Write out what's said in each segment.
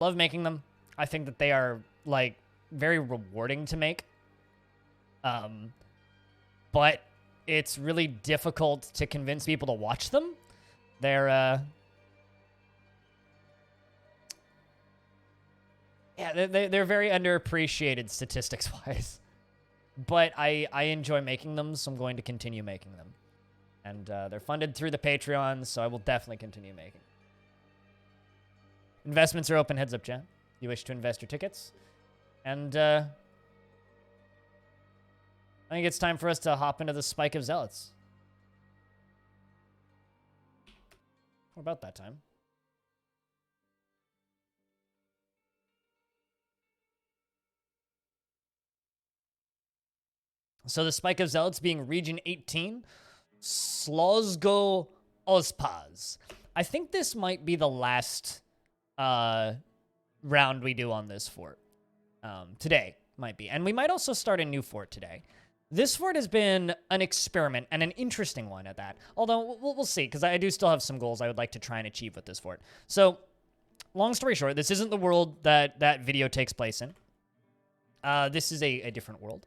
Love making them. I think that they are, like, very rewarding to make. But it's really difficult to convince people to watch them. They're, yeah, they're very underappreciated statistics-wise. But I enjoy making them, so I'm going to continue making them. And they're funded through the Patreon, so I will definitely continue making. Investments are open, heads up, chat. You wish to invest your tickets. And I think it's time for us to hop into the spike of Zealots. What about that time? So the spike of Zealots being Region 18, Slozgo Ozpaz. I think this might be the last round we do on this fort. Today might be. And we might also start a new fort today. This fort has been an experiment, and an interesting one at that. Although, we'll see, because I do still have some goals I would like to try and achieve with this fort. So, long story short, this isn't the world that that video takes place in. This is a different world.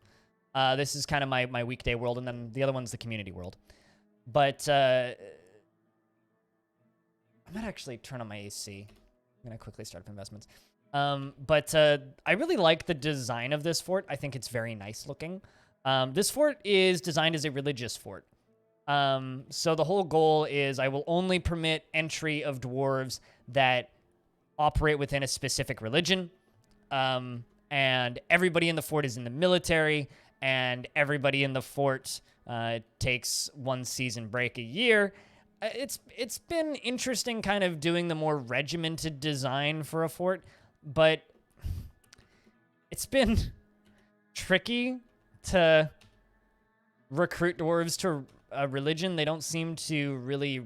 This is kind of my weekday world, and then the other one's the community world. But, I might actually turn on my AC. I'm going to quickly start up investments. But I really like the design of this fort. I think it's very nice looking. This fort is designed as a religious fort. So the whole goal is I will only permit entry of dwarves that operate within a specific religion. And everybody in the fort is in the military, and everybody in the fort takes 1 season break a year. It's been interesting kind of doing the more regimented design for a fort, but it's been tricky to recruit dwarves to a religion. They don't seem to really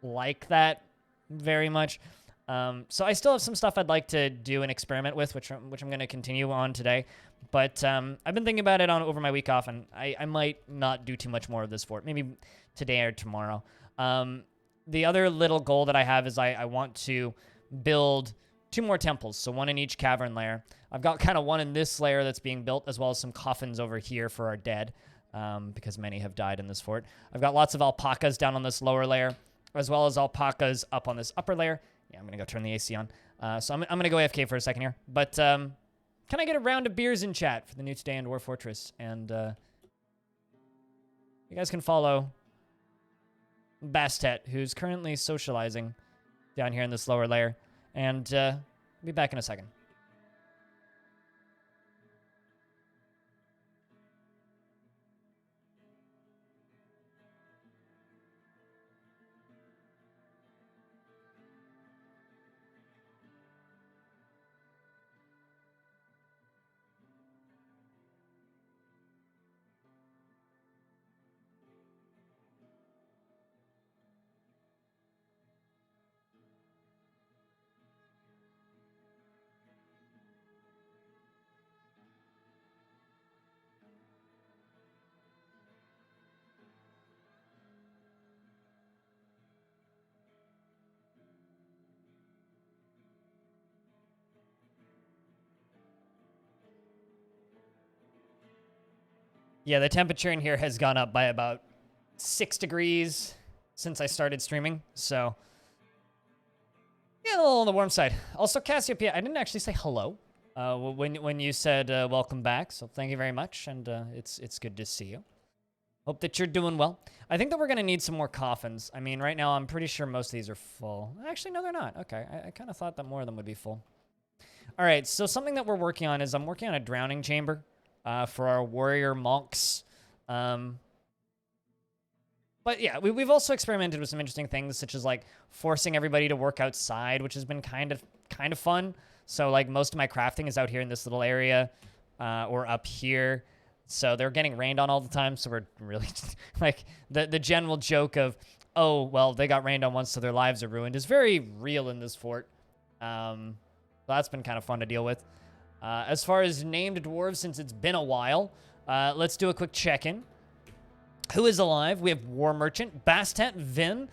like that very much. So I still have some stuff I'd like to do and experiment with, which I'm going to continue on today. But I've been thinking about it over my week off, and I might not do too much more of this fort. Maybe today or tomorrow. The other little goal that I have is I want to build 2 more temples, so 1 in each cavern layer. I've got kind of 1 in this layer that's being built, as well as some coffins over here for our dead, because many have died in this fort. I've got lots of alpacas down on this lower layer, as well as alpacas up on this upper layer. Yeah, I'm going to go turn the AC on. So I'm going to go AFK for a second here. But can I get a round of beers in chat for the new today in Dwarf Fortress? And you guys can follow Bastet, who's currently socializing down here in this lower layer. And I'll be back in a second. Yeah, the temperature in here has gone up by about 6 degrees since I started streaming, so yeah, a little on the warm side. Also, Cassiopeia, I didn't actually say hello when you said welcome back, so thank you very much, and it's good to see you. Hope that you're doing well. I think that we're going to need some more coffins. I mean, right now, I'm pretty sure most of these are full. Actually, no, they're not. Okay, I kind of thought that more of them would be full. All right, so something that we're working on is I'm working on a drowning chamber for our warrior monks. But yeah, we've also experimented with some interesting things, such as like forcing everybody to work outside, which has been kind of fun. So like most of my crafting is out here in this little area or up here. So they're getting rained on all the time. So we're really like the general joke of, oh, well, they got rained on once, so their lives are ruined is very real in this fort. So that's been kind of fun to deal with. As far as named dwarves, since it's been a while, let's do a quick check-in. Who is alive? We have War Merchant, Bastet, Vin,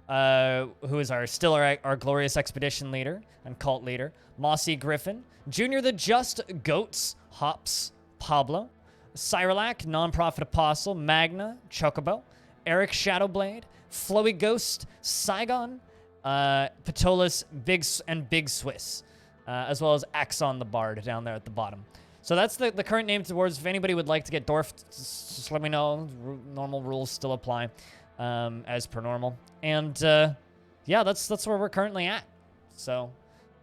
who is our glorious expedition leader and cult leader. Mossy Griffin. Junior the Just, Goats, Hops, Pablo. Cyrillac, Non-Profit Apostle, Magna, Chocobo. Eric Shadowblade, Flowy Ghost, Saigon, Patolus, Big Swiss, as well as Axon the Bard down there at the bottom. So that's the current name towards. If anybody would like to get Dwarf, just let me know. Normal rules still apply, as per normal. And yeah, that's where we're currently at. So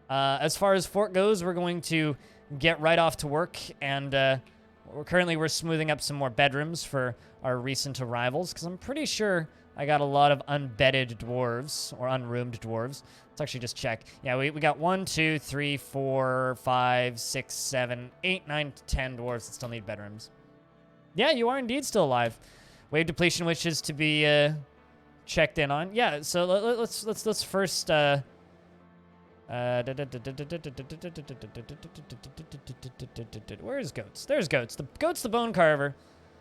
as far as fort goes, we're going to get right off to work, and we're smoothing up some more bedrooms for our recent arrivals, because I'm pretty sure I got a lot of unbedded dwarves, or unroomed dwarves. Let's actually just check. Yeah, we got 1, 2, 3, 4, 5, 6, 7, 8, 9, 10 dwarves that still need bedrooms. Yeah, you are indeed still alive. Wave depletion wishes to be checked in on. Yeah, so let's first where is Goats? There's Goats. Goats the Bone Carver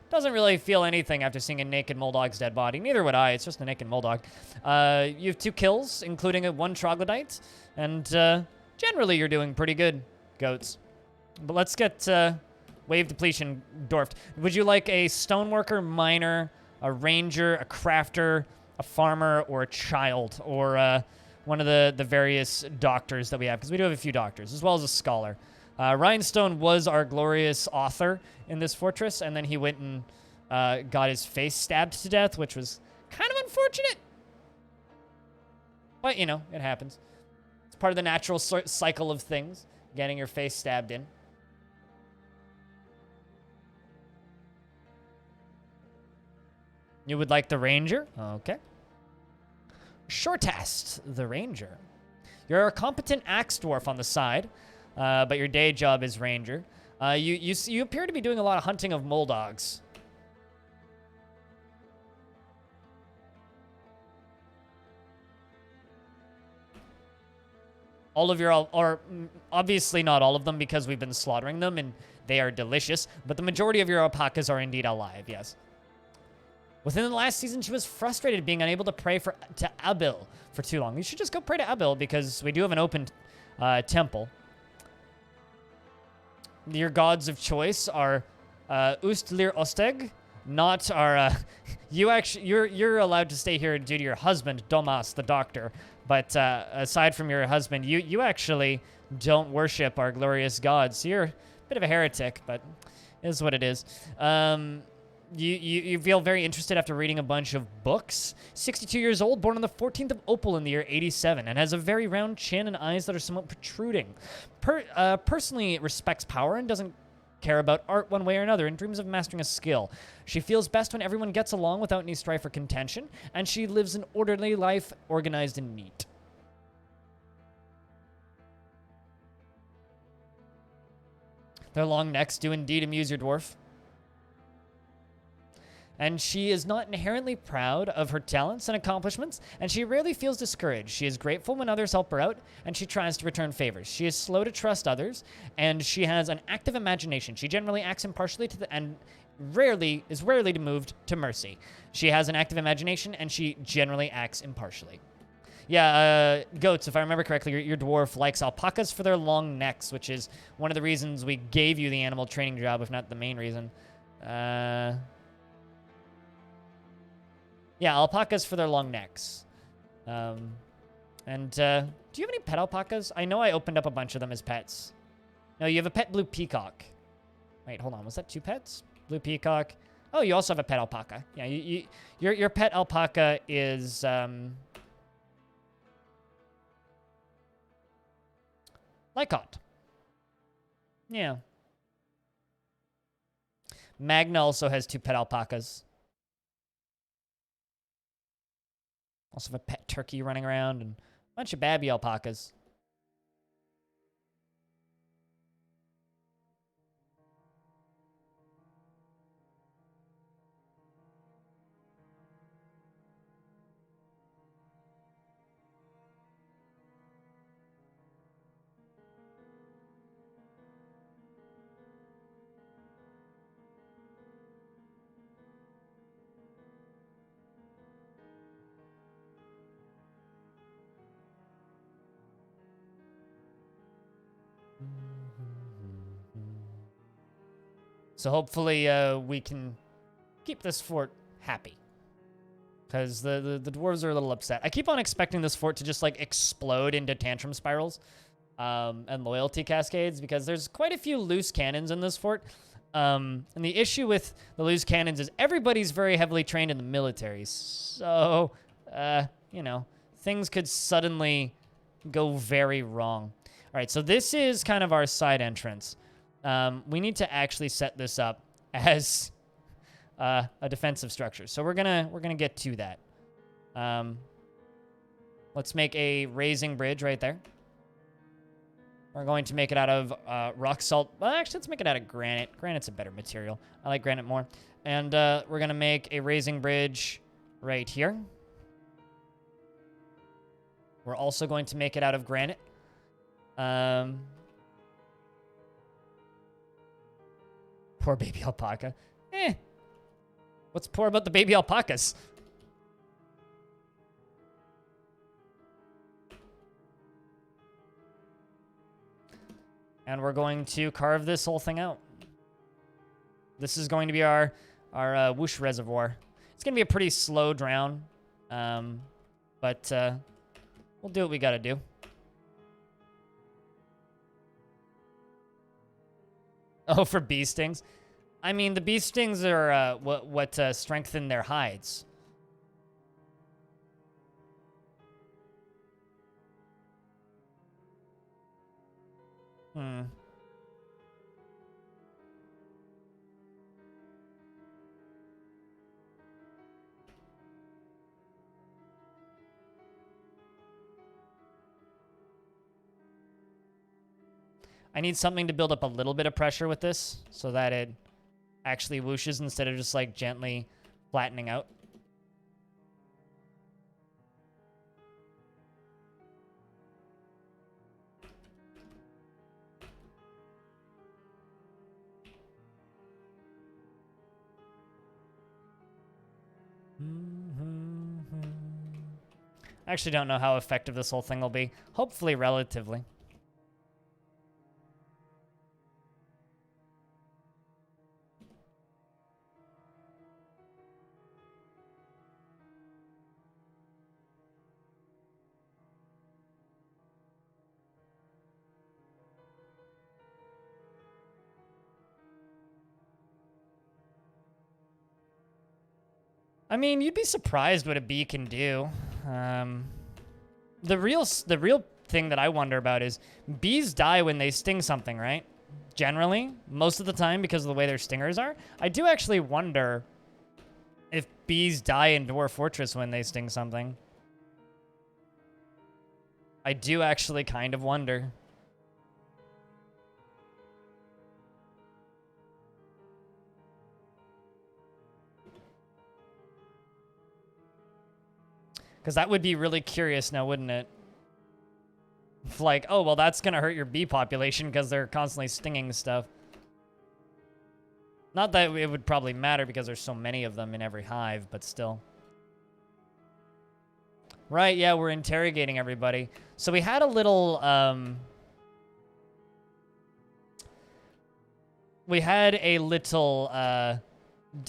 doesn't really feel anything after seeing a naked Moldog's dead body. Neither would I. It's just a naked Moldog. You have 2 kills, including one troglodyte, and generally you're doing pretty good, Goats. But let's get wave depletion dwarfed. Would you like a stoneworker, miner, a ranger, a crafter, a farmer, or a child, or one of the various doctors that we have? Because we do have a few doctors, as well as a scholar. Rhinestone was our glorious author in this fortress, and then he went and got his face stabbed to death, which was kind of unfortunate. But, you know, it happens. It's part of the natural cycle of things, getting your face stabbed in. You would like the ranger? Okay. Shortast, the ranger. You're a competent axe dwarf on the side, but your day job is ranger. You appear to be doing a lot of hunting of Moldogs. All of your, or obviously not all of them, because we've been slaughtering them and they are delicious, but the majority of your alpacas are indeed alive, yes. Within the last season, she was frustrated being unable to pray to Abil for too long. You should just go pray to Abil, because we do have an open temple. Your gods of choice are Ustlir Osteg, not our... you're allowed to stay here due to your husband, Domas, the doctor. But aside from your husband, you actually don't worship our glorious gods. So you're a bit of a heretic, but it is what it is. You feel very interested after reading a bunch of books. 62 years old, born on the 14th of Opal in the year 87, and has a very round chin and eyes that are somewhat protruding. Personally respects power and doesn't care about art one way or another, and dreams of mastering a skill. She feels best when everyone gets along without any strife or contention, and she lives an orderly life, organized and neat. Their long necks do indeed amuse your dwarf. And she is not inherently proud of her talents and accomplishments, and she rarely feels discouraged. She is grateful when others help her out, and she tries to return favors. She is slow to trust others, and she has an active imagination. She generally acts impartially and is rarely moved to mercy. She has an active imagination, and she generally acts impartially. Yeah, Goats, if I remember correctly, your dwarf likes alpacas for their long necks, which is one of the reasons we gave you the animal training job, if not the main reason. Yeah, alpacas for their long necks. Do you have any pet alpacas? I know I opened up a bunch of them as pets. No, you have a pet blue peacock. Wait, hold on. Was that 2 pets? Blue peacock. Oh, you also have a pet alpaca. Yeah, your pet alpaca is Lycott. Yeah. Magna also has 2 pet alpacas. Also have a pet turkey running around and a bunch of babby alpacas. So hopefully we can keep this fort happy. Because the dwarves are a little upset. I keep on expecting this fort to just, like, explode into tantrum spirals and loyalty cascades, because there's quite a few loose cannons in this fort. And the issue with the loose cannons is everybody's very heavily trained in the military. So, you know, things could suddenly go very wrong. All right, so this is kind of our side entrance. We need to actually set this up as a defensive structure. So we're gonna get to that. Let's make a raising bridge right there. We're going to make it out of rock salt. Well, actually, let's make it out of granite. Granite's a better material. I like granite more. And we're going to make a raising bridge right here. We're also going to make it out of granite. Poor baby alpaca. What's poor about the baby alpacas? And we're going to carve this whole thing out. This is going to be our whoosh reservoir. It's going to be a pretty slow drown, but we'll do what we got to do. Oh, for bee stings? I mean, the bee stings are what strengthen their hides. I need something to build up a little bit of pressure with this so that it actually whooshes instead of just, like, gently flattening out. I actually don't know how effective this whole thing will be. Hopefully relatively. I mean, you'd be surprised what a bee can do. The real thing that I wonder about is bees die when they sting something, right? Generally, most of the time, because of the way their stingers are. I do actually wonder if bees die in Dwarf Fortress when they sting something. I do actually kind of wonder. Because that would be really curious now, wouldn't it? Like, oh, well, that's going to hurt your bee population because they're constantly stinging stuff. Not that it would probably matter because there's so many of them in every hive, but still. Right, yeah, we're interrogating everybody. So we had a little,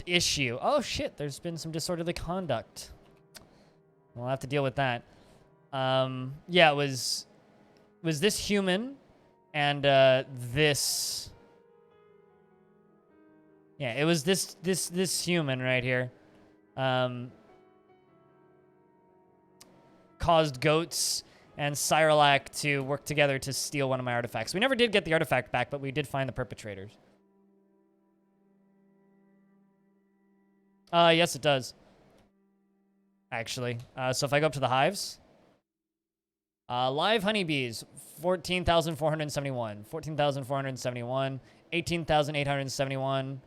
issue. Oh, shit, there's been some disorderly conduct. We'll have to deal with that. Yeah, it was this human and this. Yeah, it was this human right here. Caused goats and Cyrolac to work together to steal one of my artifacts. We never did get the artifact back, but we did find the perpetrators. Yes, it does. Actually. So if I go up to the hives, live honeybees, 14,471, 14,471, 18,871,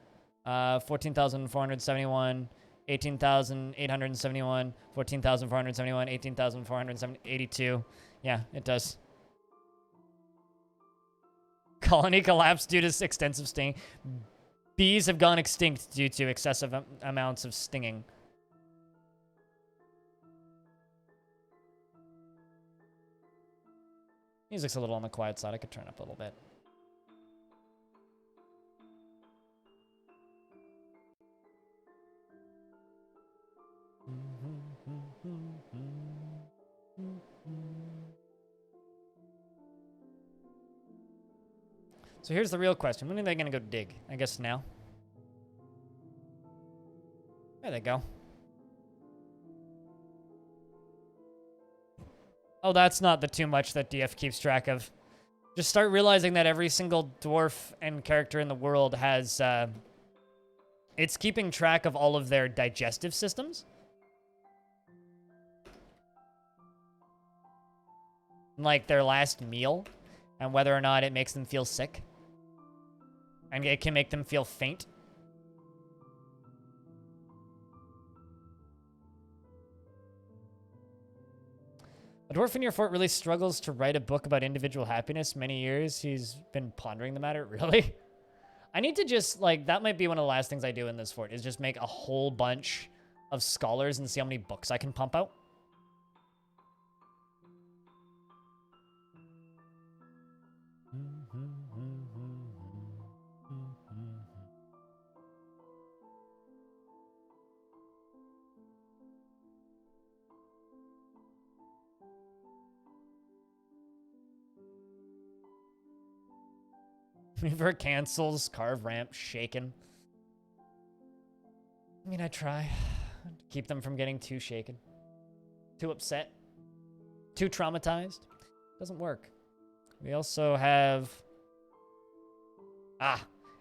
14,471, 18,871, 14,471, 18,482. Yeah, it does. Colony collapsed due to extensive sting. Bees have gone extinct due to excessive amounts of stinging. Music's a little on the quiet side. I could turn up a little bit. So here's the real question. When are they going to go dig? I guess now. There they go. Oh, that's not the too much that DF keeps track of. Just start realizing that every single dwarf and character in the world has... it's keeping track of all of their digestive systems. Like their last meal. And whether or not it makes them feel sick. And it can make them feel faint. A dwarf in your fort really struggles to write a book about individual happiness. Many years he's been pondering the matter. Really? I need to just, like, that might be one of the last things I do in this fort, is just make a whole bunch of scholars and see how many books I can pump out. Reaver cancels, carve ramp, shaken. I mean, I try to keep them from getting too shaken. Too upset. Too traumatized. Doesn't work. We also have...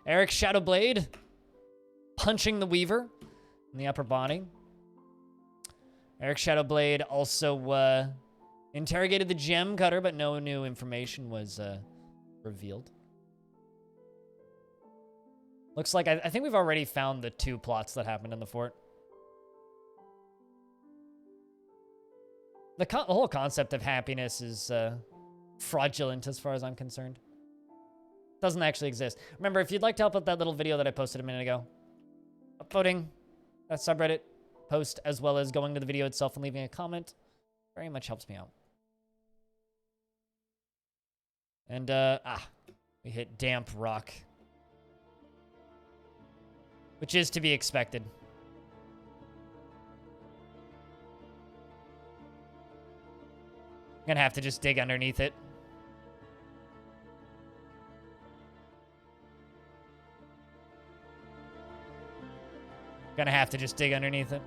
Eric Shadowblade. Punching the Weaver in the upper body. Eric Shadowblade also interrogated the gem cutter, but no new information was revealed. Looks like, I think we've already found the 2 plots that happened in the fort. The whole concept of happiness is fraudulent as far as I'm concerned. Doesn't actually exist. Remember, if you'd like to help out that little video that I posted a minute ago, upvoting that subreddit post, as well as going to the video itself and leaving a comment, very much helps me out. And, we hit damp rock. Which is to be expected. I'm gonna have to just dig underneath it. Gonna have to just dig underneath it.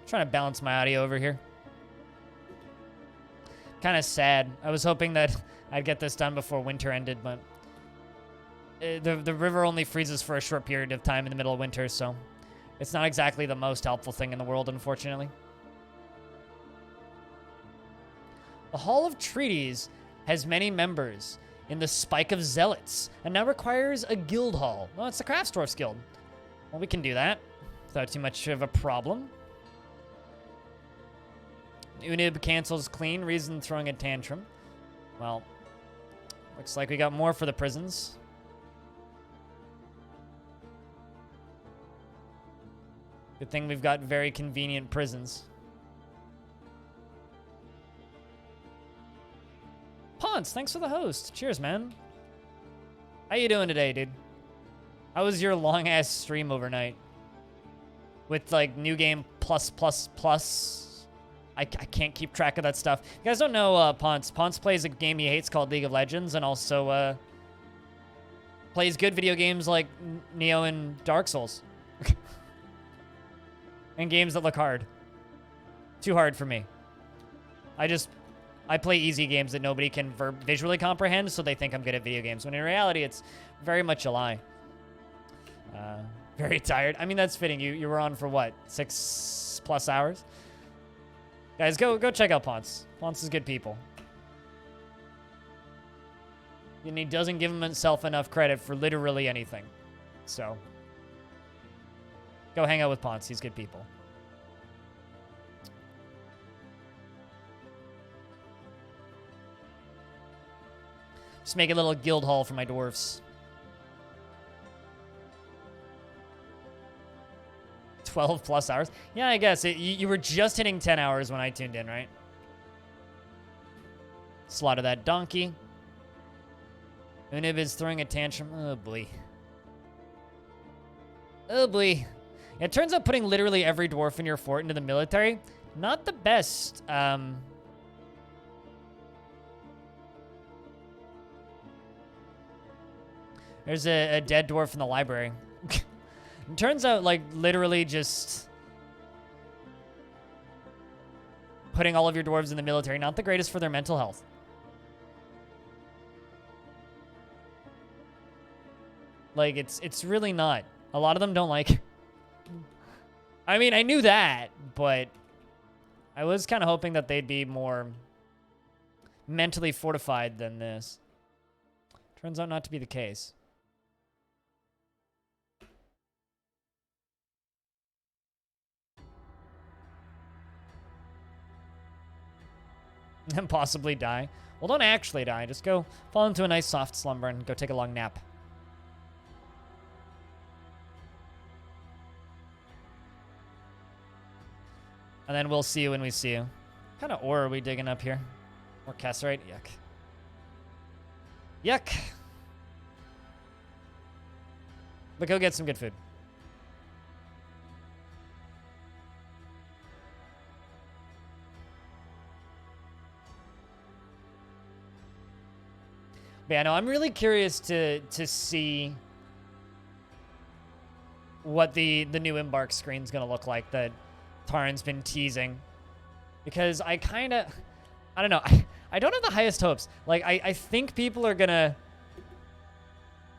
Trying to balance my audio over here. Kind of sad. I was hoping that I'd get this done before winter ended, but the river only freezes for a short period of time in the middle of winter, so it's not exactly the most helpful thing in the world, unfortunately. The Hall of Treaties has many members in the Spike of Zealots, and now requires a guild hall. Well, it's the Craftsdwarfs Guild. Well, we can do that without too much of a problem. Unib cancels clean, reason throwing a tantrum. Well, looks like we got more for the prisons. Good thing we've got very convenient prisons. Ponce, thanks for the host. Cheers, man. How you doing today, dude? How was your long-ass stream overnight? With, like, new game plus. I can't keep track of that stuff. You guys don't know Ponce. Ponce plays a game he hates called League of Legends, and also plays good video games like Neo and Dark Souls. And games that look hard. Too hard for me. I play easy games that nobody can visually comprehend, so they think I'm good at video games, when in reality, it's very much a lie. Very tired. I mean, that's fitting. You were on for what? 6+ hours? Guys, go check out Ponce. Ponce is good people. And he doesn't give himself enough credit for literally anything. So, go hang out with Ponce. He's good people. Just make a little guild hall for my dwarves. 12+ hours? Yeah, I guess. You were just hitting 10 hours when I tuned in, right? Slaughter that donkey. Unib is throwing a tantrum. Oh, boy. Oh, boy. Yeah, it turns out putting literally every dwarf in your fort into the military, not the best There's a dead dwarf in the library. It turns out, like, literally just putting all of your dwarves in the military, not the greatest for their mental health. Like, it's really not. A lot of them don't like it. I mean, I knew that, but I was kind of hoping that they'd be more mentally fortified than this. Turns out not to be the case. And possibly die. Well, don't actually die. Just go fall into a nice soft slumber and go take a long nap. And then we'll see you when we see you. What kind of ore are we digging up here? More cassiterite? Yuck. Yuck. But go get some good food. But yeah, no, I'm really curious to see what the new embark screen's gonna look like that Tarn's been teasing. Because I don't know, I don't have the highest hopes. Like, I think people are gonna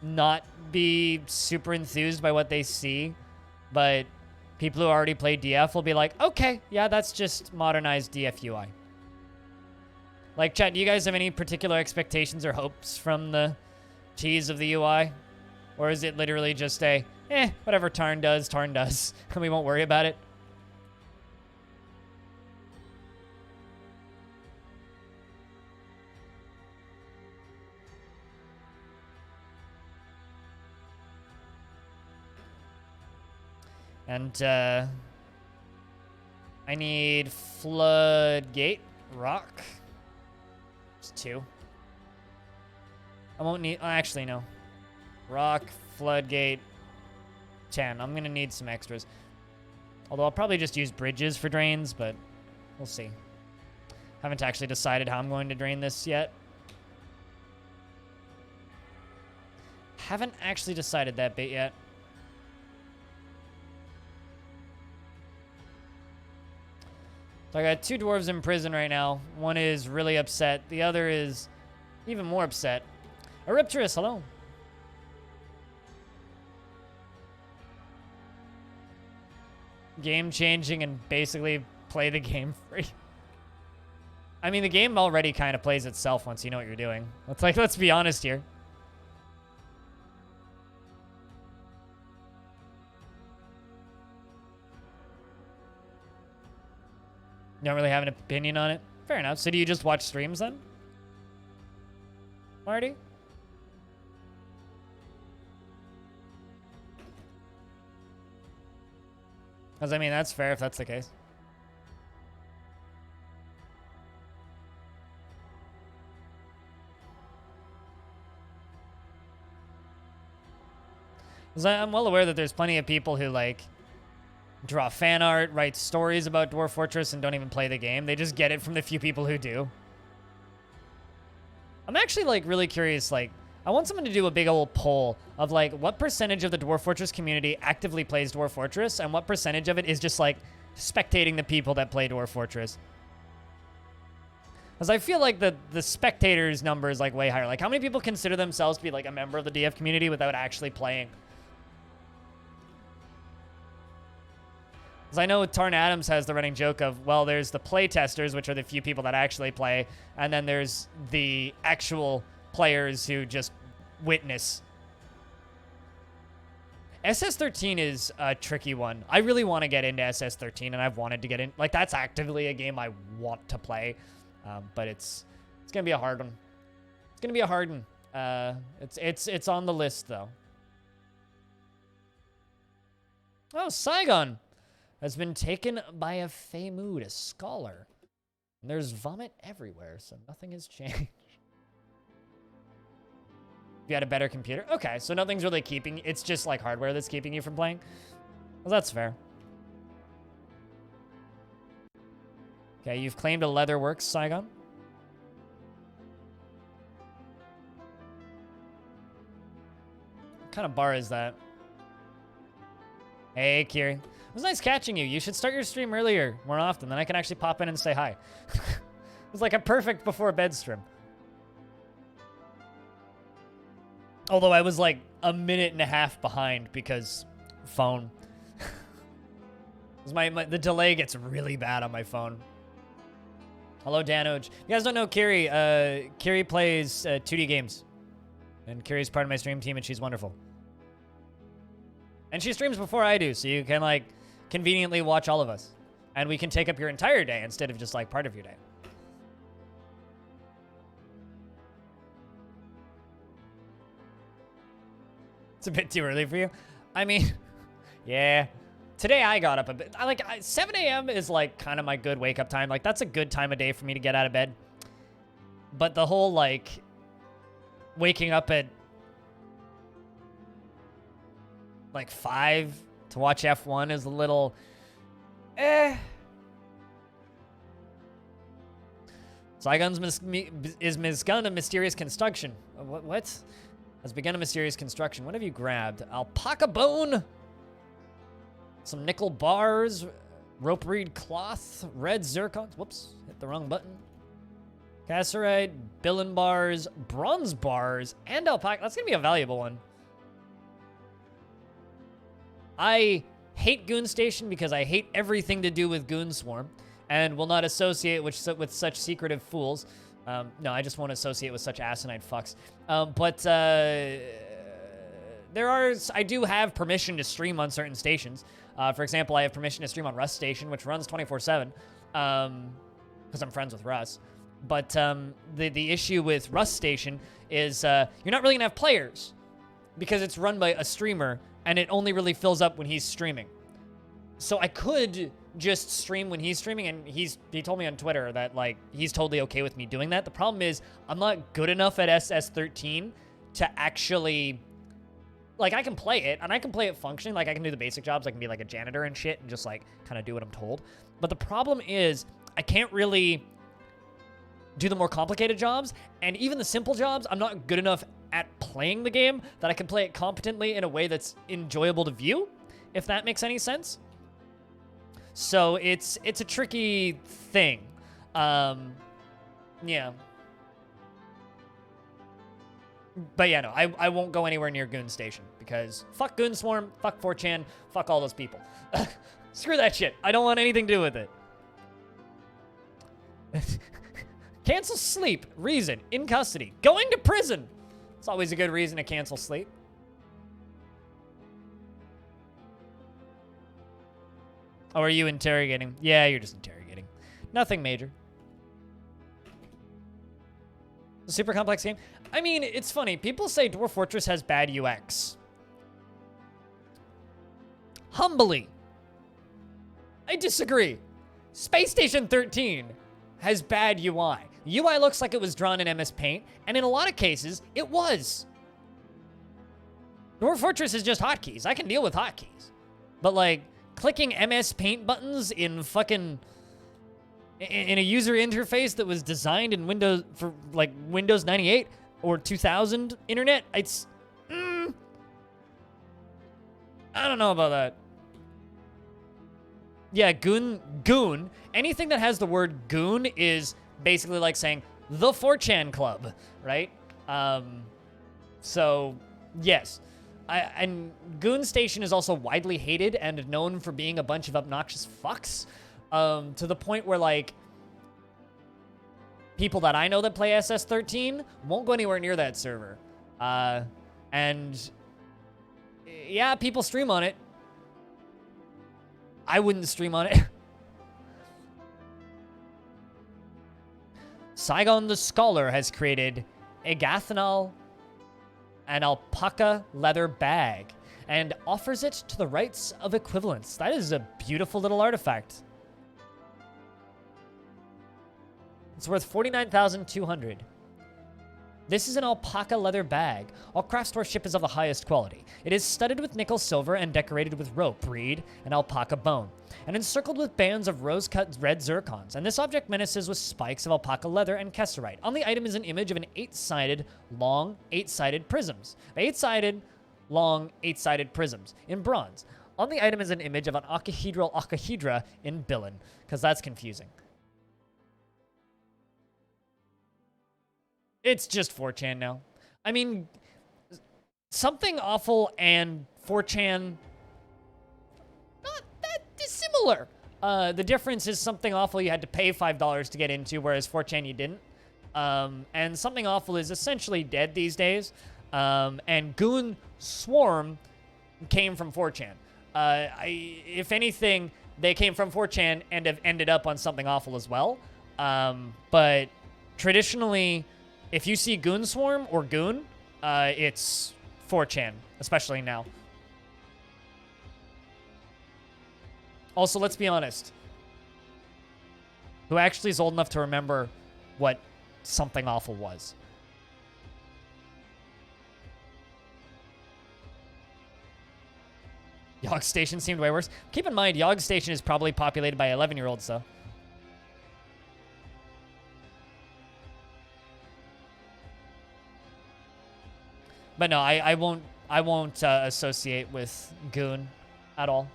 not be super enthused by what they see, but people who already play DF will be like, okay, yeah, that's just modernized DF UI. Like, chat, do you guys have any particular expectations or hopes from the tease of the UI? Or is it literally just a, whatever Tarn does, and we won't worry about it? And, I need Floodgate, Rock. It's 2. I won't need, actually, no. Rock, Floodgate, 10. I'm gonna need some extras. Although I'll probably just use bridges for drains, but we'll see. Haven't actually decided how I'm going to drain this yet. Haven't actually decided that bit yet. So I got 2 dwarves in prison right now. One is really upset. The other is even more upset. Eripterus, hello. Game changing and basically play the game free. I mean, the game already kind of plays itself once you know what you're doing. Let's be honest here. You don't really have an opinion on it? Fair enough. So do you just watch streams then? Marty? Because, I mean, that's fair if that's the case. Because I'm well aware that there's plenty of people who, like, draw fan art, write stories about Dwarf Fortress, and don't even play the game. They just get it from the few people who do. I'm actually, like, really curious, like, I want someone to do a big old poll of, like, what percentage of the Dwarf Fortress community actively plays Dwarf Fortress, and what percentage of it is just, like, spectating the people that play Dwarf Fortress. Because I feel like the spectators number is, like, way higher. Like, how many people consider themselves to be, like, a member of the DF community without actually playing? Because I know Tarn Adams has the running joke of, well, there's the play testers, which are the few people that actually play, and then there's the actual players who just witness. SS13 is a tricky one. I really want to get into SS13, and I've wanted to get in. Like, that's actively a game I want to play, but it's gonna be a hard one. It's gonna be a hard one. It's on the list though. Oh, Saigon has been taken by a Fey Mood, a scholar. And there's vomit everywhere, so nothing has changed. If you had a better computer? Okay, so nothing's really keeping... It's just, like, hardware that's keeping you from playing? Well, that's fair. Okay, you've claimed a Leatherworks, Saigon. kind of bar is that? Hey, Kiri. It was nice catching you. You should start your stream earlier, more often, then I can actually pop in and say hi. It was like a perfect before bed stream. Although I was like a minute and a half behind because phone. The delay gets really bad on my phone. Hello, Danoj. If you guys don't know Kiri, Kiri plays 2D games. And Kiri's part of my stream team, and she's wonderful. And she streams before I do, so you can, like, conveniently watch all of us. And we can take up your entire day instead of just, like, part of your day. It's a bit too early for you. I mean, yeah. Today I got up a bit. 7 a.m. is, like, kind of my good wake-up time. Like, that's a good time of day for me to get out of bed. But the whole, like, waking up at, like, 5 to watch F1 is a little, Zygon's is begun a mysterious construction. What? Has begun a mysterious construction. What have you grabbed? Alpaca bone, some nickel bars, rope reed cloth, red zircons. Whoops, hit the wrong button. Cassiterite, billin bars, bronze bars, and alpaca. That's gonna be a valuable one. I hate Goon Station because I hate everything to do with Goon Swarm and will not associate with such secretive fools. No, I just won't associate with such asinine fucks. I do have permission to stream on certain stations. For example, I have permission to stream on Rust Station, which runs 24/7, because I'm friends with Russ. But the issue with Rust Station is you're not really gonna have players because it's run by a streamer and it only really fills up when he's streaming. So I could just stream when he's streaming, and he told me on Twitter that, like, he's totally okay with me doing that. The problem is I'm not good enough at SS13 to actually, like, I can play it, and I can play it functioning. Like, I can do the basic jobs. I can be, like, a janitor and shit and just, like, kind of do what I'm told. But the problem is I can't really do the more complicated jobs, and even the simple jobs, I'm not good enough at playing the game that I can play it competently in a way that's enjoyable to view, if that makes any sense. So it's a tricky thing. Yeah. But yeah, no, I won't go anywhere near Goon Station because fuck Goon Swarm, fuck 4chan, fuck all those people. Screw that shit. I don't want anything to do with it. Cancel sleep. Reason. In custody. Going to prison. It's always a good reason to cancel sleep. Oh, are you interrogating? Yeah, you're just interrogating. Nothing major. A super complex game. I mean, it's funny. People say Dwarf Fortress has bad UX. Humbly, I disagree. Space Station 13 has bad UI. UI looks like it was drawn in MS Paint, and in a lot of cases, it was. Dwarf Fortress is just hotkeys. I can deal with hotkeys. But, like, clicking MS Paint buttons in fucking... in a user interface that was designed in Windows... for, like, Windows 98 or 2000 internet, it's... I don't know about that. Yeah, goon. Anything that has the word goon is basically like saying the 4chan club, right? So, yes. And Goon Station is also widely hated and known for being a bunch of obnoxious fucks, to the point where, like, people that I know that play SS13 won't go anywhere near that server. And, yeah, people stream on it. I wouldn't stream on it. Saigon the Scholar has created a Gathanol, an alpaca leather bag, and offers it to the rights of equivalence. That is a beautiful little artifact. It's worth 49,200. This is an alpaca leather bag. All craft store ship is of the highest quality. It is studded with nickel silver and decorated with rope, reed, and alpaca bone, and encircled with bands of rose-cut red zircons. And this object menaces with spikes of alpaca leather and cassiterite. On the item is an image of an long, eight-sided prisms. 8-sided long 8-sided prisms in bronze. On the item is an image of an octahedral octahedra in Billin, because that's confusing. It's just 4chan now. I mean, Something Awful and 4chan, not that dissimilar. The difference is Something Awful you had to pay $5 to get into, whereas 4chan you didn't. And Something Awful is essentially dead these days. And Goon Swarm came from 4chan. If anything, they came from 4chan and have ended up on Something Awful as well. But traditionally, if you see Goon Swarm or Goon, it's 4chan, especially now. Also, let's be honest. Who actually is old enough to remember what Something Awful was? Yogg Station seemed way worse. Keep in mind, Yogg Station is probably populated by 11-year-olds, though. But no, I won't associate with Goon at all.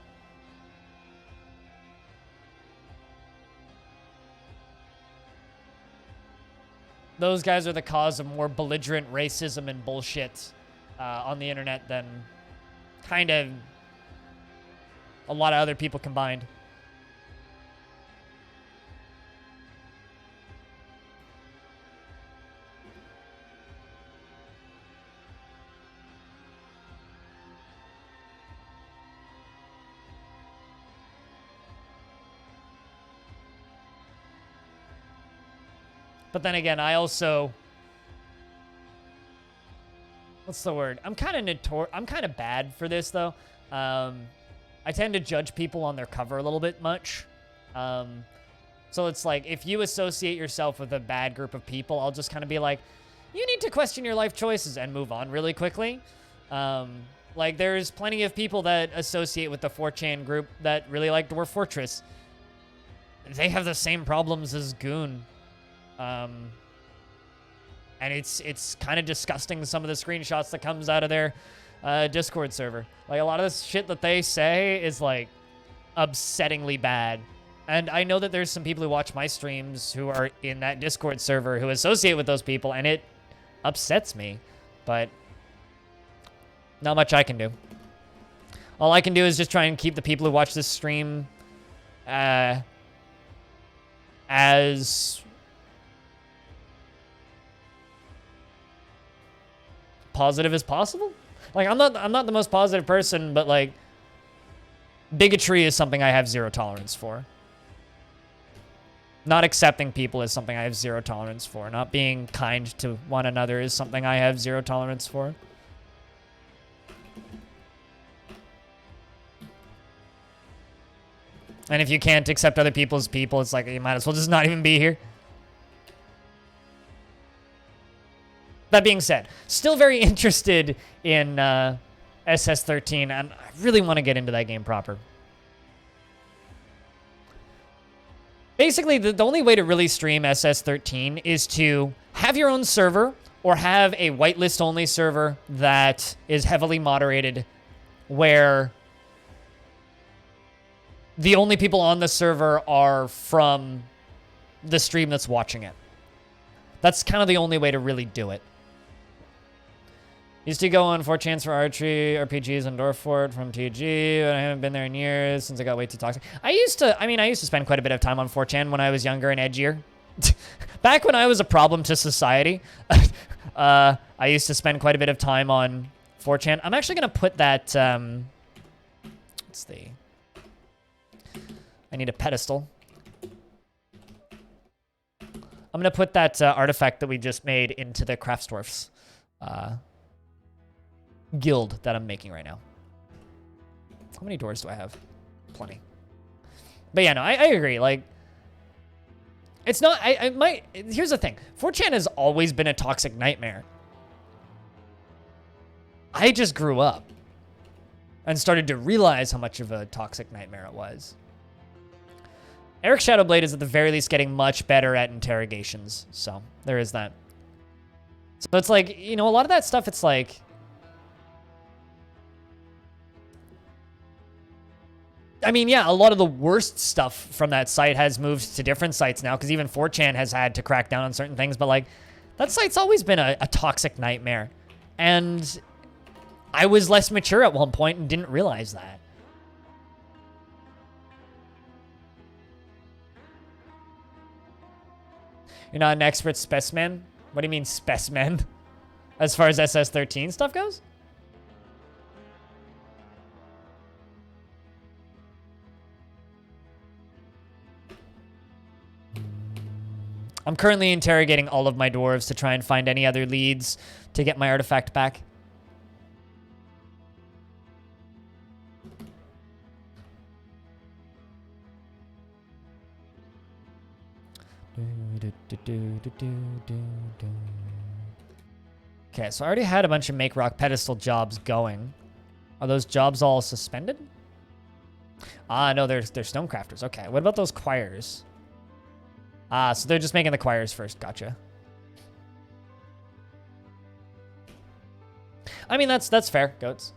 Those guys are the cause of more belligerent racism and bullshit on the internet than kind of a lot of other people combined. But then again, I also... What's the word? I'm kind of bad for this, though. I tend to judge people on their cover a little bit much. So it's like, if you associate yourself with a bad group of people, I'll just kind of be like, you need to question your life choices and move on really quickly. Like, there's plenty of people that associate with the 4chan group that really like Dwarf Fortress. They have the same problems as Goon. And it's kind of disgusting, some of the screenshots that comes out of their Discord server. Like, a lot of the shit that they say is, like, upsettingly bad. And I know that there's some people who watch my streams who are in that Discord server who associate with those people, and it upsets me. But not much I can do. All I can do is just try and keep the people who watch this stream as positive as possible. Like, I'm not the most positive person, but, like, bigotry is something I have zero tolerance for. Not accepting people is something I have zero tolerance for. Not being kind to one another is something I have zero tolerance for. And if you can't accept other people as people, it's like, you might as well just not even be here. That being said, still very interested in SS13, and I really want to get into that game proper. Basically, the only way to really stream SS13 is to have your own server or have a whitelist only server that is heavily moderated, where the only people on the server are from the stream that's watching it. That's kind of the only way to really do it. Used to go on 4chans for archery, RPGs, and Dwarf Fort from TG, but I haven't been there in years since I got way too toxic. I used to spend quite a bit of time on 4chan when I was younger and edgier. Back when I was a problem to society, I used to spend quite a bit of time on 4chan. I'm actually going to put that, I need a pedestal. I'm going to put that artifact that we just made into the Craftsdwarfs guild that I'm making right now. How many doors do I have? Plenty. But yeah, no, I agree. Like, it's not, here's the thing. 4chan has always been a toxic nightmare. I just grew up and started to realize how much of a toxic nightmare it was. Eric Shadowblade is at the very least getting much better at interrogations, so there is that. So it's like, you know, a lot of that stuff, it's like, I mean, yeah, a lot of the worst stuff from that site has moved to different sites now, because even 4chan has had to crack down on certain things, but, like, that site's always been a toxic nightmare. And I was less mature at one point and didn't realize that. You're not an expert specimen? What do you mean specimen? As far as SS13 stuff goes? I'm currently interrogating all of my dwarves to try and find any other leads to get my artifact back. Okay, so I already had a bunch of make rock pedestal jobs going. Are those jobs all suspended? Ah, no, they're stonecrafters. Okay, what about those choirs? Ah, so they're just making the choirs first. Gotcha. I mean, that's fair, goats.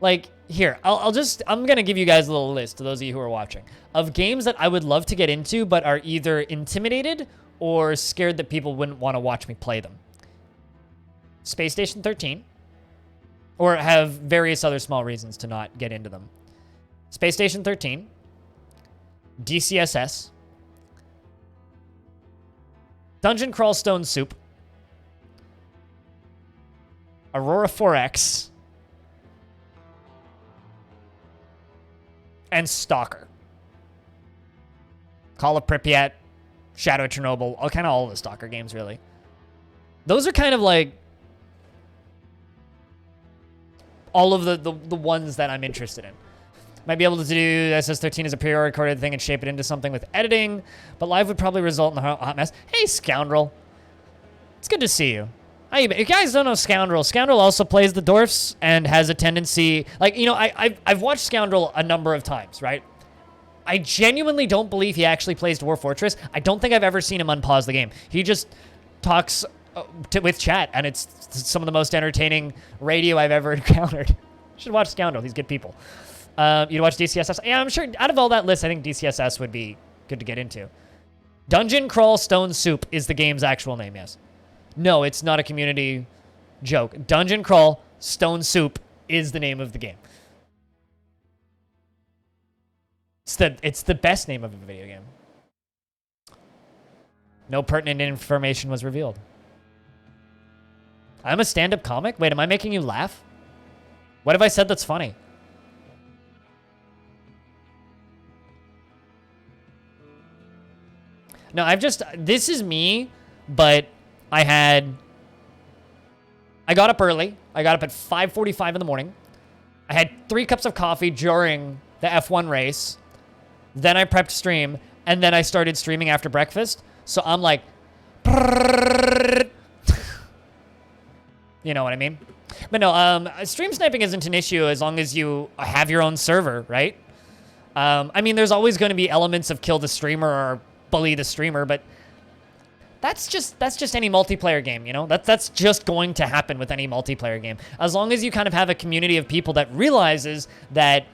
Like, here, I'm gonna give you guys a little list, to those of you who are watching, of games that I would love to get into, but are either intimidated or scared that people wouldn't want to watch me play them. Space Station 13, or have various other small reasons to not get into them. Space Station 13, DCSS, Dungeon Crawl Stone Soup, Aurora 4X, and Stalker. Call of Pripyat, Shadow of Chernobyl, all the Stalker games, really. Those are kind of like all of the ones that I'm interested in. Might be able to do SS13 as a pre-recorded thing and shape it into something with editing, but live would probably result in a hot mess. Hey, Scoundrel. It's good to see you. If you guys don't know Scoundrel, Scoundrel also plays the Dwarfs and has a tendency... Like, you know, I've watched Scoundrel a number of times, right? I genuinely don't believe he actually plays Dwarf Fortress. I don't think I've ever seen him unpause the game. He just talks with chat, and it's some of the most entertaining radio I've ever encountered. You should watch Scoundrel. These good people. You'd watch DCSS. Yeah, I'm sure out of all that list, I think DCSS would be good to get into. Dungeon Crawl Stone Soup is the game's actual name, yes. No, it's not a community joke. Dungeon Crawl Stone Soup is the name of the game. It's the best name of a video game. No pertinent information was revealed. I'm a stand-up comic? Wait, am I making you laugh? What have I said that's funny? No, this is me, but I got up early. I got up at 5:45 in the morning. I had 3 cups of coffee during the F1 race. Then I prepped stream, and then I started streaming after breakfast. So I'm like, you know what I mean? But no, stream sniping isn't an issue as long as you have your own server, right? I mean, there's always going to be elements of kill the streamer or bully the streamer, but that's just any multiplayer game, you know? That's just going to happen with any multiplayer game. As long as you kind of have a community of people that realizes that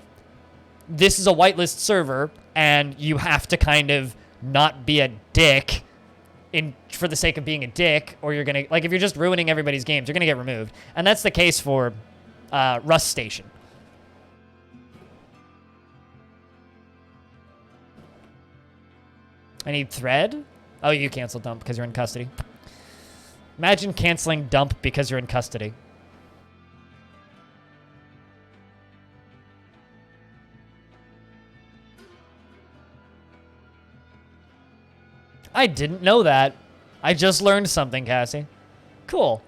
this is a whitelist server and you have to kind of not be a dick for the sake of being a dick, or you're gonna, like, if you're just ruining everybody's games, you're gonna get removed. And that's the case for Rust Station. I need thread. Oh, you canceled dump because you're in custody. Imagine canceling dump because you're in custody. I didn't know that. I just learned something, Cassie. Cool.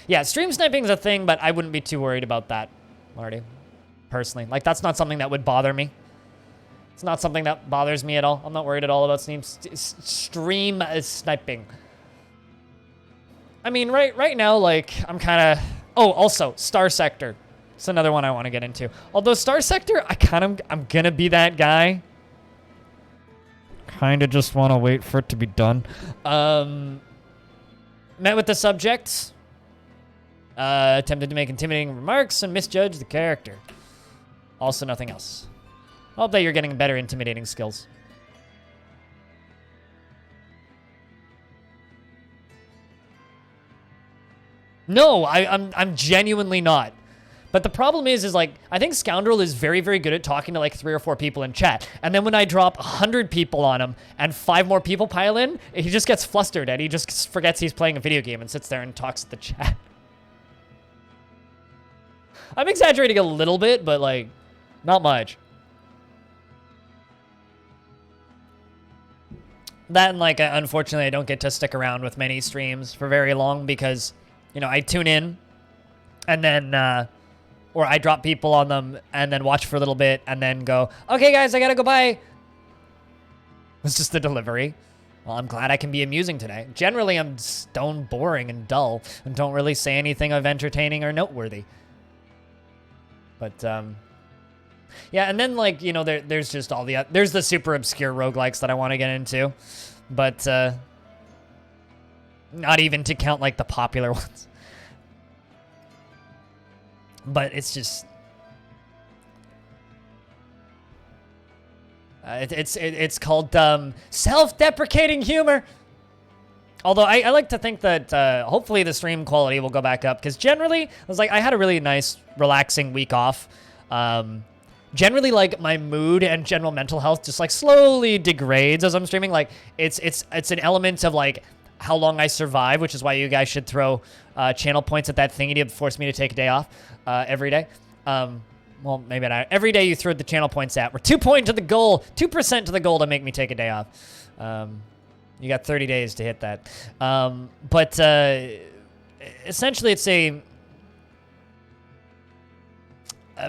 Yeah, stream sniping is a thing, but I wouldn't be too worried about that, Marty. Personally. Like, that's not something that would bother me. It's not something that bothers me at all. I'm not worried at all about stream sniping. I mean, right now, like, I'm kind of... Oh, also, Star Sector. It's another one I want to get into. Although Star Sector, I'm gonna be that guy. Kind of just want to wait for it to be done. Met with the subject. Attempted to make intimidating remarks and misjudged the character. Also nothing else. I hope that you're getting better intimidating skills. No, I'm genuinely not. But the problem is like, I think Scoundrel is very, very good at talking to like 3 or 4 people in chat. And then when I drop 100 people on him and 5 more people pile in, he just gets flustered and he just forgets he's playing a video game and sits there and talks to the chat. I'm exaggerating a little bit, but like, not much. That and like, unfortunately, I don't get to stick around with many streams for very long because, you know, I tune in and then, or I drop people on them and then watch for a little bit and then go, okay, guys, I gotta go bye. It's just the delivery. Well, I'm glad I can be amusing today. Generally, I'm stone boring and dull and don't really say anything of entertaining or noteworthy. But, yeah, and then, like, you know, there's just all the... There's the super obscure roguelikes that I want to get into. But, not even to count, like, the popular ones. But it's just... It's called self-deprecating humor. Although I like to think that hopefully the stream quality will go back up, because generally I had a really nice relaxing week off. Generally, like, my mood and general mental health just like slowly degrades as I'm streaming. Like it's an element of like how long I survive, which is why you guys should throw channel points at that thingy to force me to take a day off every day. Well, maybe not. Every day you throw the channel points at. We're 2% to the goal to make me take a day off. You got 30 days to hit that. But essentially it's a...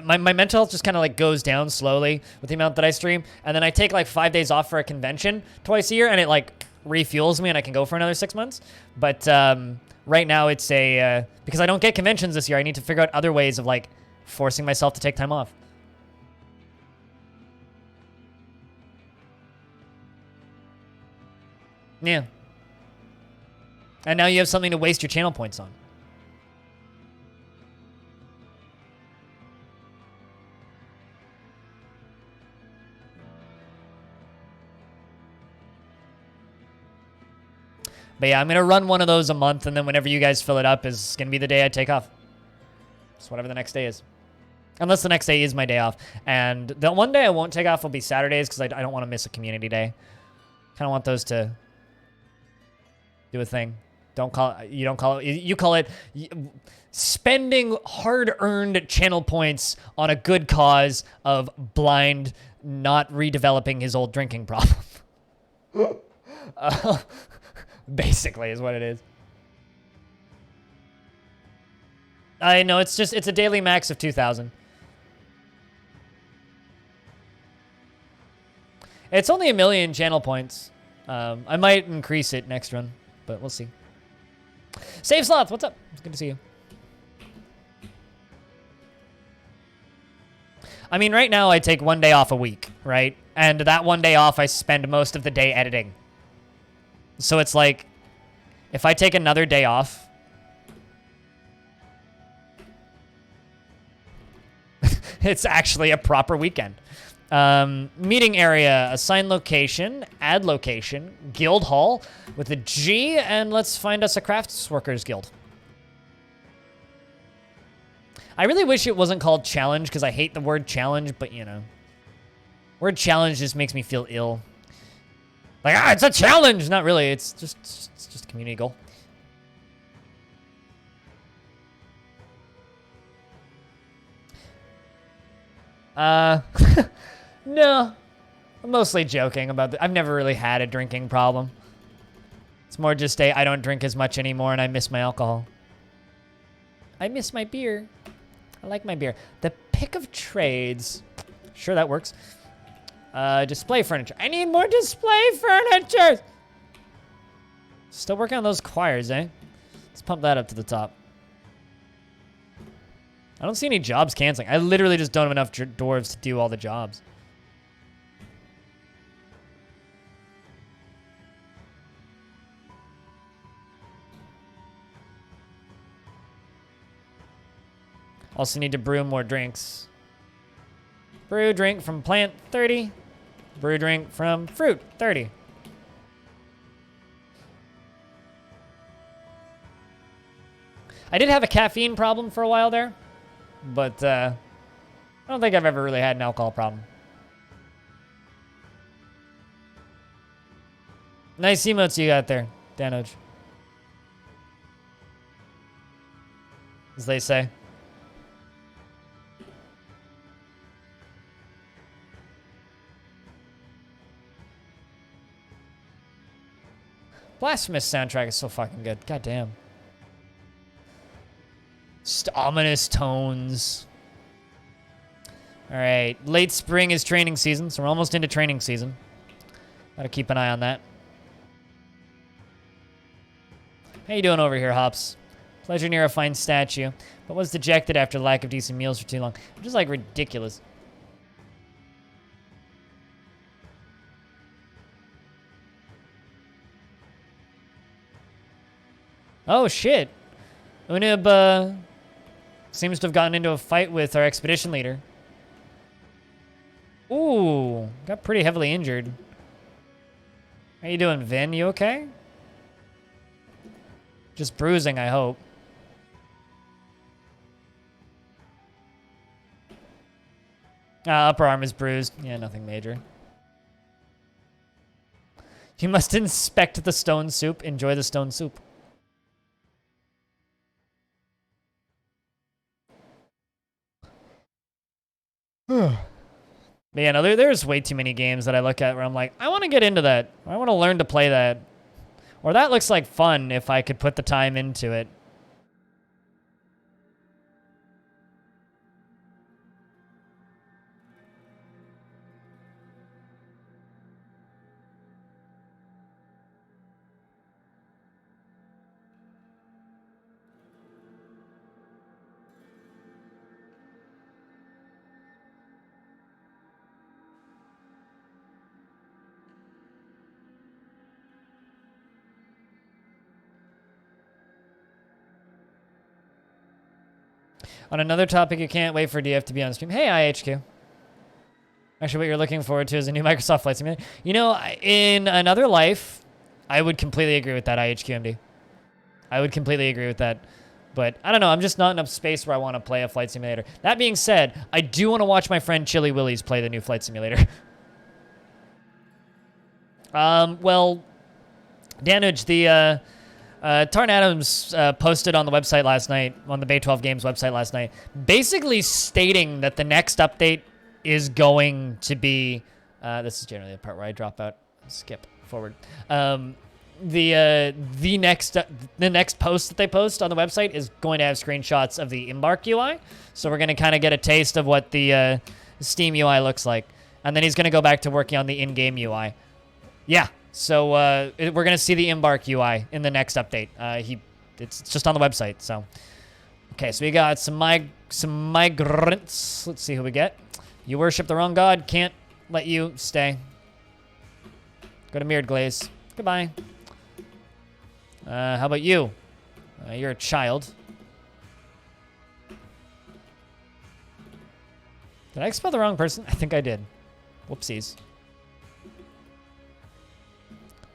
my mental health just kind of like goes down slowly with the amount that I stream. And then I take like 5 days off for a convention twice a year and it like refuels me and I can go for another 6 months. But right now it's a... because I don't get conventions this year, I need to figure out other ways of like forcing myself to take time off. Yeah. And now you have something to waste your channel points on. But yeah, I'm going to run one of those a month, and then whenever you guys fill it up is going to be the day I take off. Just whatever the next day is. Unless the next day is my day off. And the one day I won't take off will be Saturdays, because I don't want to miss a community day. Kind of want those to do a thing. You call it spending hard-earned channel points on a good cause of blind not redeveloping his old drinking problem. Basically is what it is. I know, it's a daily max of 2,000. It's only 1 million channel points. I might increase it next run, but we'll see. Save Sloth, what's up? It's good to see you. I mean, right now I take 1 day off a week, right? And that 1 day off, I spend most of the day editing. So it's like, if I take another day off, it's actually a proper weekend. Meeting area, assign location, add location, guild hall with a G, and let's find us a crafts workers guild. I really wish it wasn't called challenge, because I hate the word challenge, but you know. Word challenge just makes me feel ill. Like, it's a challenge! Not really, it's just a community goal. No. I'm mostly joking about I've never really had a drinking problem. It's more just I don't drink as much anymore and I miss my alcohol. I miss my beer. I like my beer. The pick of trades. Sure, that works. Display furniture. I need more display furniture! Still working on those choirs, eh? Let's pump that up to the top. I don't see any jobs canceling. I literally just don't have enough dwarves to do all the jobs. Also need to brew more drinks. Brew drink from plant, 30. Brew drink from fruit, 30. I did have a caffeine problem for a while there, but I don't think I've ever really had an alcohol problem. Nice emotes you got there, Danoj. As they say. Blasphemous soundtrack is so fucking good. God damn. Just ominous tones. All right, late spring is training season, so we're almost into training season. Gotta keep an eye on that. How you doing over here, Hops? Pleasure near a fine statue, but was dejected after lack of decent meals for too long. Just like ridiculous. Oh shit. Unib seems to have gotten into a fight with our expedition leader. Ooh, got pretty heavily injured. How you doing, Vin? You okay? Just bruising, I hope. Upper arm is bruised. Yeah, nothing major. You must inspect the stone soup. Enjoy the stone soup. But yeah, no, there's way too many games that I look at where I'm like, I want to get into that. I want to learn to play that. Or that looks like fun if I could put the time into it. On another topic, you can't wait for DF to be on stream. Hey, IHQ. Actually, what you're looking forward to is a new Microsoft Flight Simulator. You know, in another life, I would completely agree with that, IHQMD. I would completely agree with that. But I don't know, I'm just not in a space where I want to play a flight simulator. That being said, I do want to watch my friend Chili Willy's play the new flight simulator. Well, Danuj, the Tarn Adams posted on the website last night, on the Bay 12 Games website last night, basically stating that the next update is going to be, this is generally the part where I drop out, skip forward. The next post that they post on the website is going to have screenshots of the Embark UI. So we're going to kind of get a taste of what the Steam UI looks like. And then he's going to go back to working on the in-game UI. Yeah. So we're going to see the Embark UI in the next update. It's just on the website. So, okay, so we got some migrants. Let's see who we get. You worship the wrong god. Can't let you stay. Go to Mirrored Glaze. Goodbye. How about you? You're a child. Did I expel the wrong person? I think I did. Whoopsies.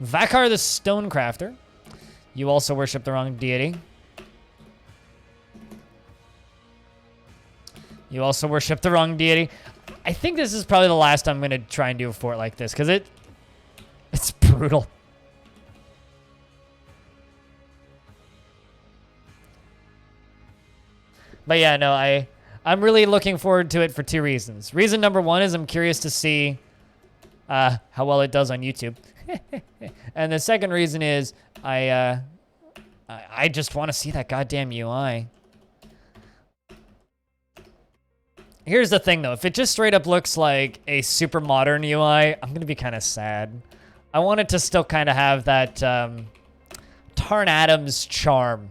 Vakar the Stonecrafter. You also worship the wrong deity. You also worship the wrong deity. I think this is probably the last time I'm going to try and do a fort like this, because it's brutal. But yeah, no, I'm really looking forward to it for two reasons. Reason number one is I'm curious to see how well it does on YouTube. And the second reason is I just want to see that goddamn UI. Here's the thing, though. If it just straight up looks like a super modern UI, I'm going to be kind of sad. I want it to still kind of have that Tarn Adams charm.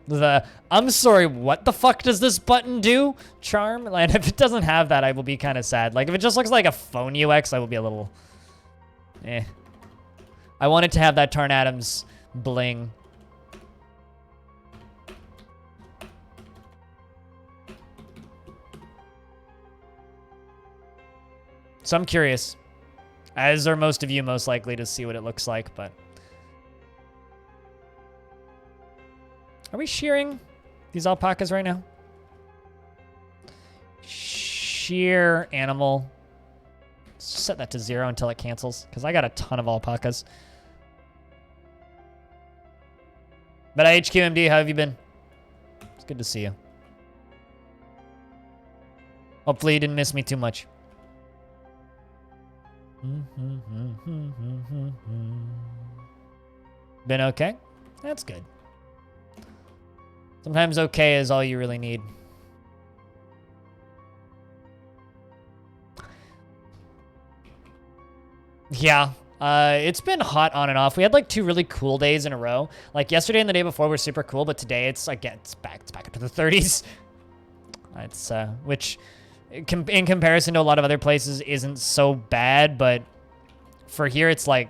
The, I'm sorry, what the fuck does this button do? Charm? And if it doesn't have that, I will be kind of sad. Like, if it just looks like a phone UX, I will be a little... eh. I want it to have that Tarn Adams bling. So I'm curious, as are most of you most likely to see what it looks like, but... Are we shearing these alpacas right now? Shear animal. Set that to 0 until it cancels, because I got a ton of alpacas. But HQMD, how have you been? It's good to see you. Hopefully you didn't miss me too much. Been okay? That's good. Sometimes okay is all you really need. Yeah, it's been hot on and off. We had like 2 really cool days in a row. Like yesterday and the day before were super cool, but today it's again, it's back up to the 30s. It's which in comparison to a lot of other places isn't so bad, but for here it's like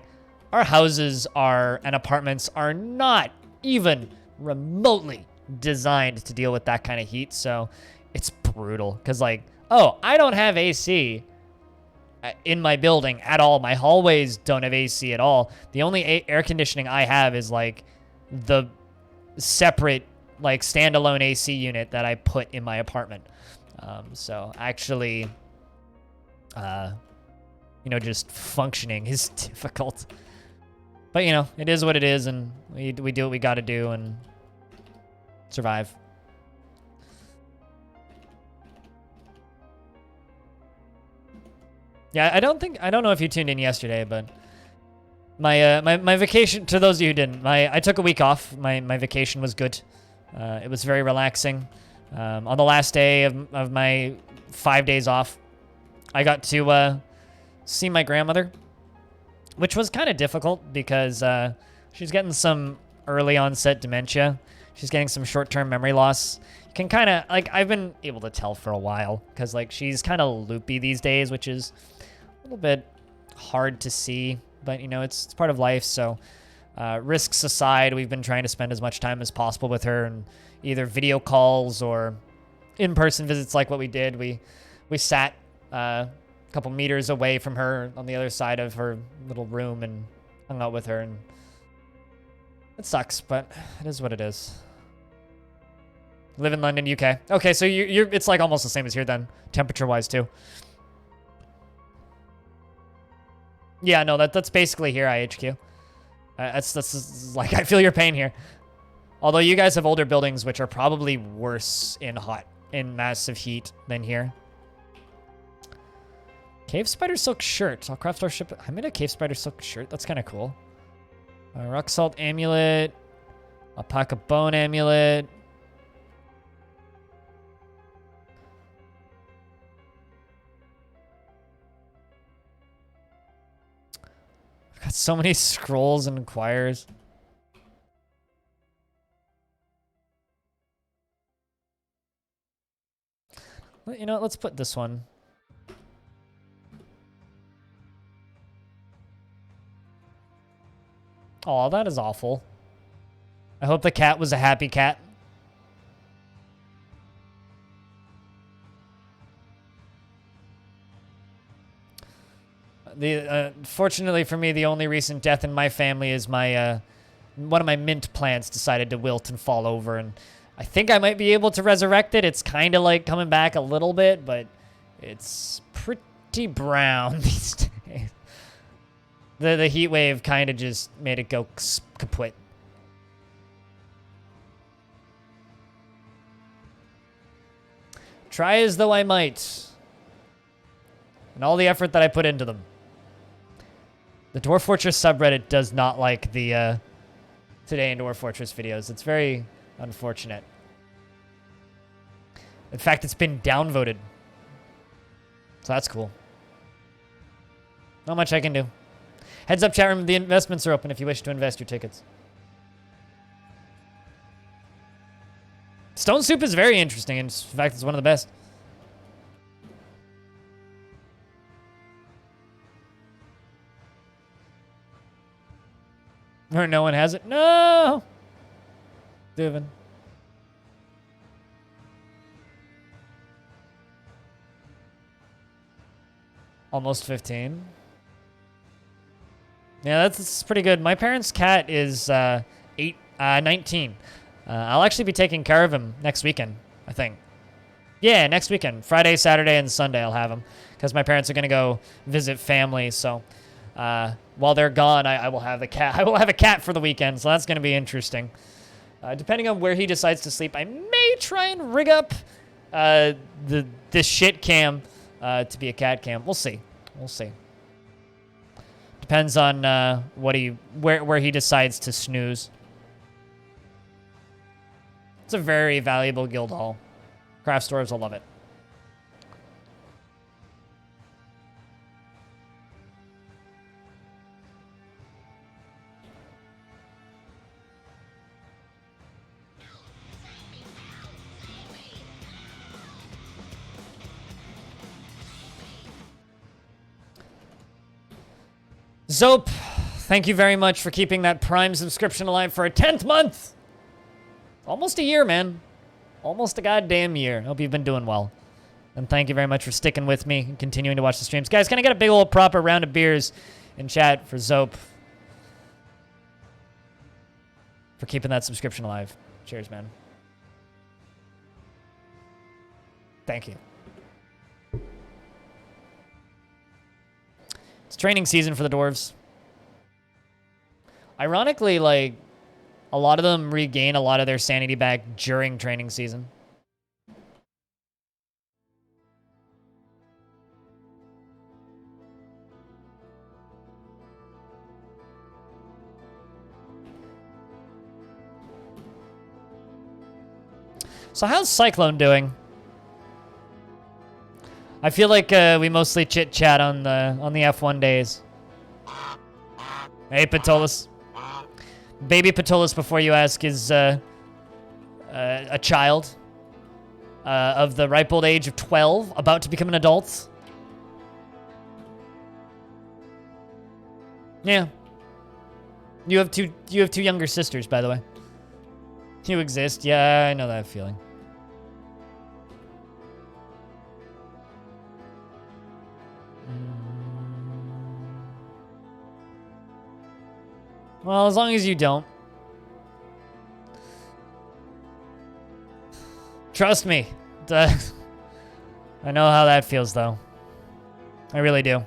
our houses and apartments are not even remotely designed to deal with that kind of heat, so it's brutal. Because like, oh, I don't have AC in my building at all. My hallways don't have AC at all. The only air conditioning I have is like the separate like standalone AC unit that I put in my apartment. So actually, you know, just functioning is difficult. But you know, it is what it is, and we do what we got to do and survive. Yeah, I don't know if you tuned in yesterday, but my my vacation, to those of you who didn't, I took a week off. My vacation was good. It was very relaxing. On the last day of my 5 days off, I got to see my grandmother, which was kind of difficult because she's getting some early onset dementia. She's getting some short-term memory loss. You can kind of, like, I've been able to tell for a while because, like, she's kind of loopy these days, which is a little bit hard to see, but, you know, it's part of life. So risks aside, we've been trying to spend as much time as possible with her, and either video calls or in-person visits like what we did. We sat a couple meters away from her on the other side of her little room and hung out with her, and it sucks, but it is what it is. Live in London, UK. Okay, so you're it's like almost the same as here then, temperature-wise too. Yeah, no, that's basically here, IHQ. That's like, I feel your pain here. Although you guys have older buildings, which are probably worse in massive heat than here. Cave spider silk shirt. I'll craft our ship. I made a cave spider silk shirt. That's kind of cool. Rock salt amulet. Alpaca bone amulet. I've got so many scrolls and inquires. You know, let's put this one. Oh, that is awful. I hope the cat was a happy cat. Fortunately for me, the only recent death in my family is my one of my mint plants decided to wilt and fall over, and I think I might be able to resurrect it. It's kind of like coming back a little bit, but it's pretty brown these days. The heat wave kind of just made it go kaput. Try as though I might. And all the effort that I put into them. The Dwarf Fortress subreddit does not like the Today in Dwarf Fortress videos. It's very unfortunate. In fact, it's been downvoted. So that's cool. Not much I can do. Heads up, chat room, the investments are open if you wish to invest your tickets. Stone soup is very interesting. In fact, it's one of the best. Or no one has it. No! Divin. Almost 15. Yeah, that's pretty good. My parents' cat is 19. I'll actually be taking care of him next weekend, I think. Yeah, next weekend. Friday, Saturday, and Sunday I'll have him. Because my parents are going to go visit family, so while they're gone, I will have the cat. I will have a cat for the weekend, so that's going to be interesting. Depending on where he decides to sleep, I may try and rig up this shit cam to be a cat cam. We'll see. We'll see. Depends on where he decides to snooze. It's a very valuable guild hall. Craft stores will love it. Zope, thank you very much for keeping that Prime subscription alive for a 10th month. Almost a year, man. Almost a goddamn year. Hope you've been doing well. And thank you very much for sticking with me and continuing to watch the streams. Guys, can I get a big old proper round of beers in chat for Zope? For keeping that subscription alive. Cheers, man. Thank you. It's training season for the dwarves. Ironically, like, a lot of them regain a lot of their sanity back during training season. So how's Cyclone doing? I feel like we mostly chit-chat on the F1 days. Hey, Patolus. Baby Patolus, before you ask, is a child of the ripe old age of 12, about to become an adult. Yeah. You have two younger sisters, by the way. You exist. Yeah, I know that feeling. Well, as long as you don't. Trust me. I know how that feels, though. I really do.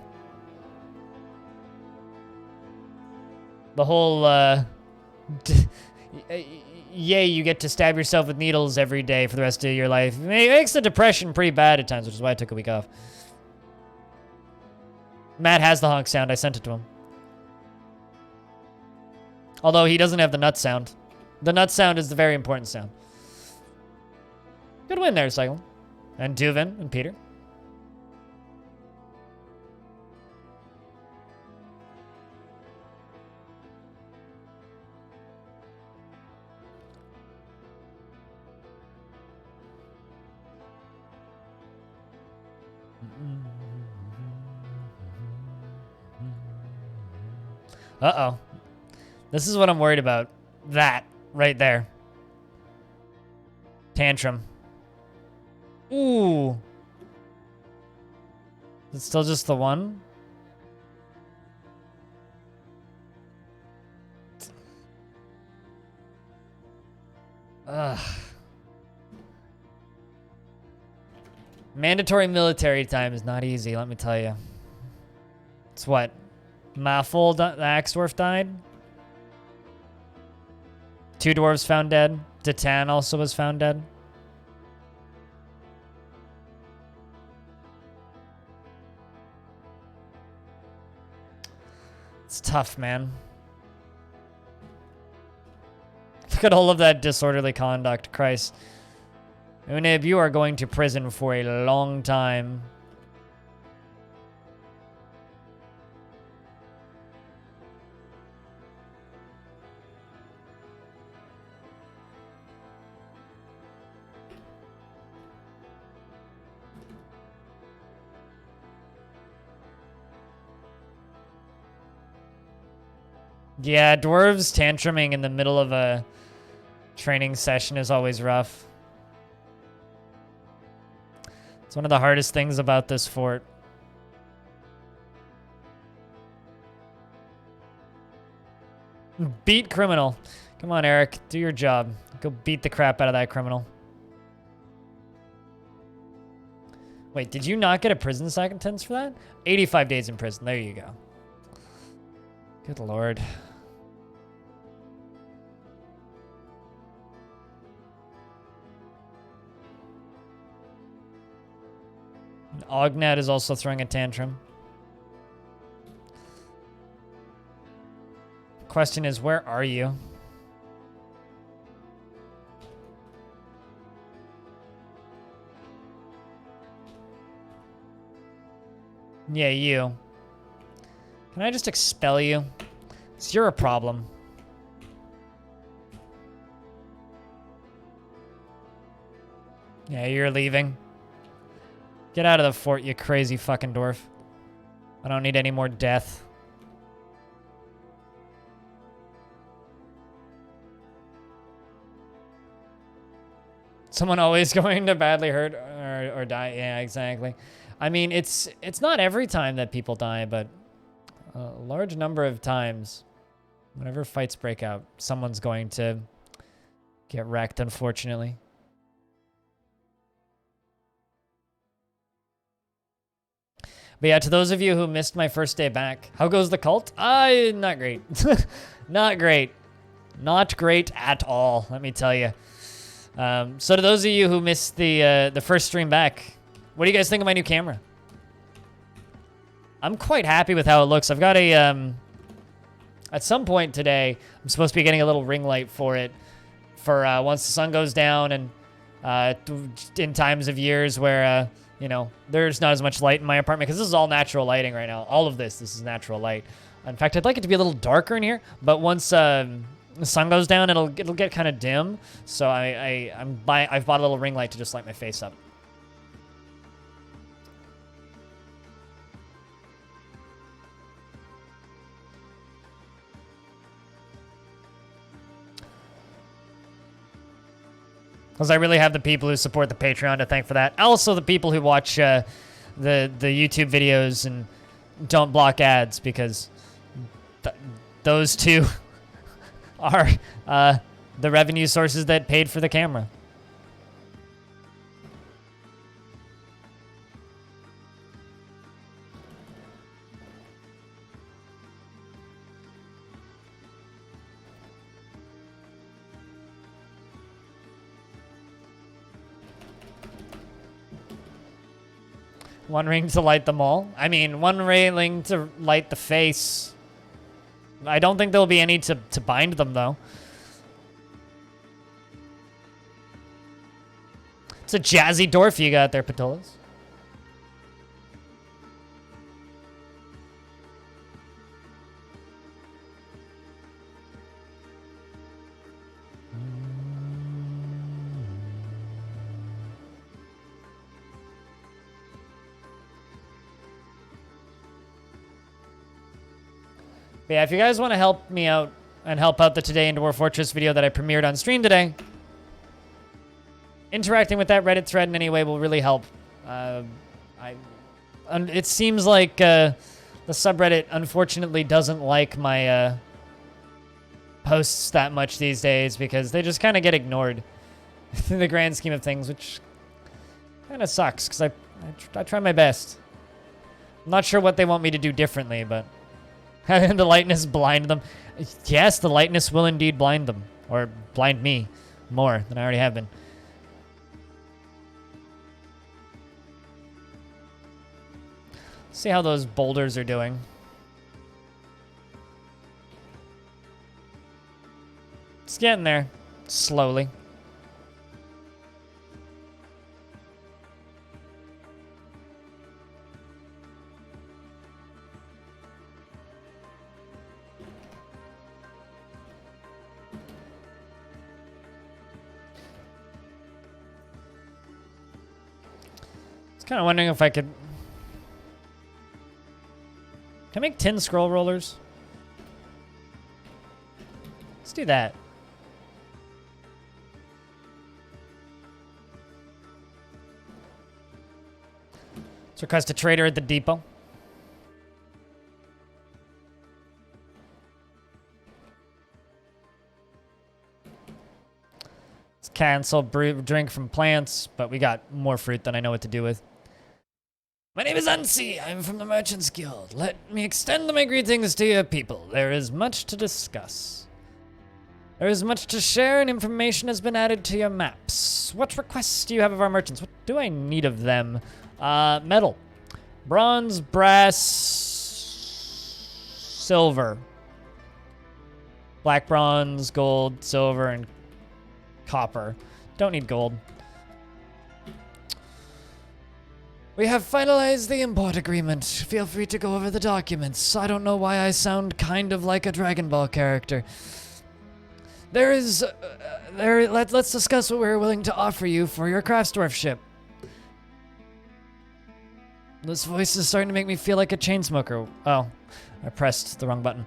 The whole, yay, you get to stab yourself with needles every day for the rest of your life. It makes the depression pretty bad at times, which is why I took a week off. Matt has the honk sound. I sent it to him. Although he doesn't have the nut sound. The nut sound is the very important sound. Good win there, Cycle. And Duvin and Peter. Uh-oh. This is what I'm worried about. That right there. Tantrum. Ooh. Is it still just the one? Ugh. Mandatory military time is not easy, let me tell you. It's what? Mafful, the Axe Dwarf died? 2 dwarves found dead. Datan also was found dead. It's tough, man. Look at all of that disorderly conduct, Christ. Unib, you are going to prison for a long time. Yeah, dwarves tantruming in the middle of a training session is always rough. It's one of the hardest things about this fort. Beat criminal. Come on, Eric. Do your job. Go beat the crap out of that criminal. Wait, did you not get a prison sentence for that? 85 days in prison. There you go. Good lord. Ognat is also throwing a tantrum. Question is, where are you? Yeah, you. Can I just expel you? 'Cause you're a problem. Yeah, you're leaving. Get out of the fort, you crazy fucking dwarf. I don't need any more death. Someone always going to badly hurt or die. Yeah, exactly. I mean, it's not every time that people die, but a large number of times, whenever fights break out, someone's going to get wrecked, unfortunately. But yeah, to those of you who missed my first day back, how goes the cult? Not great. Not great. Not great at all, let me tell you. So to those of you who missed the first stream back, what do you guys think of my new camera? I'm quite happy with how it looks. I've got a, at some point today, I'm supposed to be getting a little ring light for it for once the sun goes down and in times of years where, you know, there's not as much light in my apartment because this is all natural lighting right now. All of this is natural light. In fact, I'd like it to be a little darker in here, but once the sun goes down, it'll get kind of dim. So I've bought a little ring light to just light my face up. Because I really have the people who support the Patreon to thank for that. Also the people who watch the YouTube videos and don't block ads, because those two are the revenue sources that paid for the camera. One ring to light them all. I mean, one railing to light the face. I don't think there'll be any to bind them, though. It's a jazzy dwarf you got there, Patolas. But yeah, if you guys want to help me out and help out the Today in Dwarf Fortress video that I premiered on stream today, interacting with that Reddit thread in any way will really help. It seems like the subreddit unfortunately doesn't like my posts that much these days because they just kind of get ignored in the grand scheme of things, which kind of sucks because I try my best. I'm not sure what they want me to do differently, but having the lightness blind them. Yes, the lightness will indeed blind them. Or blind me more than I already have been. See how those boulders are doing. It's getting there. Slowly. Kind of wondering if I could... Can I make 10 scroll rollers? Let's do that. Let's request a trader at the depot. . 'Cause ' Let's cancel drink from plants, but we got more fruit than I know what to do with. My name is Unsi. I'm from the Merchants Guild. Let me extend my greetings to your people. There is much to discuss. There is much to share, and information has been added to your maps. What requests do you have of our merchants? What do I need of them? Metal. Bronze, brass, silver. Black bronze, gold, silver, and copper. Don't need gold. We have finalized the import agreement. Feel free to go over the documents. I don't know why I sound kind of like a Dragon Ball character. Let's discuss what we're willing to offer you for your Craftsdwarf ship. This voice is starting to make me feel like a chain smoker. Oh, I pressed the wrong button.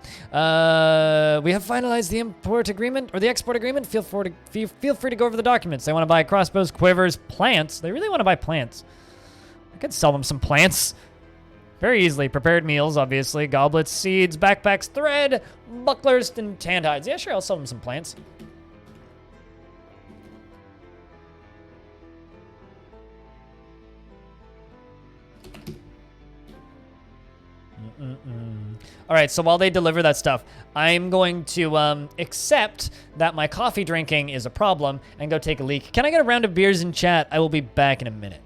We have finalized the import agreement, or the export agreement. Feel free to go over the documents. They want to buy crossbows, quivers, plants. They really want to buy plants. I could sell them some plants. Very easily. Prepared meals, obviously. Goblets, seeds, backpacks, thread, bucklers, and tanned hides. Yeah, sure, I'll sell them some plants. All right, so while they deliver that stuff, I'm going to accept that my coffee drinking is a problem and go take a leak. Can I get a round of beers in chat? I will be back in a minute.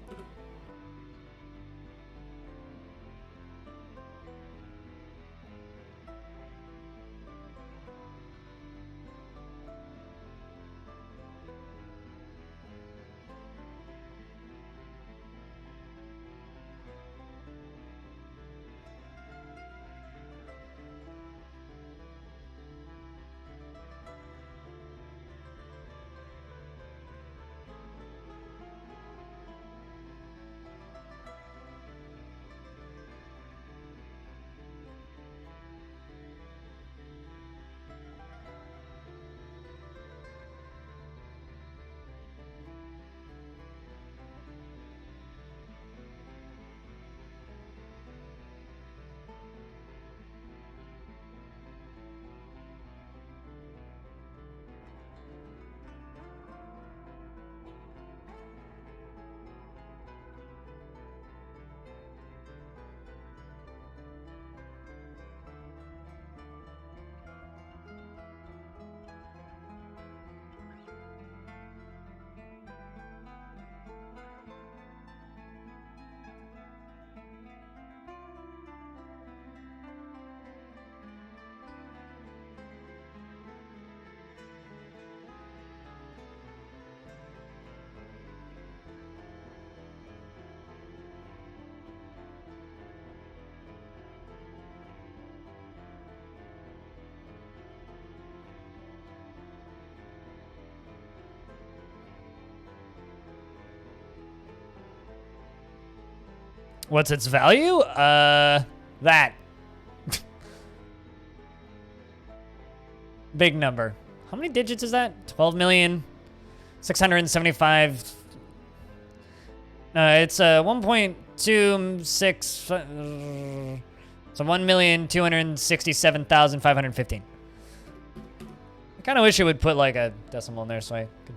What's its value? That. Big number. How many digits is that? 12,675. It's 1.26. So 1,267,515. I kind of wish it would put like a decimal in there so I could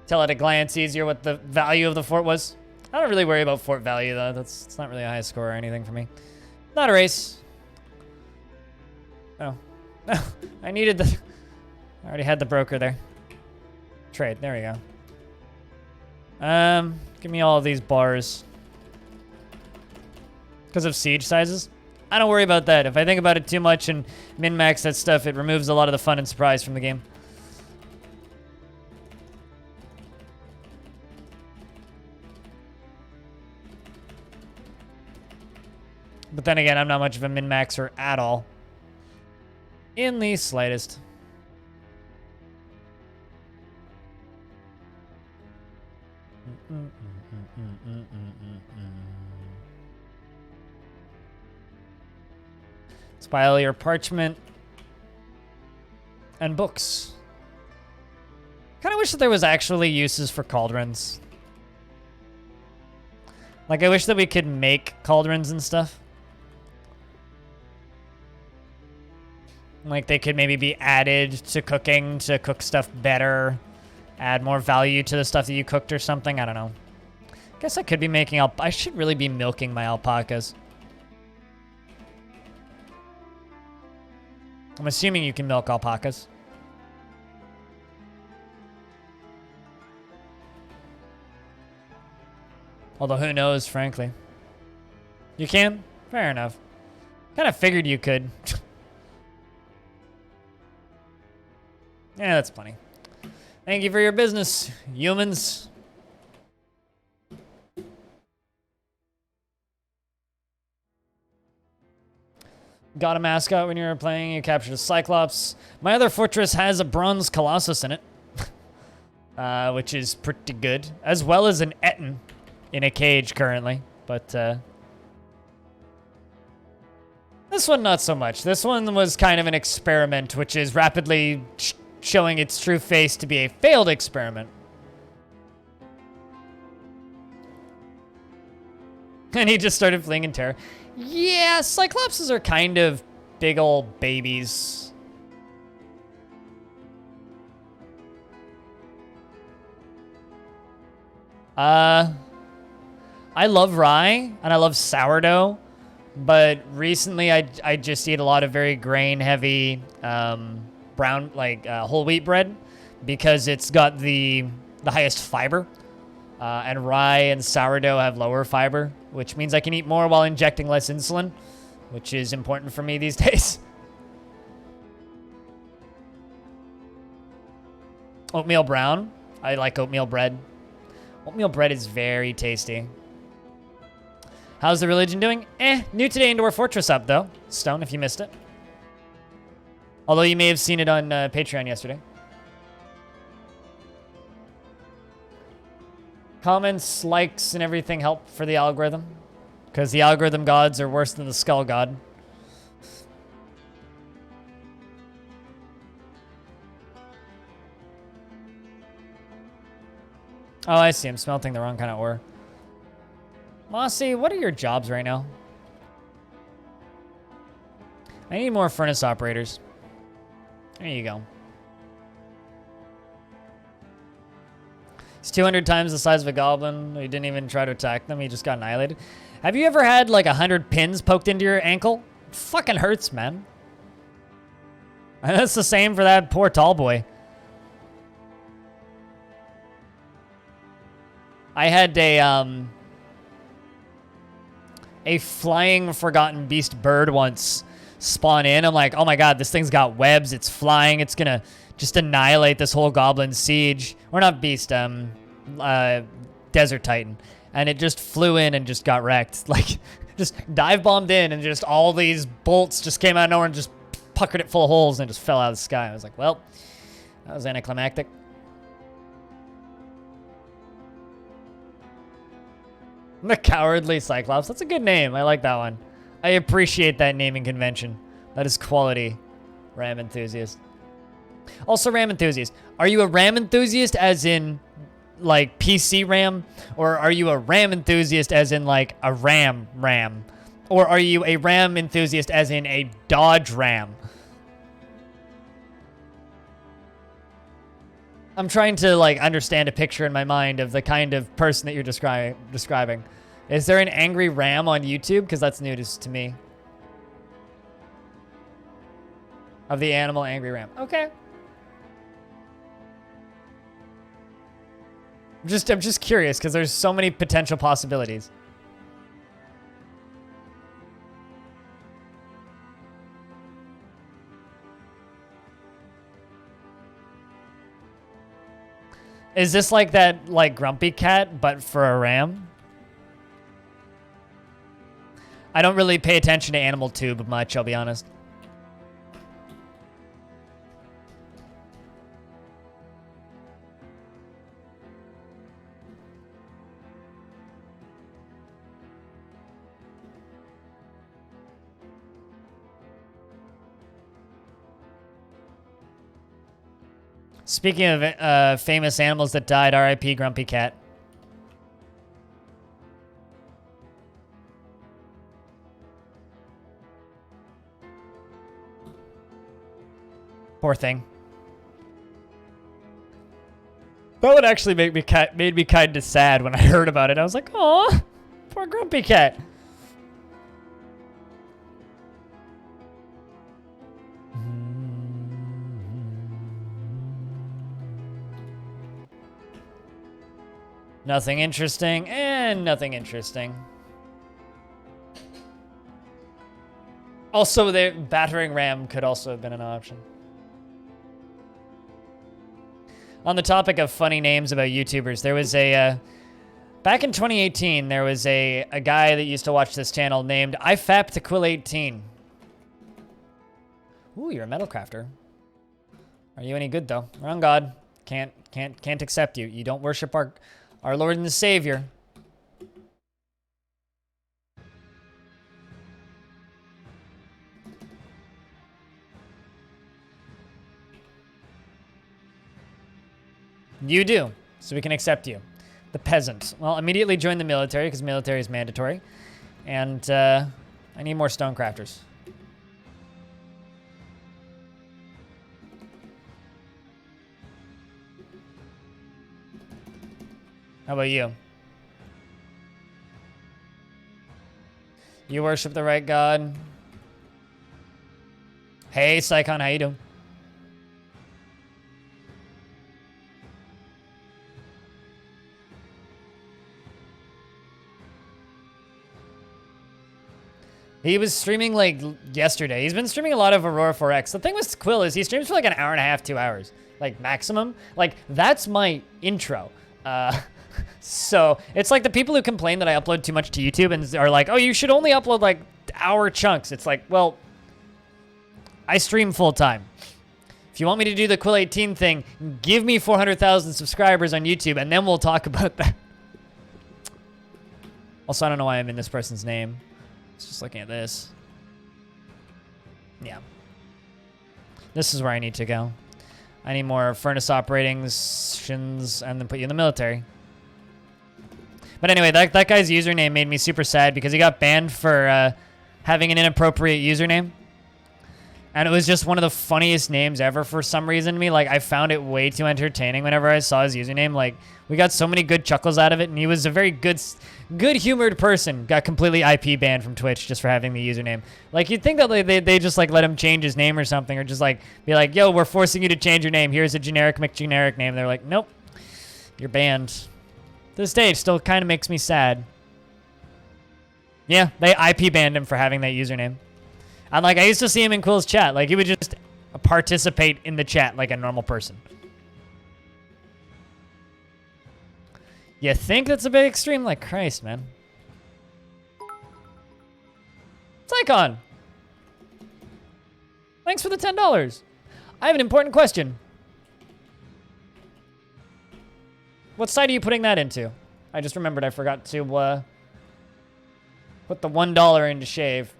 tell at a glance easier what the value of the fort was. I don't really worry about fort value, though. It's not really a high score or anything for me. Not a race. Oh. I needed the... I already had the broker there. Trade. There we go. Give me all of these bars. Because of siege sizes? I don't worry about that. If I think about it too much and min-max that stuff, it removes a lot of the fun and surprise from the game. But then again, I'm not much of a min-maxer at all. In the slightest. Spile your parchment and books. Kind of wish that there was actually uses for cauldrons. Like, I wish that we could make cauldrons and stuff. Like, they could maybe be added to cooking to cook stuff better. Add more value to the stuff that you cooked or something. I don't know. Guess I could be making I should really be milking my alpacas. I'm assuming you can milk alpacas. Although who knows, frankly. You can? Fair enough. Kind of figured you could. Yeah, that's plenty. Thank you for your business, humans. Got a mascot when you were playing. You captured a Cyclops. My other fortress has a bronze Colossus in it. Which is pretty good. As well as an Etten in a cage currently. But, this one, not so much. This one was kind of an experiment, which is rapidly showing its true face to be a failed experiment. And he just started fleeing in terror. Yeah, Cyclopses are kind of big old babies. I love rye, and I love sourdough, but recently I just eat a lot of very grain-heavy brown, like whole wheat bread, because it's got the highest fiber. And rye and sourdough have lower fiber, which means I can eat more while injecting less insulin, which is important for me these days. Oatmeal brown. I like oatmeal bread. Oatmeal bread is very tasty. How's the religion doing? New today in Dwarf Fortress up, though. Stone, if you missed it. Although you may have seen it on Patreon yesterday. Comments, likes, and everything help for the algorithm. Because the algorithm gods are worse than the skull god. Oh, I see. I'm smelting the wrong kind of ore. Mossy, what are your jobs right now? I need more furnace operators. There you go. He's 200 times the size of a goblin. He didn't even try to attack them. He just got annihilated. Have you ever had like 100 pins poked into your ankle? It fucking hurts, man. And that's the same for that poor tall boy. I had a flying forgotten beast bird once spawn in. I'm like, oh my god, this thing's got webs. It's flying. It's gonna just annihilate this whole goblin siege. Or not beast, desert titan. And it just flew in and just got wrecked. Like, just dive bombed in and just all these bolts just came out of nowhere and just puckered it full of holes and just fell out of the sky. I was like, well, that was anticlimactic. The Cowardly Cyclops. That's a good name. I like that one. I appreciate that naming convention. That is quality. RAM enthusiast. Also, RAM enthusiast. Are you a RAM enthusiast as in, like, PC RAM? Or are you a RAM enthusiast as in, like, a RAM? Or are you a RAM enthusiast as in a Dodge Ram? I'm trying to, like, understand a picture in my mind of the kind of person that you're describing. Is there an angry ram on YouTube? Because that's news to me. Of the animal angry ram. Okay. I'm just curious, because there's so many potential possibilities. Is this like that, like, grumpy cat, but for a ram? I don't really pay attention to Animal Tube much, I'll be honest. Speaking of famous animals that died, R.I.P. Grumpy Cat. Poor thing. That would actually made me kind of sad when I heard about it. I was like, "Oh, poor grumpy cat." Nothing interesting, and nothing interesting. Also, the battering ram could also have been an option. On the topic of funny names about YouTubers, there was a, back in 2018, there was a guy that used to watch this channel named IFAPTheQuill18. Ooh, you're a metal crafter. Are you any good, though? Wrong god. Can't accept you. You don't worship our Lord and Savior. You do, so we can accept you. The peasant. Well, immediately join the military, because military is mandatory. And I need more stone crafters. How about you? You worship the right god. Hey, Psychon, how you doing? He was streaming like yesterday. He's been streaming a lot of Aurora 4X. The thing with Quill is he streams for like an hour and a half, 2 hours, like maximum. Like that's my intro. So it's like the people who complain that I upload too much to YouTube and are like, oh, you should only upload like hour chunks. It's like, well, I stream full time. If you want me to do the Quill 18 thing, give me 400,000 subscribers on YouTube and then we'll talk about that. Also, I don't know why I'm in this person's name. It's just looking at this. Yeah. This is where I need to go. I need more furnace operations and then put you in the military. But anyway, that guy's username made me super sad because he got banned for having an inappropriate username. And it was just one of the funniest names ever for some reason to me. Like, I found it way too entertaining whenever I saw his username. Like, we got so many good chuckles out of it, and he was a very good-humored person. Got completely IP banned from Twitch just for having the username. Like, you'd think that they just, like, let him change his name or something, or just, like, be like, yo, we're forcing you to change your name. Here's a generic McGeneric name. They're like, nope, you're banned. To this day, it still kind of makes me sad. Yeah, they IP banned him for having that username. And, like, I used to see him in Quill's chat. Like, he would just participate in the chat like a normal person. You think that's a bit extreme? Like, Christ, man. Psychon! Thanks for the $10. I have an important question. What side are you putting that into? I just remembered I forgot to put the $1 into shave.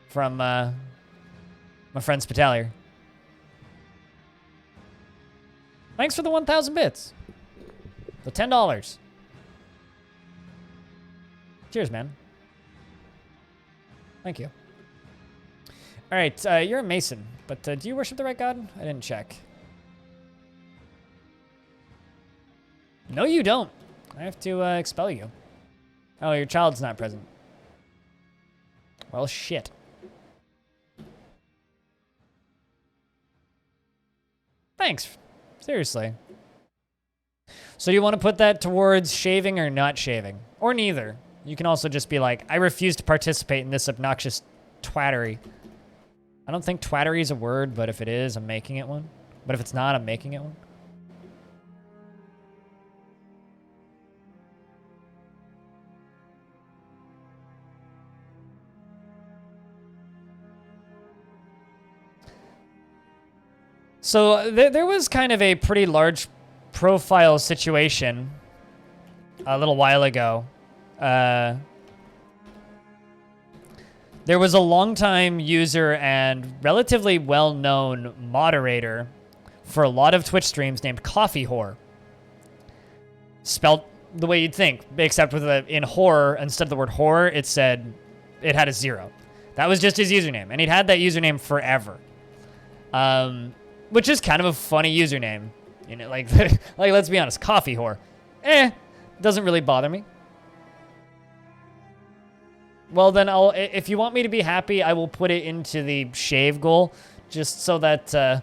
From my friend Spitalier. Thanks for the 1,000 bits. The $10. Cheers, man. Thank you. All right, you're a Mason, but do you worship the right god? I didn't check. No, you don't. I have to expel you. Oh, your child's not present. Well, shit. Thanks. Seriously. So you want to put that towards shaving or not shaving? Or neither. You can also just be like, I refuse to participate in this obnoxious twattery. I don't think twattery is a word, but if it is, I'm making it one. But if it's not, I'm making it one. So there was kind of a pretty large profile situation a little while ago. There was a longtime user and relatively well-known moderator for a lot of Twitch streams named Coffee Whore. Spelled the way you'd think, except with in horror, instead of the word horror, it had a 0. That was just his username, and he'd had that username forever. Which is kind of a funny username. You know, like, like let's be honest, coffee whore. Doesn't really bother me. Well, then if you want me to be happy, I will put it into the shave goal, just so that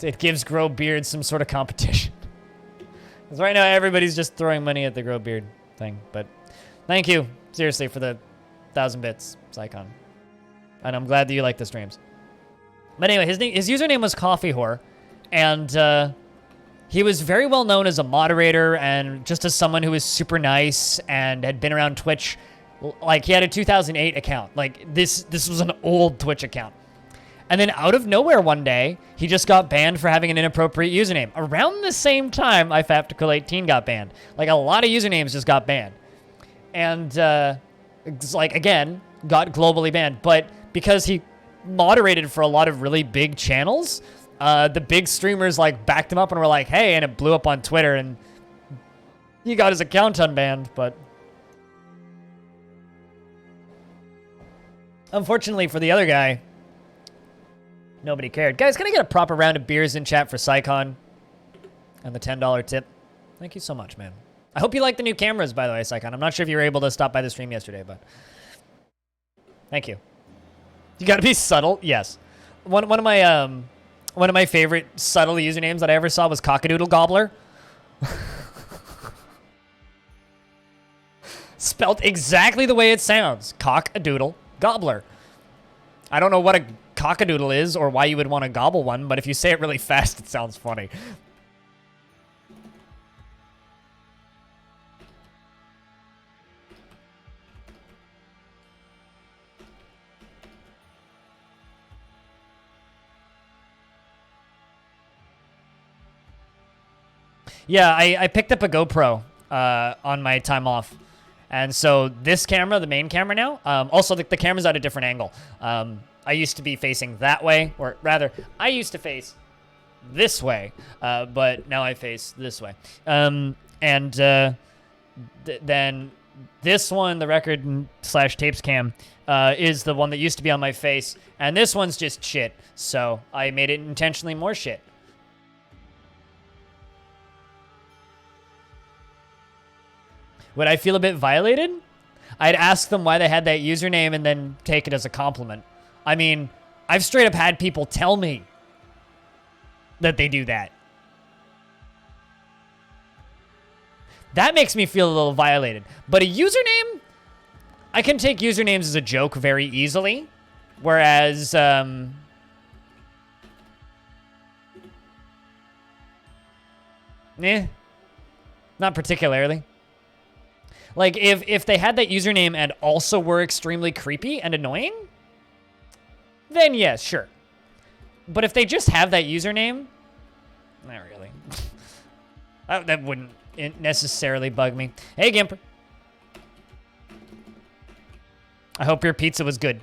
it gives Grow Beard some sort of competition. Because right now, everybody's just throwing money at the Grow Beard thing. But thank you, seriously, for the 1,000 bits, Psycon. And I'm glad that you like the streams. But anyway, his username was Coffee Whore. And he was very well known as a moderator and just as someone who was super nice and had been around Twitch. Like, he had a 2008 account. Like, this was an old Twitch account. And then out of nowhere one day, he just got banned for having an inappropriate username. Around the same time, iFaptical18 got banned. Like, a lot of usernames just got banned. And, like, again, got globally banned. But because he moderated for a lot of really big channels, the big streamers, like, backed him up and were like, hey, and it blew up on Twitter, and he got his account unbanned, but... Unfortunately for the other guy, nobody cared. Guys, can I get a proper round of beers in chat for Psycon? And the $10 tip. Thank you so much, man. I hope you like the new cameras, by the way, Psycon. I'm not sure if you were able to stop by the stream yesterday, but... Thank you. You gotta be subtle? Yes. One of my favorite subtle usernames that I ever saw was Cockadoodle Gobbler. Spelt exactly the way it sounds. Cock-a-doodle Gobbler. I don't know what a cockadoodle is or why you would want to gobble one, but if you say it really fast, it sounds funny. Yeah, I picked up a GoPro on my time off. And so this camera, the main camera now, also the camera's at a different angle. I used to be facing that way, or rather, I used to face this way, but now I face this way. Then this one, the record/tapes cam, is the one that used to be on my face, and this one's just shit. So I made it intentionally more shit. Would I feel a bit violated? I'd ask them why they had that username and then take it as a compliment. I mean, I've straight up had people tell me that they do that. That makes me feel a little violated. But a username? I can take usernames as a joke very easily. Whereas, not particularly. Like, if they had that username and also were extremely creepy and annoying, then yes, sure. But if they just have that username, not really. That wouldn't necessarily bug me. Hey, Gimper. I hope your pizza was good.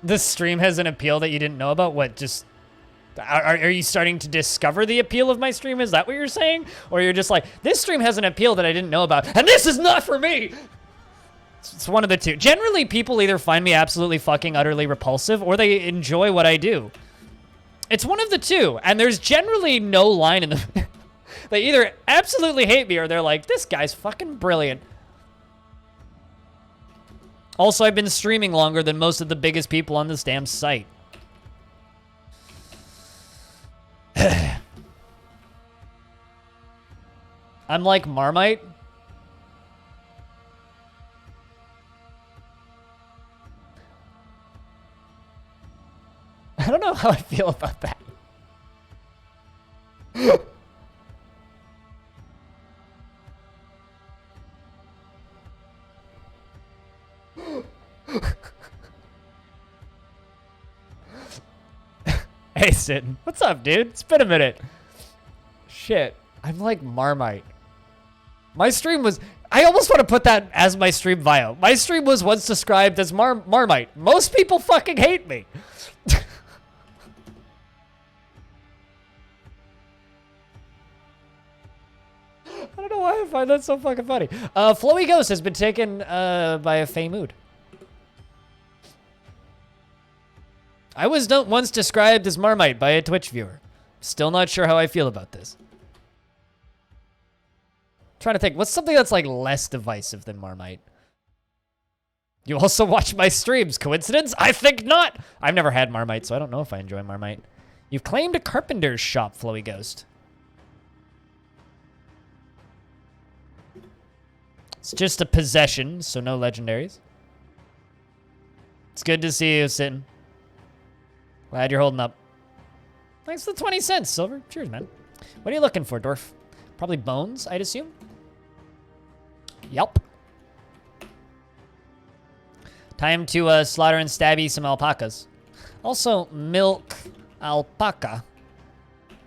This stream has an appeal that you didn't know about? What, just... Are you starting to discover the appeal of my stream? Is that what you're saying? Or you're just like, this stream has an appeal that I didn't know about, and this is not for me! It's one of the two. Generally, people either find me absolutely fucking utterly repulsive, or they enjoy what I do. It's one of the two, and there's generally no line in the... They either absolutely hate me, or they're like, this guy's fucking brilliant. Also, I've been streaming longer than most of the biggest people on this damn site. I'm like Marmite. I don't know how I feel about that. Hey, Sid. What's up, dude? It's been a minute. Shit. I'm like Marmite. My stream was... I almost want to put that as my stream bio. My stream was once described as Marmite. Most people fucking hate me. I don't know why I find that so fucking funny. Flowy Ghost has been taken by a Fey Mood. I was once described as Marmite by a Twitch viewer. Still not sure how I feel about this. Trying to think, what's something that's like less divisive than Marmite? You also watch my streams. Coincidence? I think not. I've never had Marmite, so I don't know if I enjoy Marmite. You've claimed a carpenter's shop, Flowy Ghost. It's just a possession, so no legendaries. It's good to see you sitting. Glad you're holding up. Thanks for the 20 cents, Silver. Cheers, man. What are you looking for, Dwarf? Probably bones, I'd assume. Yelp. Time to slaughter and stabby some alpacas. Also, milk alpaca.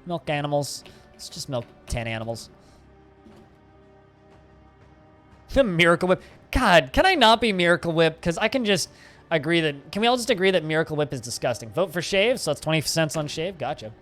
Milk animals. Let's just milk 10 animals. The Miracle Whip. God, can I not be Miracle Whip? Because I can just agree that... Can we all just agree that Miracle Whip is disgusting? Vote for shave, so that's 20 cents on shave. Gotcha.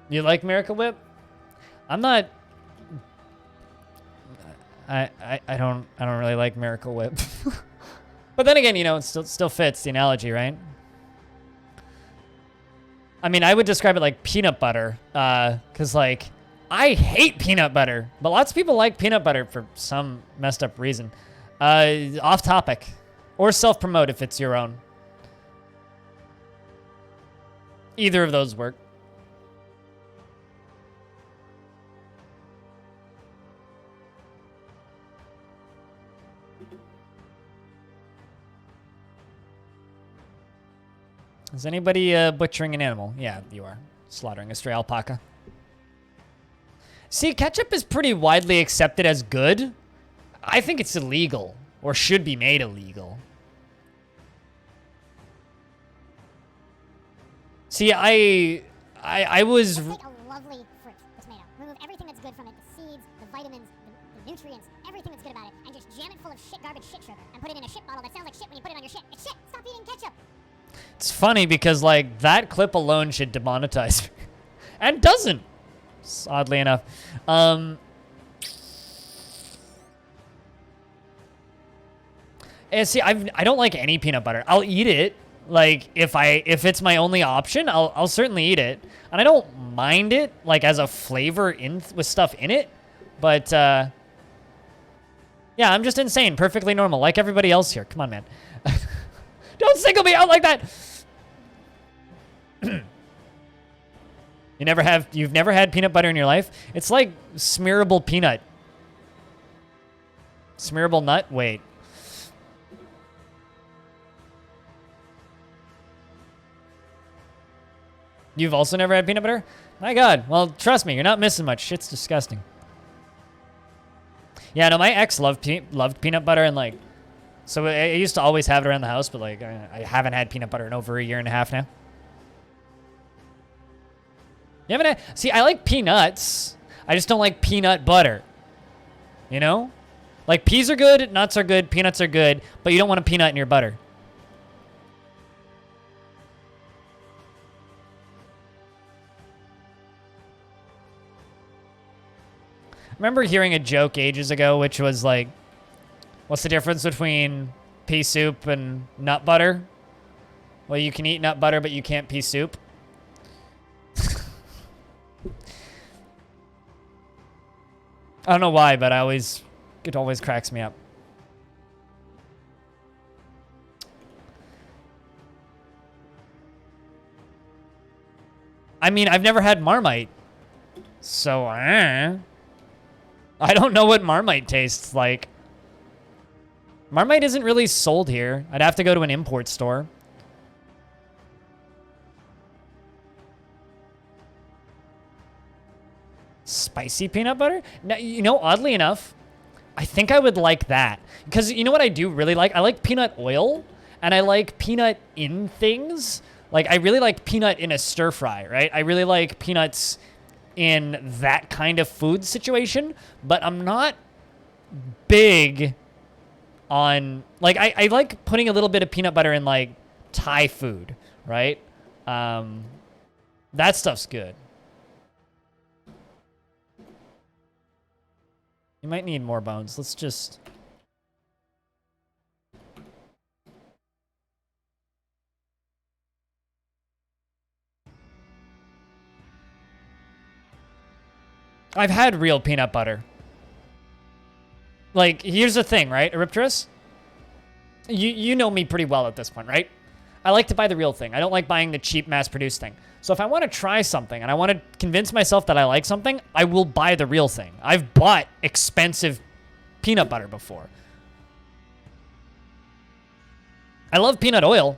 You like Miracle Whip? I'm not. I don't really like Miracle Whip. But then again, you know, it still fits the analogy, right? I mean, I would describe it like peanut butter, because like I hate peanut butter, but lots of people like peanut butter for some messed up reason. Off topic, or self-promote if it's your own. Either of those work. Is anybody butchering an animal? Yeah, you are. Slaughtering a stray alpaca. See, ketchup is pretty widely accepted as good. I think it's illegal, or should be made illegal. See, I was... Let's take a lovely fruit, the tomato. Remove everything that's good from it, the seeds, the vitamins, the nutrients, everything that's good about it, and just jam it full of shit, garbage, shit sugar, and put it in a shit bottle that sounds like shit when you put it on your shit. It's shit! Stop eating ketchup! It's funny because, like, that clip alone should demonetize me. And doesn't, oddly enough. And see, I don't like any peanut butter. I'll eat it. Like, if it's my only option, I'll certainly eat it. And I don't mind it, like, as a flavor with stuff in it. But, yeah, I'm just insane. Perfectly normal, like everybody else here. Come on, man. Don't single me out like that! You've never had peanut butter in your life? It's like smearable peanut. Smearable nut? Wait. You've also never had peanut butter? My God. Well, trust me, you're not missing much. Shit's disgusting. Yeah, no, my ex loved peanut butter, and like, so I used to always have it around the house, but like, I haven't had peanut butter in over a year and a half now. You haven't had, see, I like peanuts. I just don't like peanut butter. You know? Like, peas are good, nuts are good, peanuts are good, but you don't want a peanut in your butter. I remember hearing a joke ages ago, which was like, what's the difference between pea soup and nut butter? Well, you can eat nut butter, but you can't pea soup. I don't know why, but it always cracks me up. I mean, I've never had Marmite, so I don't know what Marmite tastes like. Marmite isn't really sold here. I'd have to go to an import store. Spicy peanut butter? Now, you know, oddly enough, I think I would like that. Because you know what I do really like? I like peanut oil, and I like peanut in things. Like, I really like peanut in a stir fry, right? I really like peanuts in that kind of food situation, but I'm not big on, like, I like putting a little bit of peanut butter in, like, Thai food, right? That stuff's good. You might need more bones. Let's just... I've had real peanut butter. Like, here's the thing, right, Eripterus? You know me pretty well at this point, right? I like to buy the real thing. I don't like buying the cheap mass-produced thing. So if I want to try something and I want to convince myself that I like something, I will buy the real thing. I've bought expensive peanut butter before. I love peanut oil.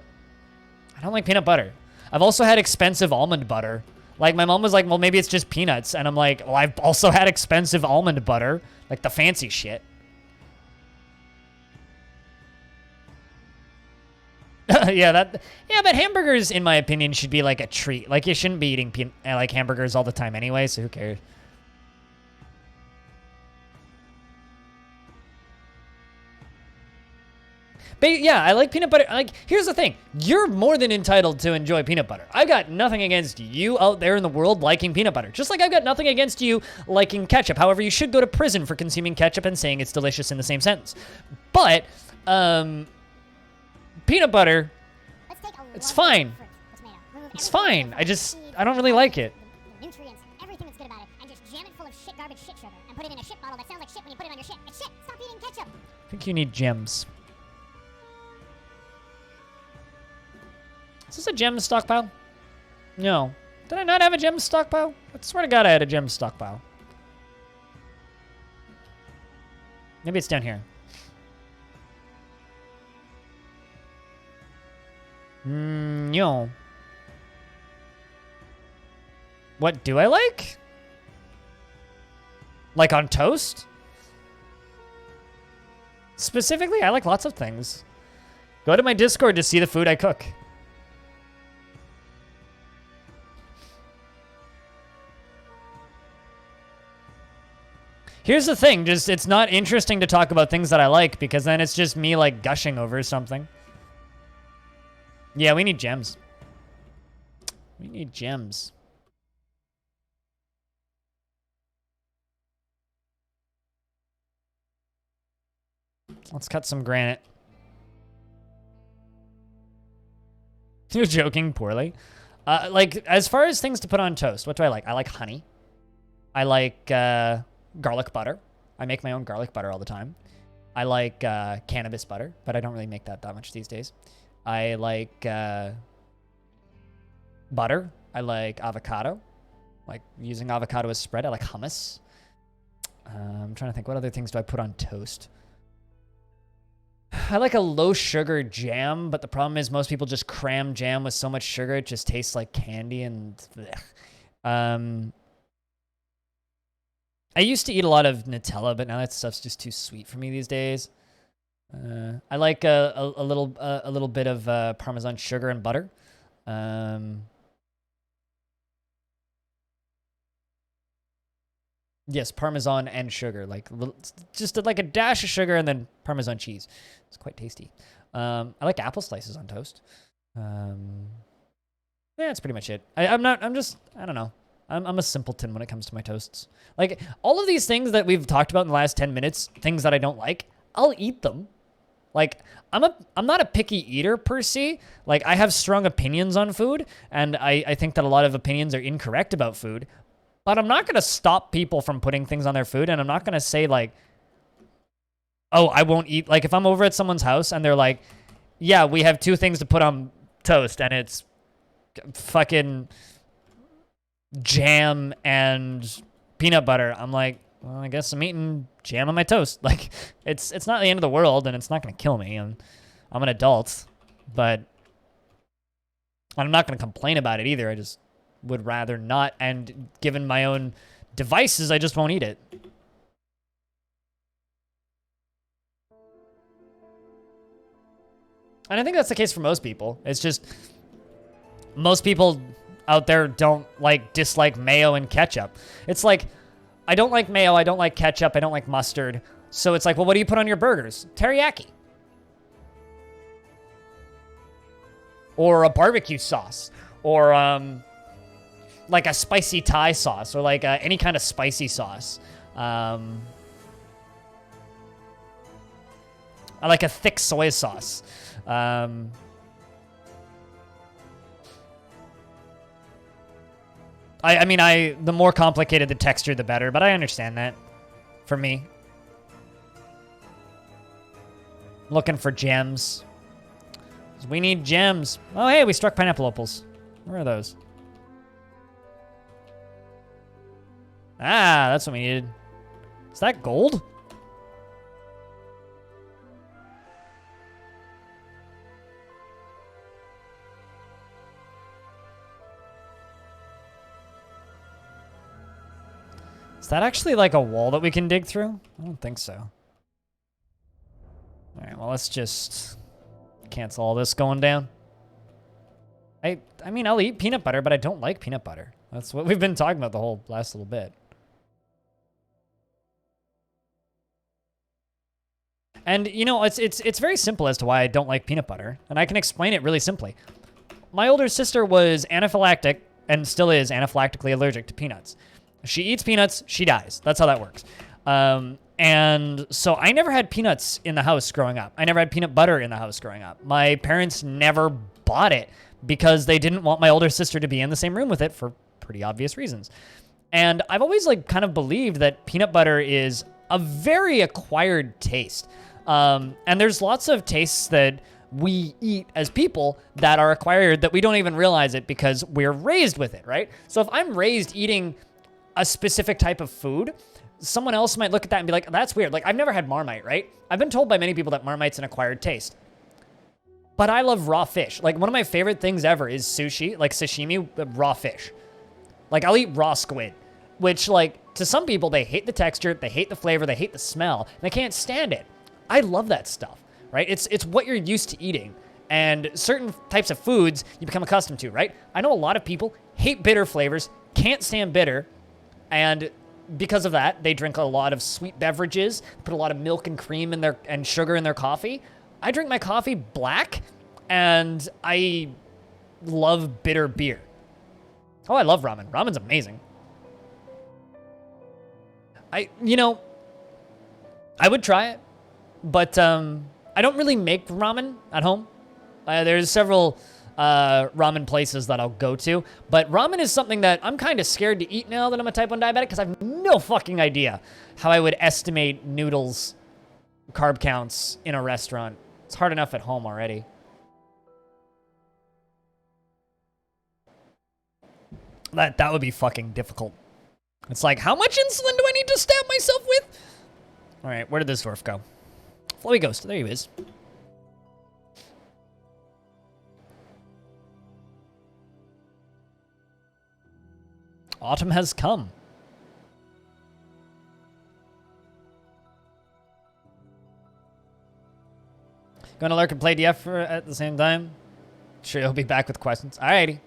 I don't like peanut butter. I've also had expensive almond butter. Like, my mom was like, well, maybe it's just peanuts. And I'm like, well, I've also had expensive almond butter. Like, the fancy shit. Yeah, but hamburgers, in my opinion, should be like a treat. Like, you shouldn't be eating like hamburgers all the time anyway, so who cares? But yeah, I like peanut butter. Like, here's the thing. You're more than entitled to enjoy peanut butter. I've got nothing against you out there in the world liking peanut butter. Just like I've got nothing against you liking ketchup. However, you should go to prison for consuming ketchup and saying it's delicious in the same sentence. But, peanut butter, it's fine. It's fine. I don't really like it. The nutrients, everything that's good about it, and just jam it full of shit, garbage, shit sugar, and put it in a shit bottle that sounds like shit when you put it on your shit. It's shit. Stop eating ketchup. I think you need gems. Is this a gem stockpile? No. Did I not have a gem stockpile? I swear to God I had a gem stockpile. Maybe it's down here. No. What do I like? Like on toast? Specifically, I like lots of things. Go to my Discord to see the food I cook. Here's the thing, just it's not interesting to talk about things that I like because then it's just me like gushing over something. Yeah, we need gems. We need gems. Let's cut some granite. You're joking poorly. Like, as far as things to put on toast, what do I like? I like honey. I like garlic butter. I make my own garlic butter all the time. I like cannabis butter, but I don't really make that much these days. I like butter. I like avocado. Like using avocado as spread. I like hummus. I'm trying to think, what other things do I put on toast? I like a low sugar jam, but the problem is most people just cram jam with so much sugar it just tastes like candy and I used to eat a lot of Nutella, but now that stuff's just too sweet for me these days. I like a little bit of Parmesan sugar and butter. Yes, Parmesan and sugar, like just like a dash of sugar and then Parmesan cheese. It's quite tasty. I like apple slices on toast. Yeah, that's pretty much it. I don't know. I'm a simpleton when it comes to my toasts. Like, all of these things that we've talked about in the last 10 minutes, things that I don't like, I'll eat them. Like, I'm not a picky eater per se. Like, I have strong opinions on food, and I think that a lot of opinions are incorrect about food. But I'm not going to stop people from putting things on their food, and I'm not going to say, like, oh, I won't eat. Like, if I'm over at someone's house, and they're like, yeah, we have 2 things to put on toast, and it's fucking jam and peanut butter. I'm like, well, I guess I'm eating jam on my toast. Like, it's not the end of the world, and it's not going to kill me. And I'm an adult, but I'm not going to complain about it either. I just would rather not. And given my own devices, I just won't eat it. And I think that's the case for most people. It's just most people out there don't dislike mayo and ketchup. It's like, I don't like mayo, I don't like ketchup, I don't like mustard. So it's like, well, what do you put on your burgers? Teriyaki. Or a barbecue sauce. Or like a spicy Thai sauce. Or like any kind of spicy sauce. I like a thick soy sauce. I mean, the more complicated the texture, the better, but I understand that for me. Looking for gems. We need gems. Oh, hey, we struck pineapple opals. Where are those? Ah, that's what we needed. Is that gold? Is that actually like a wall that we can dig through? I don't think so. All right, well, let's just cancel all this going down. I mean, I'll eat peanut butter, but I don't like peanut butter. That's what we've been talking about the whole last little bit. And, you know, it's very simple as to why I don't like peanut butter, and I can explain it really simply. My older sister was anaphylactic, and still is anaphylactically allergic to peanuts. She eats peanuts, she dies. That's how that works. And so I never had peanuts in the house growing up. I never had peanut butter in the house growing up. My parents never bought it because they didn't want my older sister to be in the same room with it for pretty obvious reasons. And I've always kind of believed that peanut butter is a very acquired taste. And there's lots of tastes that we eat as people that are acquired that we don't even realize it because we're raised with it, right? So if I'm raised eating a specific type of food, someone else might look at that and be like, that's weird. Like, I've never had Marmite, right? I've been told by many people that Marmite's an acquired taste. But I love raw fish. Like, one of my favorite things ever is sushi, like sashimi, raw fish. Like, I'll eat raw squid, which, like, to some people, they hate the texture, they hate the flavor, they hate the smell, and they can't stand it. I love that stuff, right? It's what you're used to eating. And certain types of foods you become accustomed to, right? I know a lot of people hate bitter flavors, can't stand bitter, and because of that, they drink a lot of sweet beverages, put a lot of milk and cream in their and sugar in their coffee. I drink my coffee black, and I love bitter beer. Oh, I love ramen. Ramen's amazing. I would try it, but I don't really make ramen at home. There's several ramen places that I'll go to, but ramen is something that I'm kind of scared to eat now that I'm a type 1 diabetic because I have no fucking idea how I would estimate noodles carb counts in a restaurant. It's hard enough at home already. That would be fucking difficult. It's like, how much insulin do I need to stab myself with? All right, where did this dwarf go? Flowy Ghost, there he is. Autumn has come. Going to lurk and play DF at the same time? Sure, he'll be back with questions. Alrighty.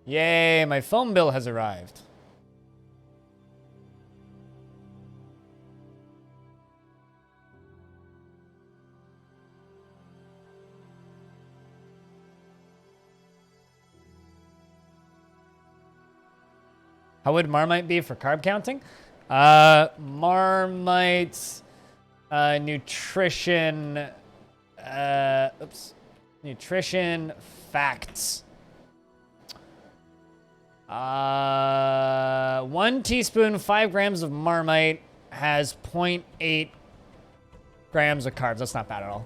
Yay, my phone bill has arrived. How would Marmite be for carb counting? Marmite, nutrition, nutrition facts. 1 teaspoon, 5 grams of Marmite has 0.8 grams of carbs. That's not bad at all.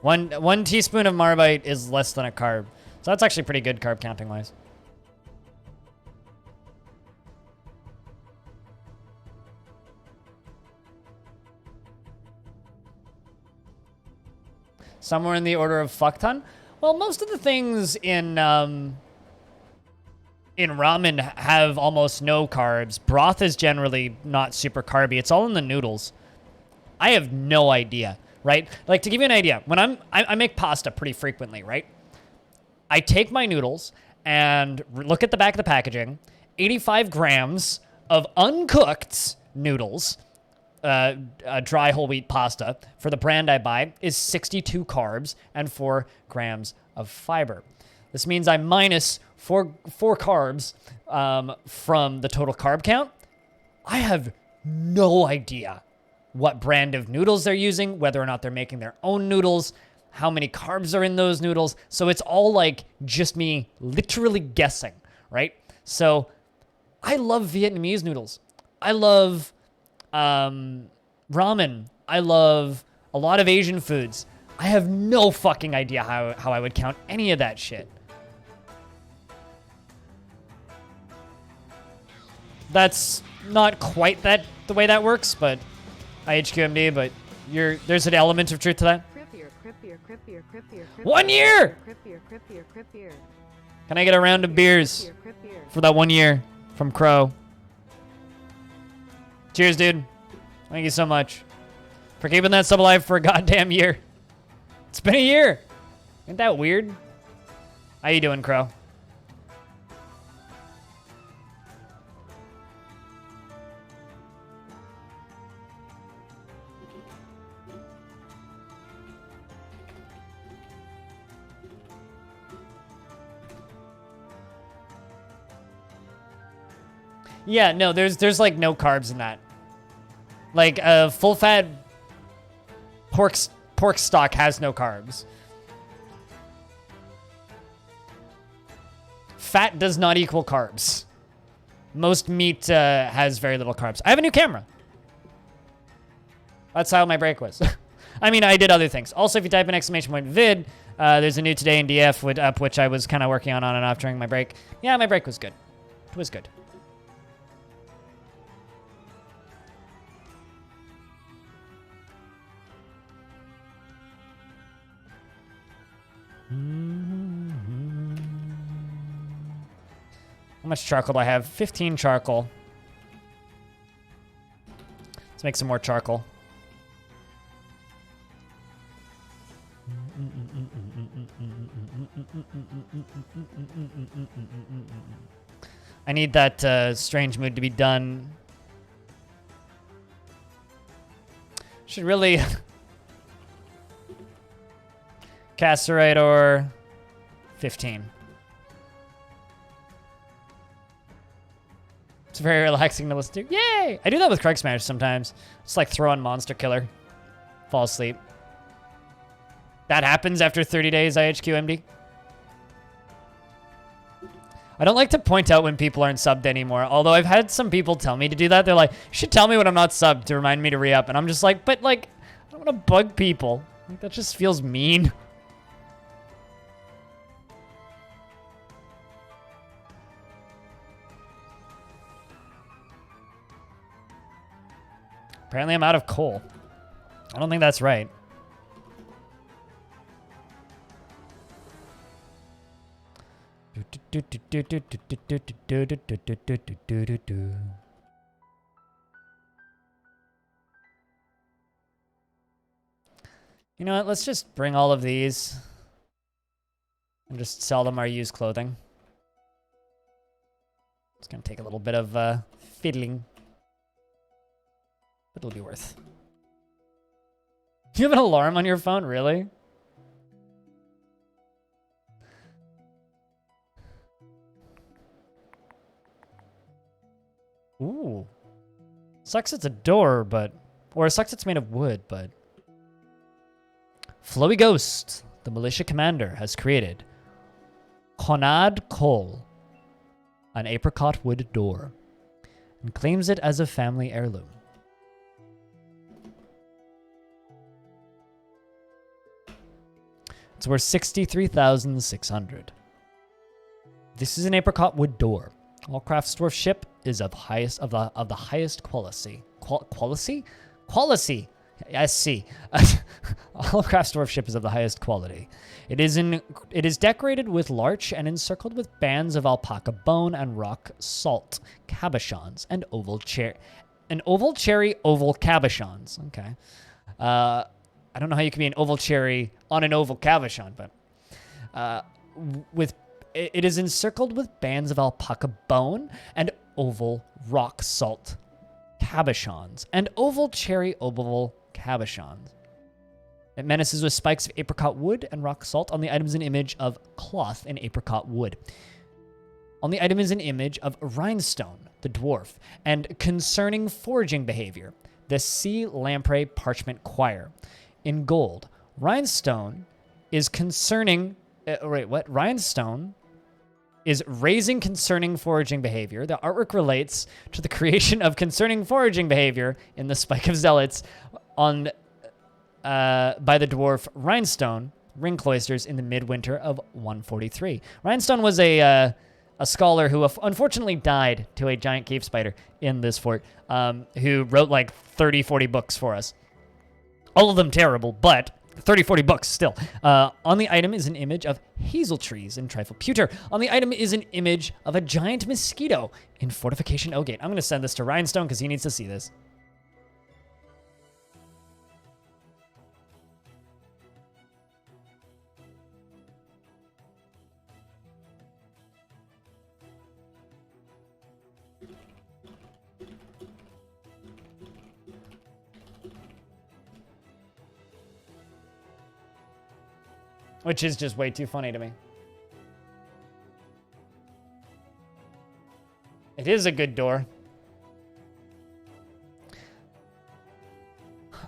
One teaspoon of Marmite is less than a carb. So that's actually pretty good carb counting wise. Somewhere in the order of fuck ton. Well, most of the things in in ramen have almost no carbs. Broth is generally not super carby. It's all in the noodles. I have no idea, right? Like, to give you an idea, when I make pasta pretty frequently, right? I take my noodles and look at the back of the packaging, 85 grams of uncooked noodles, dry whole wheat pasta for the brand I buy is 62 carbs and 4 grams of fiber. This means I'm minus four carbs from the total carb count. I have no idea what brand of noodles they're using, whether or not they're making their own noodles, how many carbs are in those noodles. So it's all like just me literally guessing, right? So I love Vietnamese noodles. I love ramen. I love a lot of Asian foods. I have no fucking idea how I would count any of that shit. That's not quite the way that works, but IHQMD, but there's an element of truth to that. 1 year! Can I get a round of beers for that 1 year from Crow? Cheers, dude. Thank you so much for keeping that sub alive for a goddamn year. It's been a year. Ain't that weird? How you doing, Crow? Yeah, no, there's like no carbs in that. Like full fat pork stock has no carbs. Fat does not equal carbs. Most meat has very little carbs. I have a new camera. That's how my break was. I mean, I did other things. Also, if you type in !vid, there's a new Today in DF up, which I was kind of working on and off during my break. Yeah, my break was good. It was good. How much charcoal do I have? 15 charcoal. Let's make some more charcoal. I need that strange mood to be done. Should really... Casterite ore, 15. It's very relaxing to listen to. Yay! I do that with Craig Smash sometimes. Just like throw on Monster Killer. Fall asleep. That happens after 30 days, IHQMD. I don't like to point out when people aren't subbed anymore, although I've had some people tell me to do that. They're like, you should tell me when I'm not subbed to remind me to re-up. And I'm just like, but like, I don't want to bug people. Like, that just feels mean. Apparently I'm out of coal. I don't think that's right. You know what? Let's just bring all of these and just sell them our used clothing. It's gonna take a little bit of fiddling. But it'll be worth. You have an alarm on your phone, really? Ooh. Sucks it's a door, but... Or it sucks it's made of wood, but... Flowy Ghost, the militia commander, has created Conad Cole, an apricot wood door, and claims it as a family heirloom. It's worth 63,600. This is an apricot wood door. All craftsdwarf ship is of the highest quality. Quality? SC. Holocraft's dwarf ship is of the highest quality. It is decorated with larch and encircled with bands of alpaca bone and rock salt, cabochons, and oval cherry oval cabochons. Okay. I don't know how you can be an oval cherry on an oval cabochon, but it is encircled with bands of alpaca bone and oval rock salt, cabochons, and oval cherry oval cabochons. It menaces with spikes of apricot wood and rock salt. On the item is an image of cloth and apricot wood. On the item is an image of Rhinestone, the dwarf, and concerning foraging behavior, the sea lamprey parchment choir. In gold, Rhinestone is concerning... Rhinestone is raising concerning foraging behavior. The artwork relates to the creation of concerning foraging behavior in the Spike of Zealots on... by the dwarf Rhinestone, ring cloisters in the midwinter of 143. Rhinestone was a scholar who unfortunately died to a giant cave spider in this fort, who wrote like 30, 40 books for us. All of them terrible, but 30, 40 books still. On the item is an image of hazel trees in trifle pewter. On the item is an image of a giant mosquito in fortification Ogate. I'm going to send this to Rhinestone because he needs to see this. Which is just way too funny to me. It is a good door.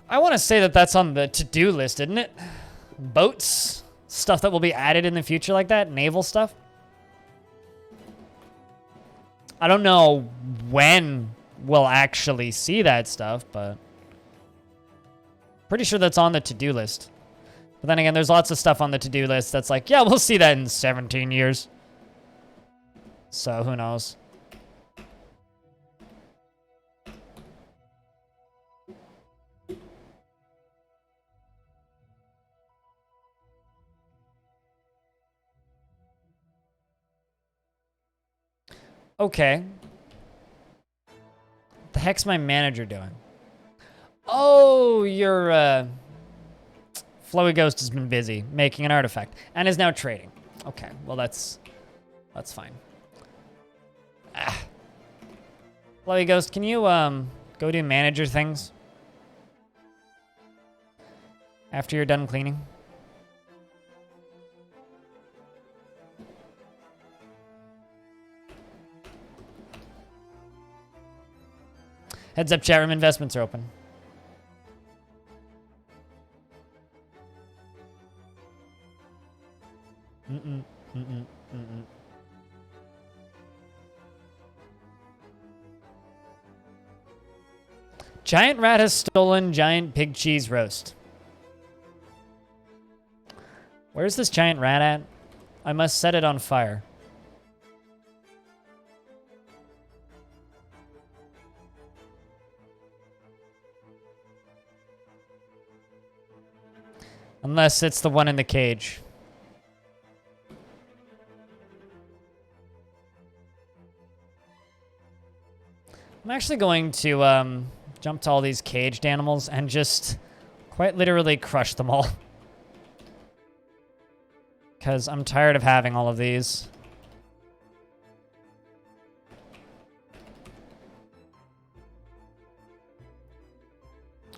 I want to say that that's on the to-do list, isn't it? Boats? Stuff that will be added in the future like that? Naval stuff? I don't know when we'll actually see that stuff, but... pretty sure that's on the to-do list. But then again, there's lots of stuff on the to-do list that's like, yeah, we'll see that in 17 years. So, who knows? Okay. What the heck's my manager doing? Oh, you're, Flowy Ghost has been busy making an artifact and is now trading. Okay, well that's fine. Flowy Ghost, can you go do manager things after you're done cleaning? Heads up, chat room, investments are open. Giant rat has stolen giant pig cheese roast. Where's this giant rat at? I must set it on fire. Unless it's the one in the cage. I'm actually going to jump to all these caged animals and just quite literally crush them all. Because I'm tired of having all of these.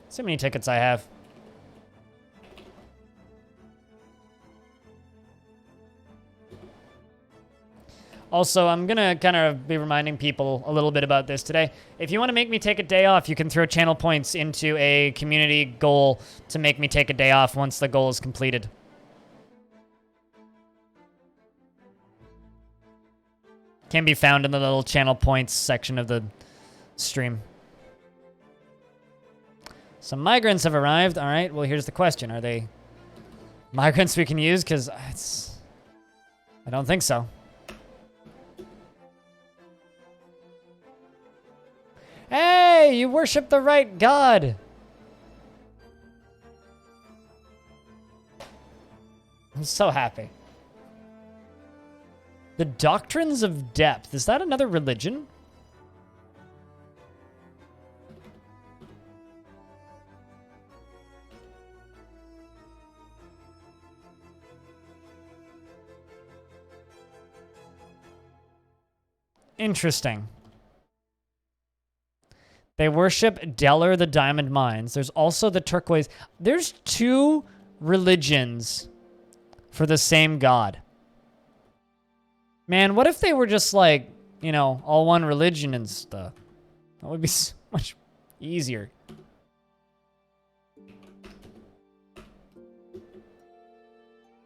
See how many tickets I have. Also, I'm going to kind of be reminding people a little bit about this today. If you want to make me take a day off, you can throw channel points into a community goal to make me take a day off once the goal is completed. Can be found in the little channel points section of the stream. Some migrants have arrived. All right, well, here's the question. Are they migrants we can use? Because I don't think so. Hey, you worship the right god. I'm so happy. The Doctrines of Depth. Is that another religion? Interesting. They worship Deller the Diamond Mines. There's also the Turquoise. There's 2 religions for the same god. Man, what if they were just like, you know, all one religion and stuff? That would be so much easier.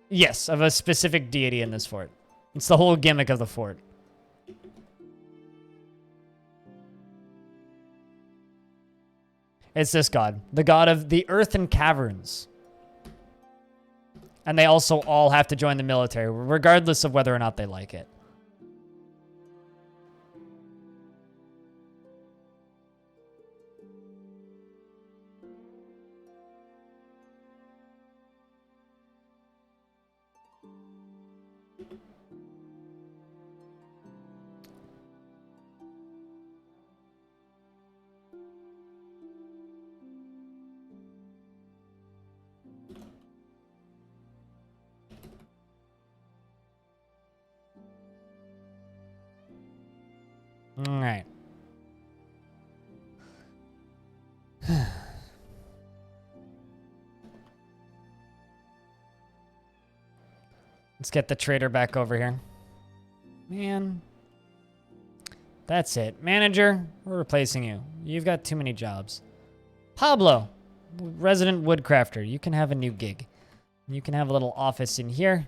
Yes, of a specific deity in this fort. It's the whole gimmick of the fort. It's this god, the god of the earth and caverns. And they also all have to join the military, regardless of whether or not they like it. All right. Let's get the trader back over here. Man. That's it. Manager, we're replacing you. You've got too many jobs. Pablo, resident woodcrafter, you can have a new gig. You can have a little office in here.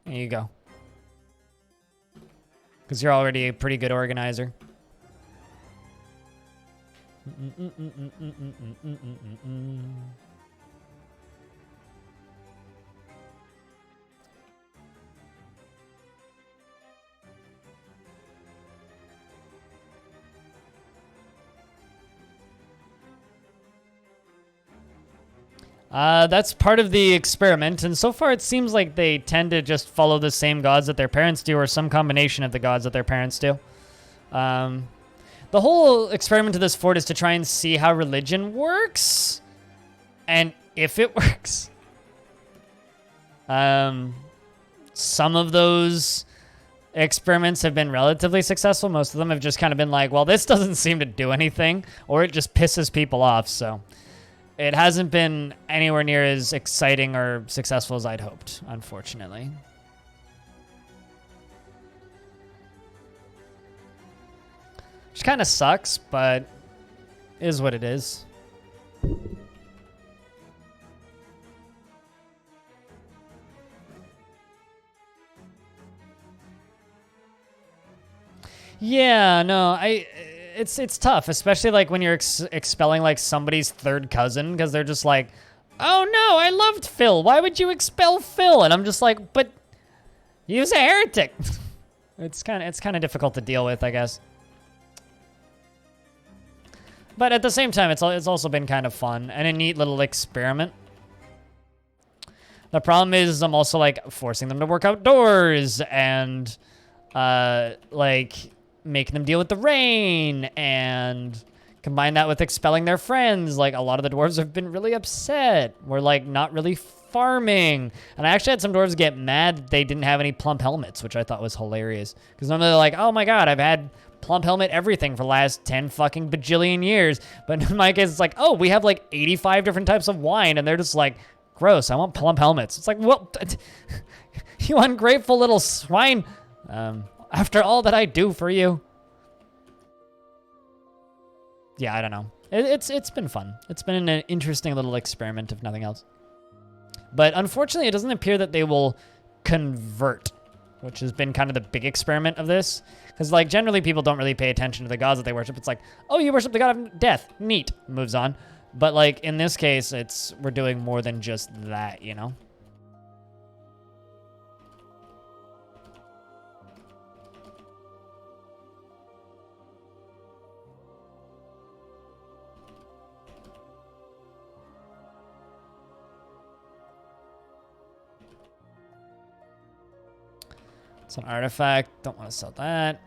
There you go. Because you're already a pretty good organizer. That's part of the experiment, and so far it seems like they tend to just follow the same gods that their parents do, or some combination of the gods that their parents do. The whole experiment of this fort is to try and see how religion works, and if it works. Some of those experiments have been relatively successful. Most of them have just kind of been like, well, this doesn't seem to do anything, or it just pisses people off, so... It hasn't been anywhere near as exciting or successful as I'd hoped, unfortunately. Which kind of sucks, but is what it is. Yeah, no, it's tough, especially like when you're expelling like somebody's third cousin, because they're just like, oh no, I loved Phil. Why would you expel Phil? And I'm just like, but he was a heretic. It's kind of difficult to deal with, I guess. But at the same time, it's also been kind of fun and a neat little experiment. The problem is I'm also like forcing them to work outdoors and like making them deal with the rain, and combine that with expelling their friends. Like, a lot of the dwarves have been really upset. We're like not really farming. And I actually had some dwarves get mad that they didn't have any plump helmets, which I thought was hilarious. Because normally they're like, oh my god, I've had plump helmet everything for the last 10 fucking bajillion years. But in my case, it's like, oh, we have like 85 different types of wine. And they're just like, gross, I want plump helmets. It's like, well, you ungrateful little swine. After all that I do for you. Yeah, I don't know. It's been fun. It's been an interesting little experiment, if nothing else. But unfortunately, it doesn't appear that they will convert, which has been kind of the big experiment of this. Because, like, generally people don't really pay attention to the gods that they worship. It's like, oh, you worship the god of death. Neat. Moves on. But, like, in this case, we're doing more than just that, you know? It's an artifact. Don't want to sell that.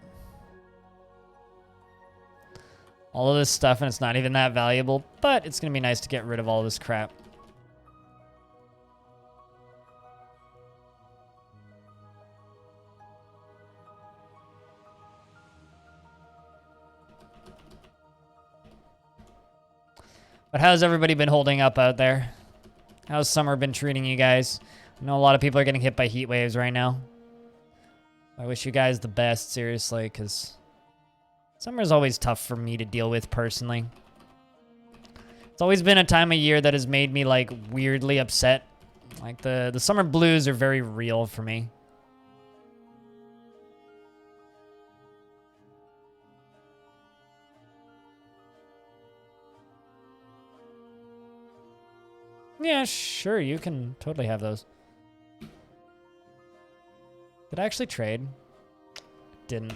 All of this stuff, and it's not even that valuable, but it's going to be nice to get rid of all this crap. But how's everybody been holding up out there? How's summer been treating you guys? I know a lot of people are getting hit by heat waves right now. I wish you guys the best, seriously, because summer's always tough for me to deal with personally. It's always been a time of year that has made me, like, weirdly upset. Like, the summer blues are very real for me. Yeah, sure, you can totally have those. Did I actually trade? Didn't.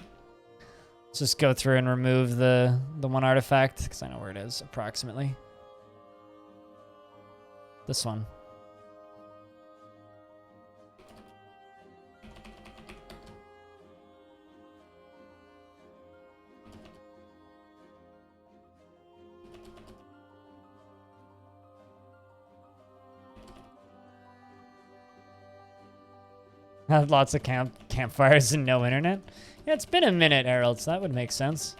Let's just go through and remove the one artifact, because I know where it is, approximately. This one. Had lots of campfires and no internet. Yeah, it's been a minute, Harold, so that would make sense.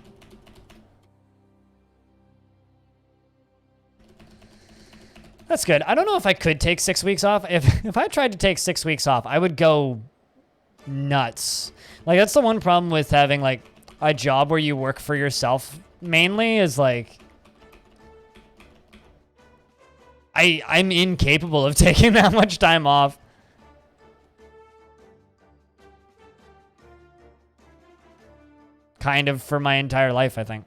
That's good. I don't know if I could take 6 weeks off. If I tried to take 6 weeks off, I would go nuts. Like, that's the one problem with having, like, a job where you work for yourself mainly is, like, I'm incapable of taking that much time off. Kind of for my entire life, I think.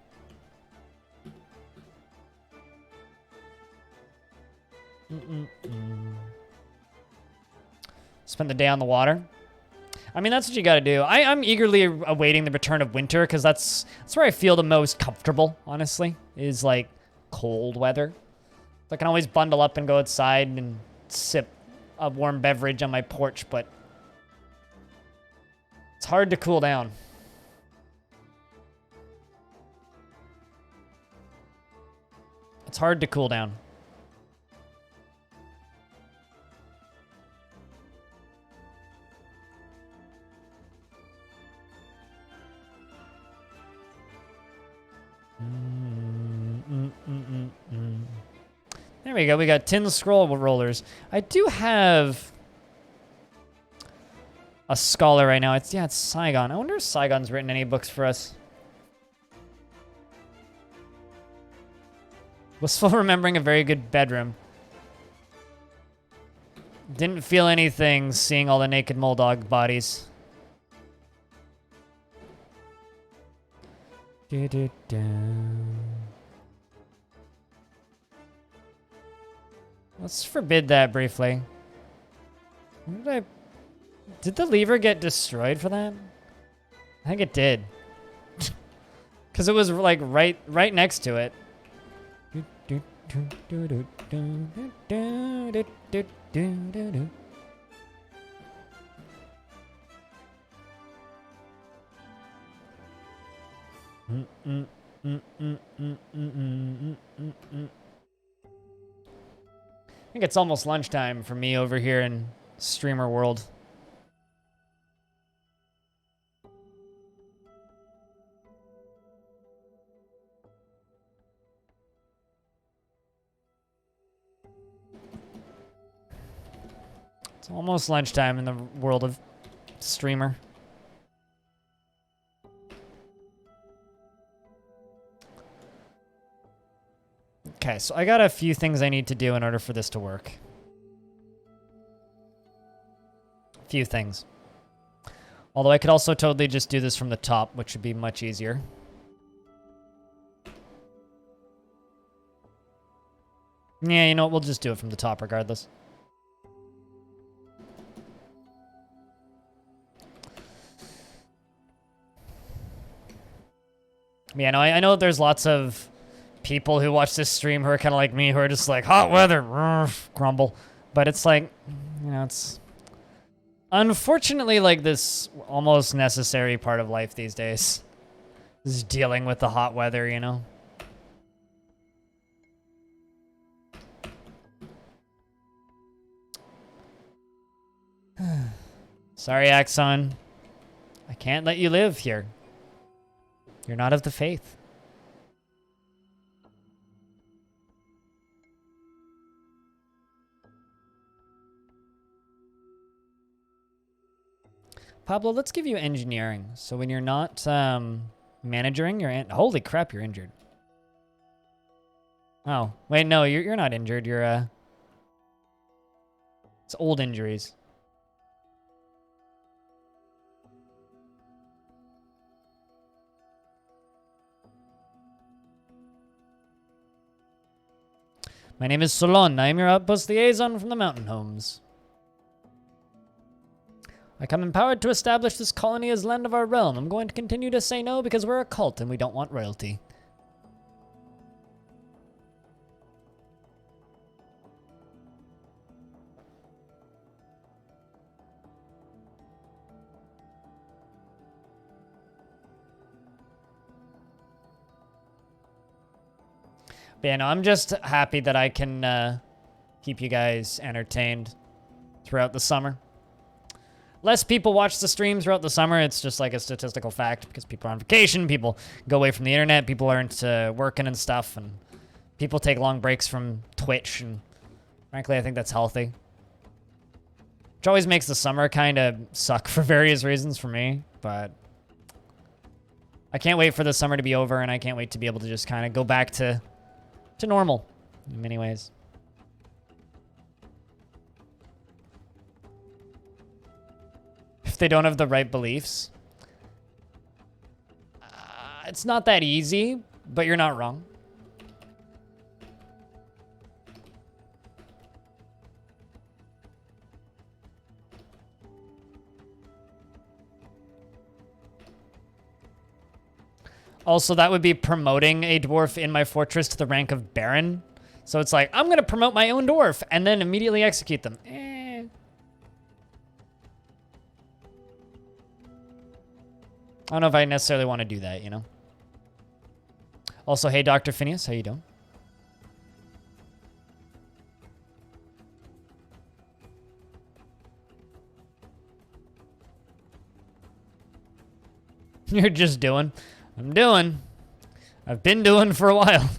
Spend the day on the water. I mean, that's what you got to do. I'm eagerly awaiting the return of winter because that's where I feel the most comfortable, honestly, is like cold weather. I can always bundle up and go outside and sip a warm beverage on my porch, but it's hard to cool down. It's hard to cool down. There we go. We got tin scroll rollers. I do have a scholar right now. It's Saigon. I wonder if Saigon's written any books for us. Wistful remembering a very good bedroom. Didn't feel anything seeing all the naked Moldog bodies. Let's forbid that briefly. Did the lever get destroyed for that? I think it did. Because it was like right next to it. I think it's almost lunchtime for me over here in streamer world. It's almost lunchtime in the world of streamer. Okay, so I got a few things I need to do in order for this to work. A few things. Although I could also totally just do this from the top, which would be much easier. Yeah, you know what? We'll just do it from the top regardless. Yeah, no, I know there's lots of people who watch this stream who are kind of like me, who are just like, hot weather, grumble. But it's like, you know, Unfortunately, like, this almost necessary part of life these days is dealing with the hot weather, you know? Sorry, Axon. I can't let you live here. You're not of the faith. Pablo, let's give you engineering. So when you're not managing, holy crap, you're injured. Oh, wait, no, you're not injured. You're it's old injuries. My name is Solon. I am your outpost liaison from the mountain homes. I come empowered to establish this colony as land of our realm. I'm going to continue to say no because we're a cult and we don't want royalty. But yeah, no, I'm just happy that I can keep you guys entertained throughout the summer. Less people watch the stream throughout the summer. It's just like a statistical fact because people are on vacation, people go away from the internet, people aren't working and stuff, and people take long breaks from Twitch, and frankly, I think that's healthy. Which always makes the summer kind of suck for various reasons for me, but I can't wait for the summer to be over, and I can't wait to be able to just kind of go back to normal in many ways. If they don't have the right beliefs. It's not that easy, but you're not wrong. Also, that would be promoting a dwarf in my fortress to the rank of Baron. So it's like, I'm going to promote my own dwarf and then immediately execute them. I don't know if I necessarily want to do that, you know? Also, hey, Dr. Phineas, how you doing? You're just doing. I'm doing. I've been doing for a while.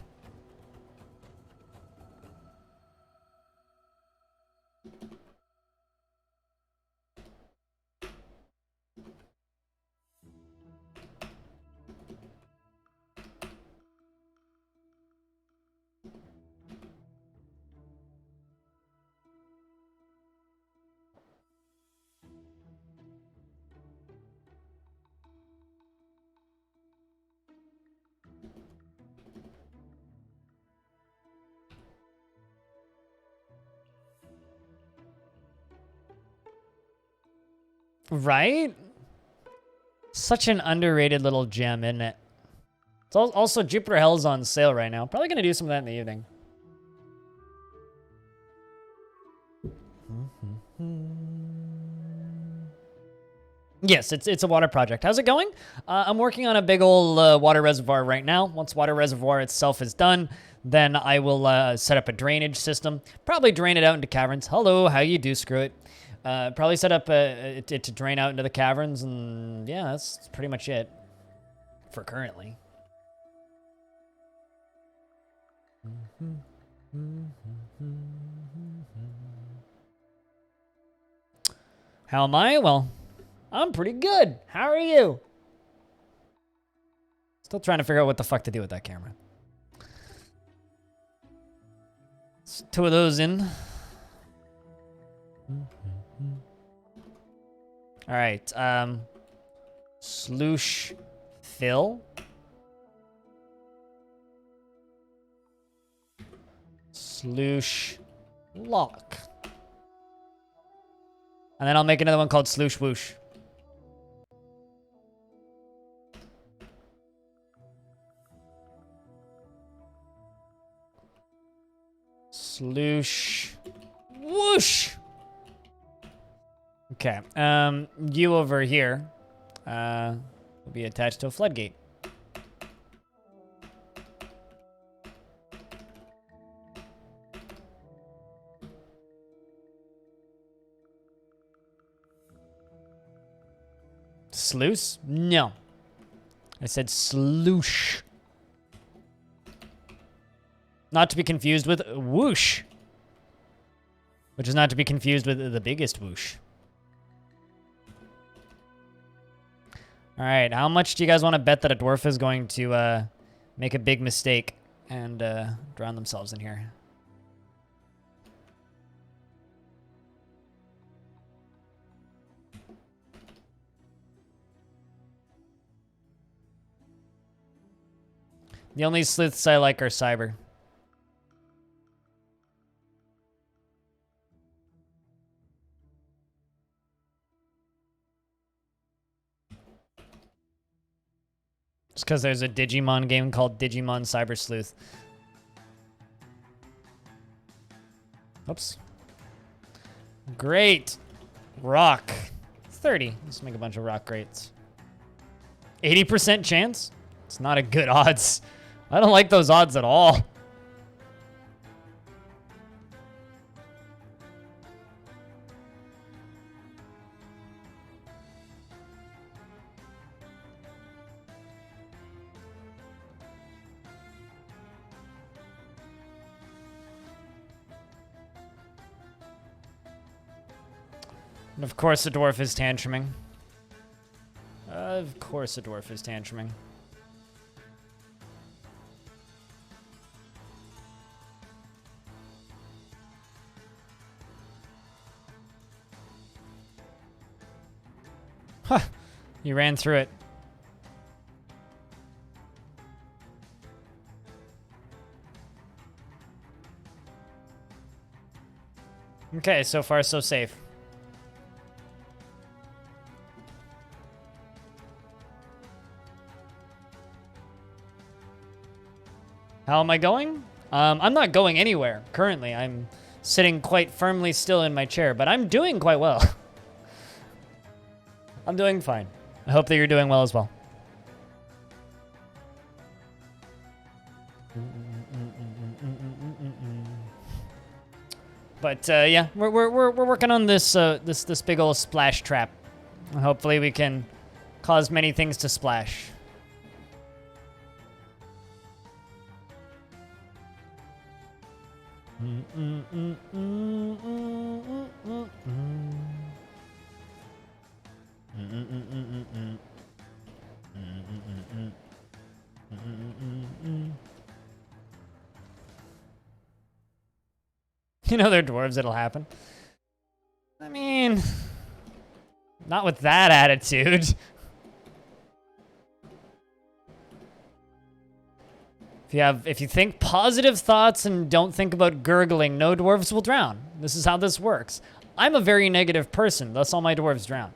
Right? Such an underrated little gem, isn't it? It's also Jupiter Hell's on sale right now. Probably going to do some of that in the evening. Yes, it's a water project. How's it going? I'm working on a big old water reservoir right now. Once water reservoir itself is done, then I will set up a drainage system. Probably drain it out into caverns. Hello, how you do? Screw it. Probably set up it to drain out into the caverns, and yeah, that's pretty much it for currently. How am I? Well, I'm pretty good. How are you? Still trying to figure out what the fuck to do with that camera. It's 2 of those in. All right. Sloosh fill. Sloosh lock. And then I'll make another one called Sloosh Whoosh. Sloosh Whoosh. Okay. You over here will be attached to a floodgate. Sluice? No. I said sloosh. Not to be confused with whoosh. Which is not to be confused with the biggest whoosh. Alright, how much do you guys want to bet that a dwarf is going to make a big mistake and drown themselves in here? The only sleuths I like are cyber. Just because there's a Digimon game called Digimon Cyber Sleuth. Oops. Great. Rock. 30. Let's make a bunch of rock grates. 80% chance? It's not a good odds. I don't like those odds at all. And of course, the dwarf is tantruming. Of course, the dwarf is tantruming. Huh. You ran through it. Okay, so far so safe. How am I going? I'm not going anywhere currently. I'm sitting quite firmly still in my chair, but I'm doing quite well. I'm doing fine. I hope that you're doing well as well. But yeah, we're working on this this big old splash trap. Hopefully we can cause many things to splash. You know they're dwarves, it'll happen. I mean, not with that attitude. If you think positive thoughts and don't think about gurgling, no dwarves will drown. This is how this works. I'm a very negative person, thus all my dwarves drown.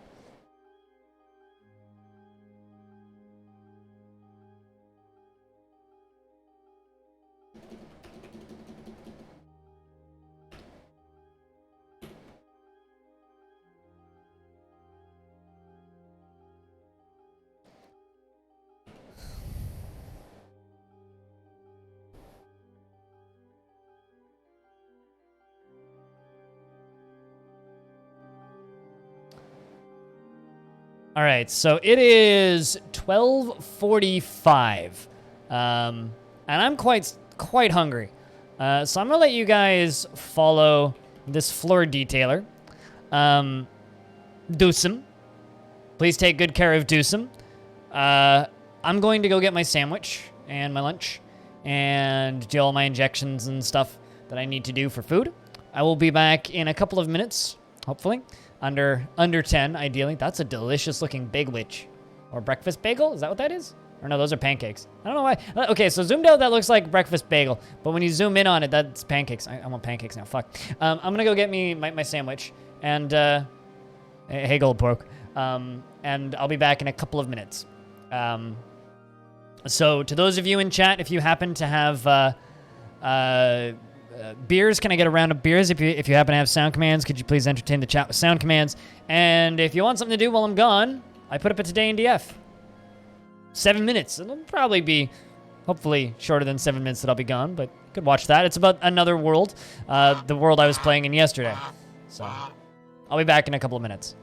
All right, so it is 12:45, and I'm quite hungry. So I'm gonna let you guys follow this floor detailer, Dewsum. Please take good care of Dewsum. I'm going to go get my sandwich and my lunch, and do all my injections and stuff that I need to do for food. I will be back in a couple of minutes, hopefully. Under 10, ideally. That's a delicious looking big witch. Or breakfast bagel? Is that what that is? Or no, those are pancakes. I don't know why. Okay, so zoomed out, that looks like breakfast bagel. But when you zoom in on it, that's pancakes. I want pancakes now. Fuck. I'm gonna go get me my sandwich. And, hey, gold pork. And I'll be back in a couple of minutes. So to those of you in chat, if you happen to have, beers. Can I get a round of beers? If you happen to have sound commands, could you please entertain the chat with sound commands? And if you want something to do while I'm gone, I put up a Today in DF. 7 minutes. It'll probably be, hopefully, shorter than 7 minutes that I'll be gone, but you could watch that. It's about another world, the world I was playing in yesterday. So, I'll be back in a couple of minutes.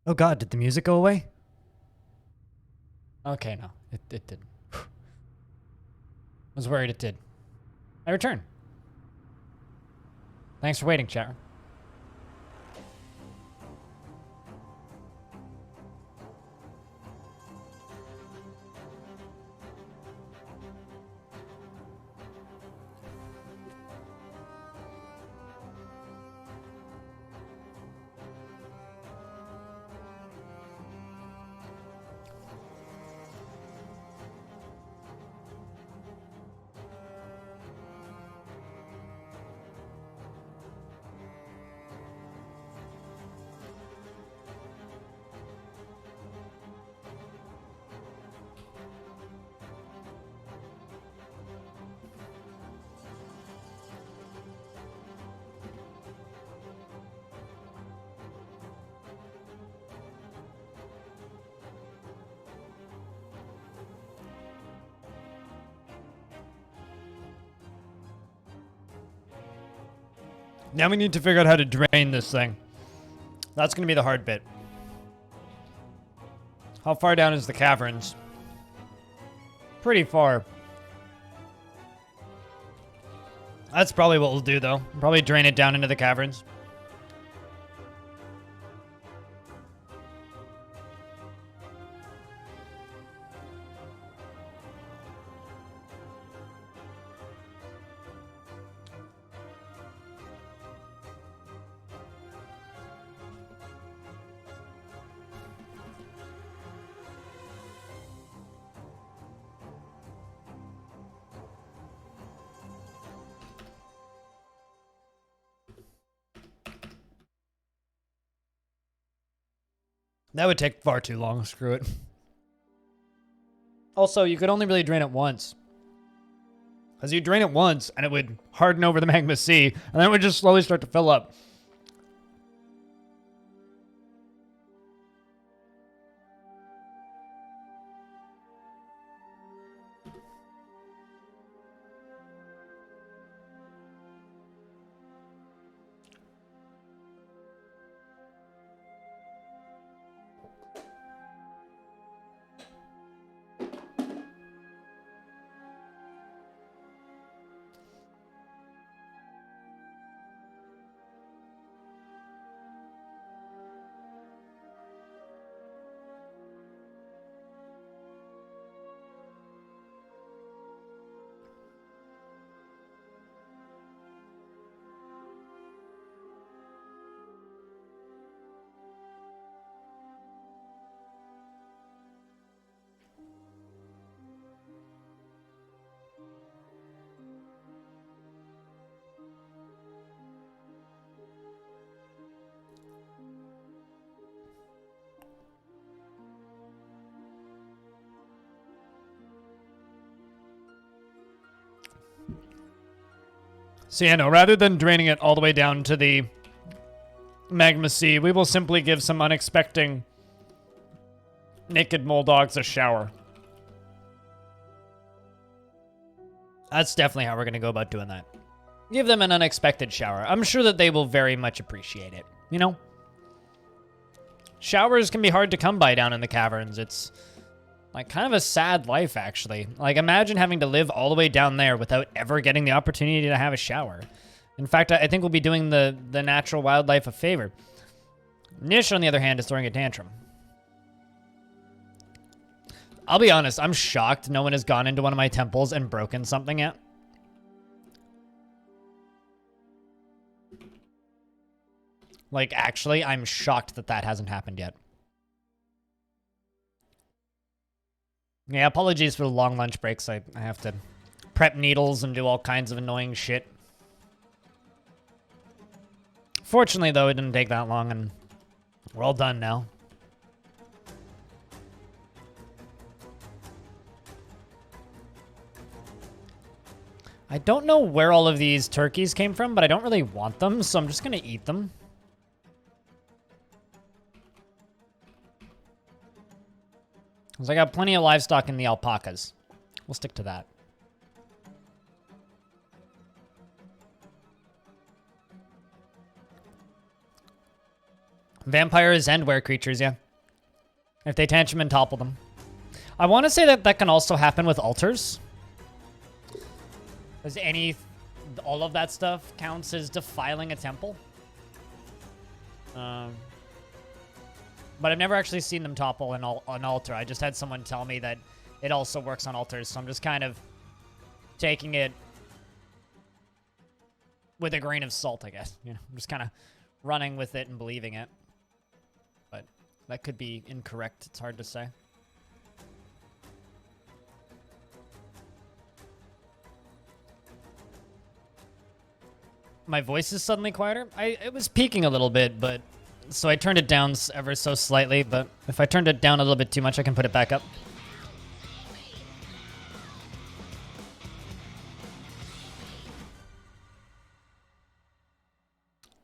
Oh god, did the music go away? Okay, no. It did. I was worried it did. I return. Thanks for waiting, chat. Now we need to figure out how to drain this thing. That's going to be the hard bit. How far down is the caverns? Pretty far. That's probably what we'll do, though. Probably drain it down into the caverns. That would take far too long. Screw it. Also, you could only really drain it once. Because you drain it once, and it would harden over the magma sea, and then it would just slowly start to fill up. So yeah, no, rather than draining it all the way down to the magma sea, we will simply give some unexpecting naked mole dogs a shower. That's definitely how we're going to go about doing that. Give them an unexpected shower. I'm sure that they will very much appreciate it, you know? Showers can be hard to come by down in the caverns. It's like kind of a sad life, actually. Like, imagine having to live all the way down there without ever getting the opportunity to have a shower. In fact, I think we'll be doing the natural wildlife a favor. Nish, on the other hand, is throwing a tantrum. I'll be honest, I'm shocked no one has gone into one of my temples and broken something yet. Like, actually, I'm shocked that that hasn't happened yet. Yeah, apologies for the long lunch breaks. I have to prep needles and do all kinds of annoying shit. Fortunately, though, it didn't take that long, and we're all done now. I don't know where all of these turkeys came from, but I don't really want them, so I'm just going to eat them. Because I got plenty of livestock in the alpacas. We'll stick to that. Vampires and were creatures, yeah. If they tantrum and topple them. I want to say that that can also happen with altars. Does all of that stuff counts as defiling a temple? But I've never actually seen them topple an altar. I just had someone tell me that it also works on altars, so I'm just kind of taking it with a grain of salt, I guess. You know, I'm just kind of running with it and believing it. But that could be incorrect. It's hard to say. My voice is suddenly quieter. It was peaking a little bit, but so I turned it down ever so slightly, but if I turned it down a little bit too much, I can put it back up.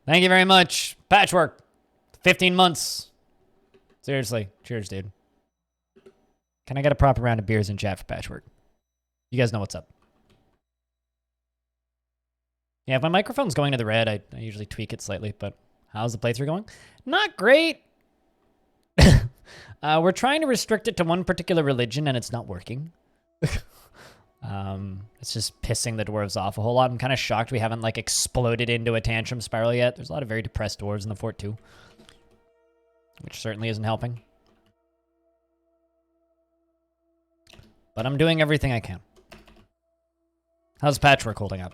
Thank you very much. Patchwork. 15 months. Seriously. Cheers, dude. Can I get a proper round of beers in chat for Patchwork? You guys know what's up. Yeah, if my microphone's going to the red, I usually tweak it slightly, but how's the playthrough going? Not great. We're trying to restrict it to one particular religion, and it's not working. It's just pissing the dwarves off a whole lot. I'm kind of shocked we haven't, like, exploded into a tantrum spiral yet. There's a lot of very depressed dwarves in the fort, too. Which certainly isn't helping. But I'm doing everything I can. How's Patchwork holding up?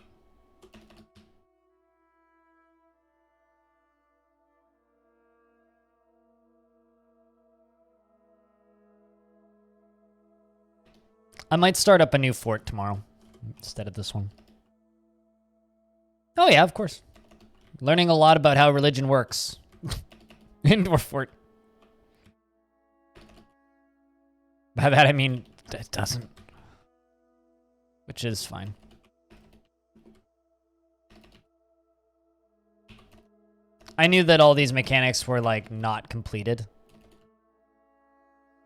I might start up a new fort tomorrow instead of this one. Oh yeah, of course. Learning a lot about how religion works. Indoor fort. By that I mean it doesn't. Which is fine. I knew that all these mechanics were like not completed.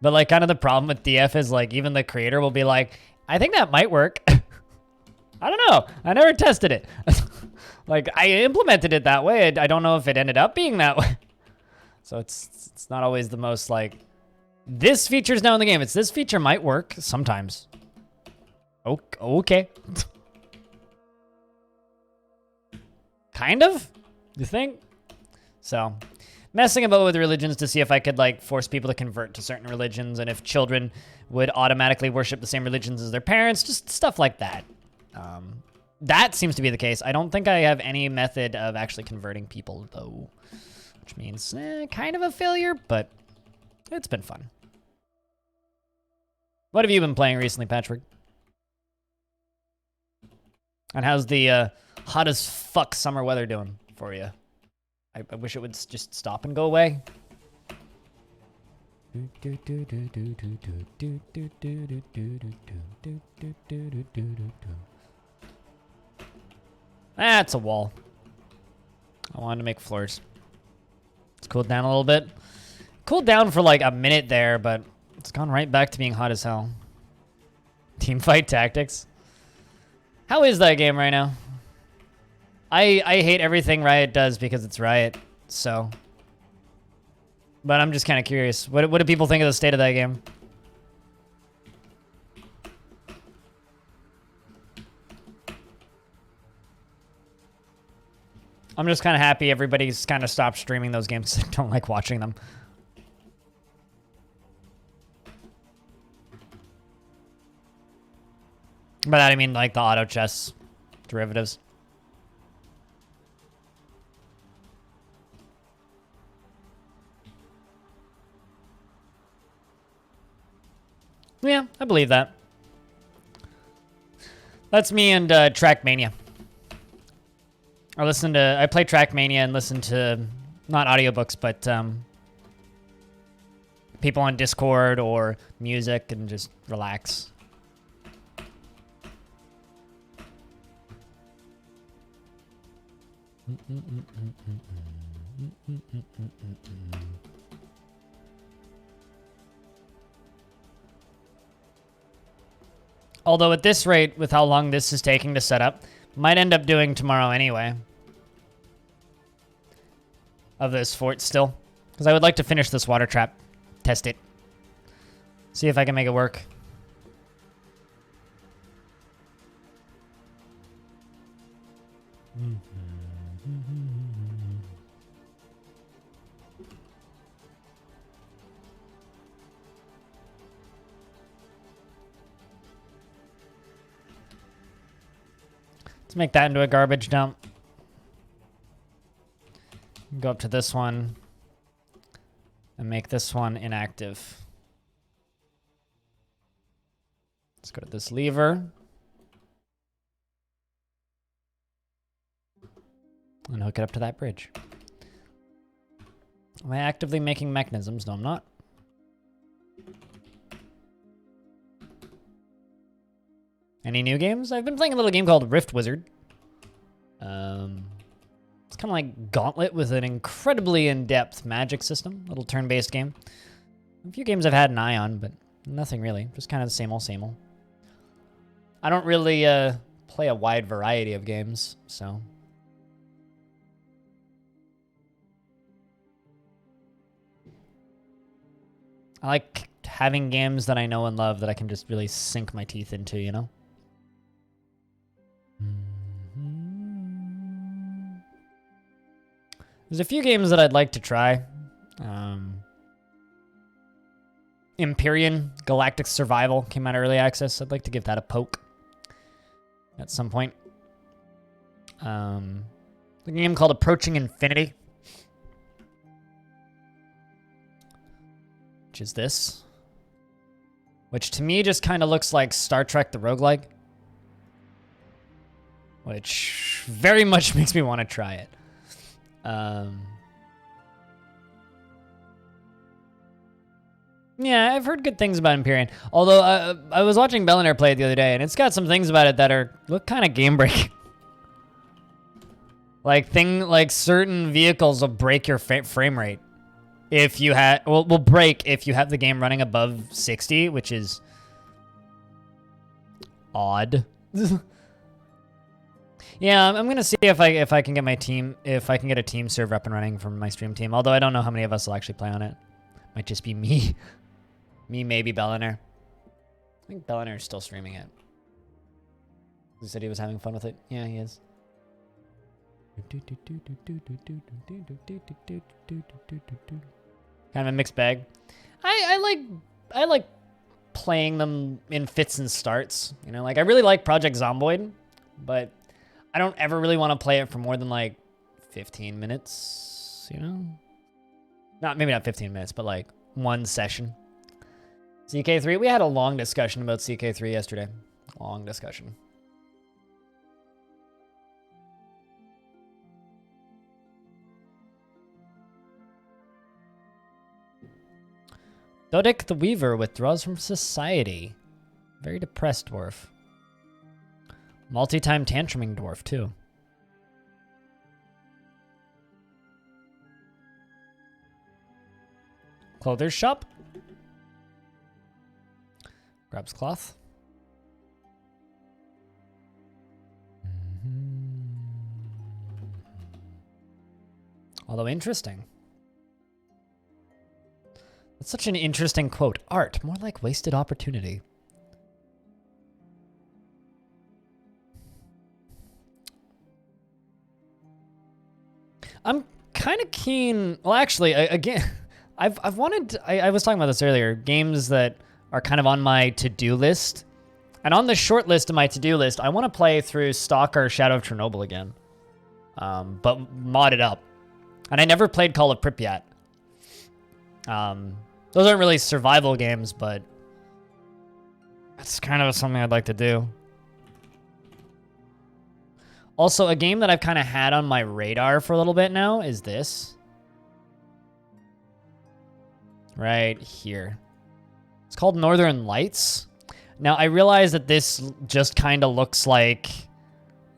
But, like, kind of the problem with DF is, like, even the creator will be like, I think that might work. I don't know. I never tested it. Like, I implemented it that way. I don't know if it ended up being that way. So it's not always the most, like, this feature's now in the game. It's this feature might work sometimes. Okay. Kind of? You think? So... messing about with religions to see if I could, like, force people to convert to certain religions and if children would automatically worship the same religions as their parents, just stuff like that. That seems to be the case. I don't think I have any method of actually converting people, though, which means kind of a failure, but it's been fun. What have you been playing recently, Patrick? And how's the hot as fuck summer weather doing for you? I wish it would just stop and go away. That's a wall. I wanted to make floors. It's cooled down a little bit. Cooled down for like a minute there, but it's gone right back to being hot as hell. Teamfight Tactics. How is that game right now? I hate everything Riot does because it's Riot, so. But I'm just kind of curious. What do people think of the state of that game? I'm just kind of happy everybody's kind of stopped streaming those games. I don't like watching them. By that I mean like the auto chess derivatives. Yeah, I believe that. That's me and Trackmania. I play Trackmania and listen to, not audiobooks, but people on Discord or music and just relax. Although at this rate, with how long this is taking to set up, might end up doing tomorrow anyway. Of this fort still. Because I would like to finish this water trap. Test it. See if I can make it work. Let's make that into a garbage dump. Go up to this one and make this one inactive. Let's go to this lever and hook it up to that bridge. Am I actively making mechanisms? No, I'm not. Any new games? I've been playing a little game called Rift Wizard. It's kind of like Gauntlet with an incredibly in-depth magic system. Little turn-based game. A few games I've had an eye on, but nothing really. Just kind of the same old, same old. I don't really play a wide variety of games, so... I like having games that I know and love that I can just really sink my teeth into, you know? There's a few games that I'd like to try. Empyrean Galactic Survival came out early access. I'd like to give that a poke at some point. A game called Approaching Infinity, which is this. Which to me just kind of looks like Star Trek the Roguelike. Which very much makes me want to try it. Yeah, I've heard good things about Empyrean. Although I was watching Bellinair play it the other day, and it's got some things about it that look kind of game breaking. like certain vehicles will break your frame rate if you will break if you have the game running above 60, which is odd. Yeah, I'm gonna see if I can get my team, if I can get a team server up and running from my stream team. Although I don't know how many of us will actually play on it. Might just be me. Me, maybe Bellinair. I think Bellinair's still streaming it. He said he was having fun with it. Yeah, he is. Kind of a mixed bag. I like playing them in fits and starts. You know, like I really like Project Zomboid, but I don't ever really want to play it for more than like 15 minutes, you know? Maybe not 15 minutes, but like one session. CK3, we had a long discussion about CK3 yesterday. Long discussion. Dodic the Weaver withdraws from society. Very depressed dwarf. Multi-time tantruming dwarf, too. Clother's shop. Grabs cloth. Although interesting. That's such an interesting quote. Art, more like wasted opportunity. I'm kind of keen. Well, actually, again, I've wanted. I was talking about this earlier. Games that are kind of on my to-do list, and on the short list of my to-do list, I want to play through Stalker: Shadow of Chernobyl again, but modded up. And I never played Call of Pripyat. Those aren't really survival games, but that's kind of something I'd like to do. Also, a game that I've kind of had on my radar for a little bit now is this. Right here. It's called Northern Lights. Now, I realize that this just kind of looks like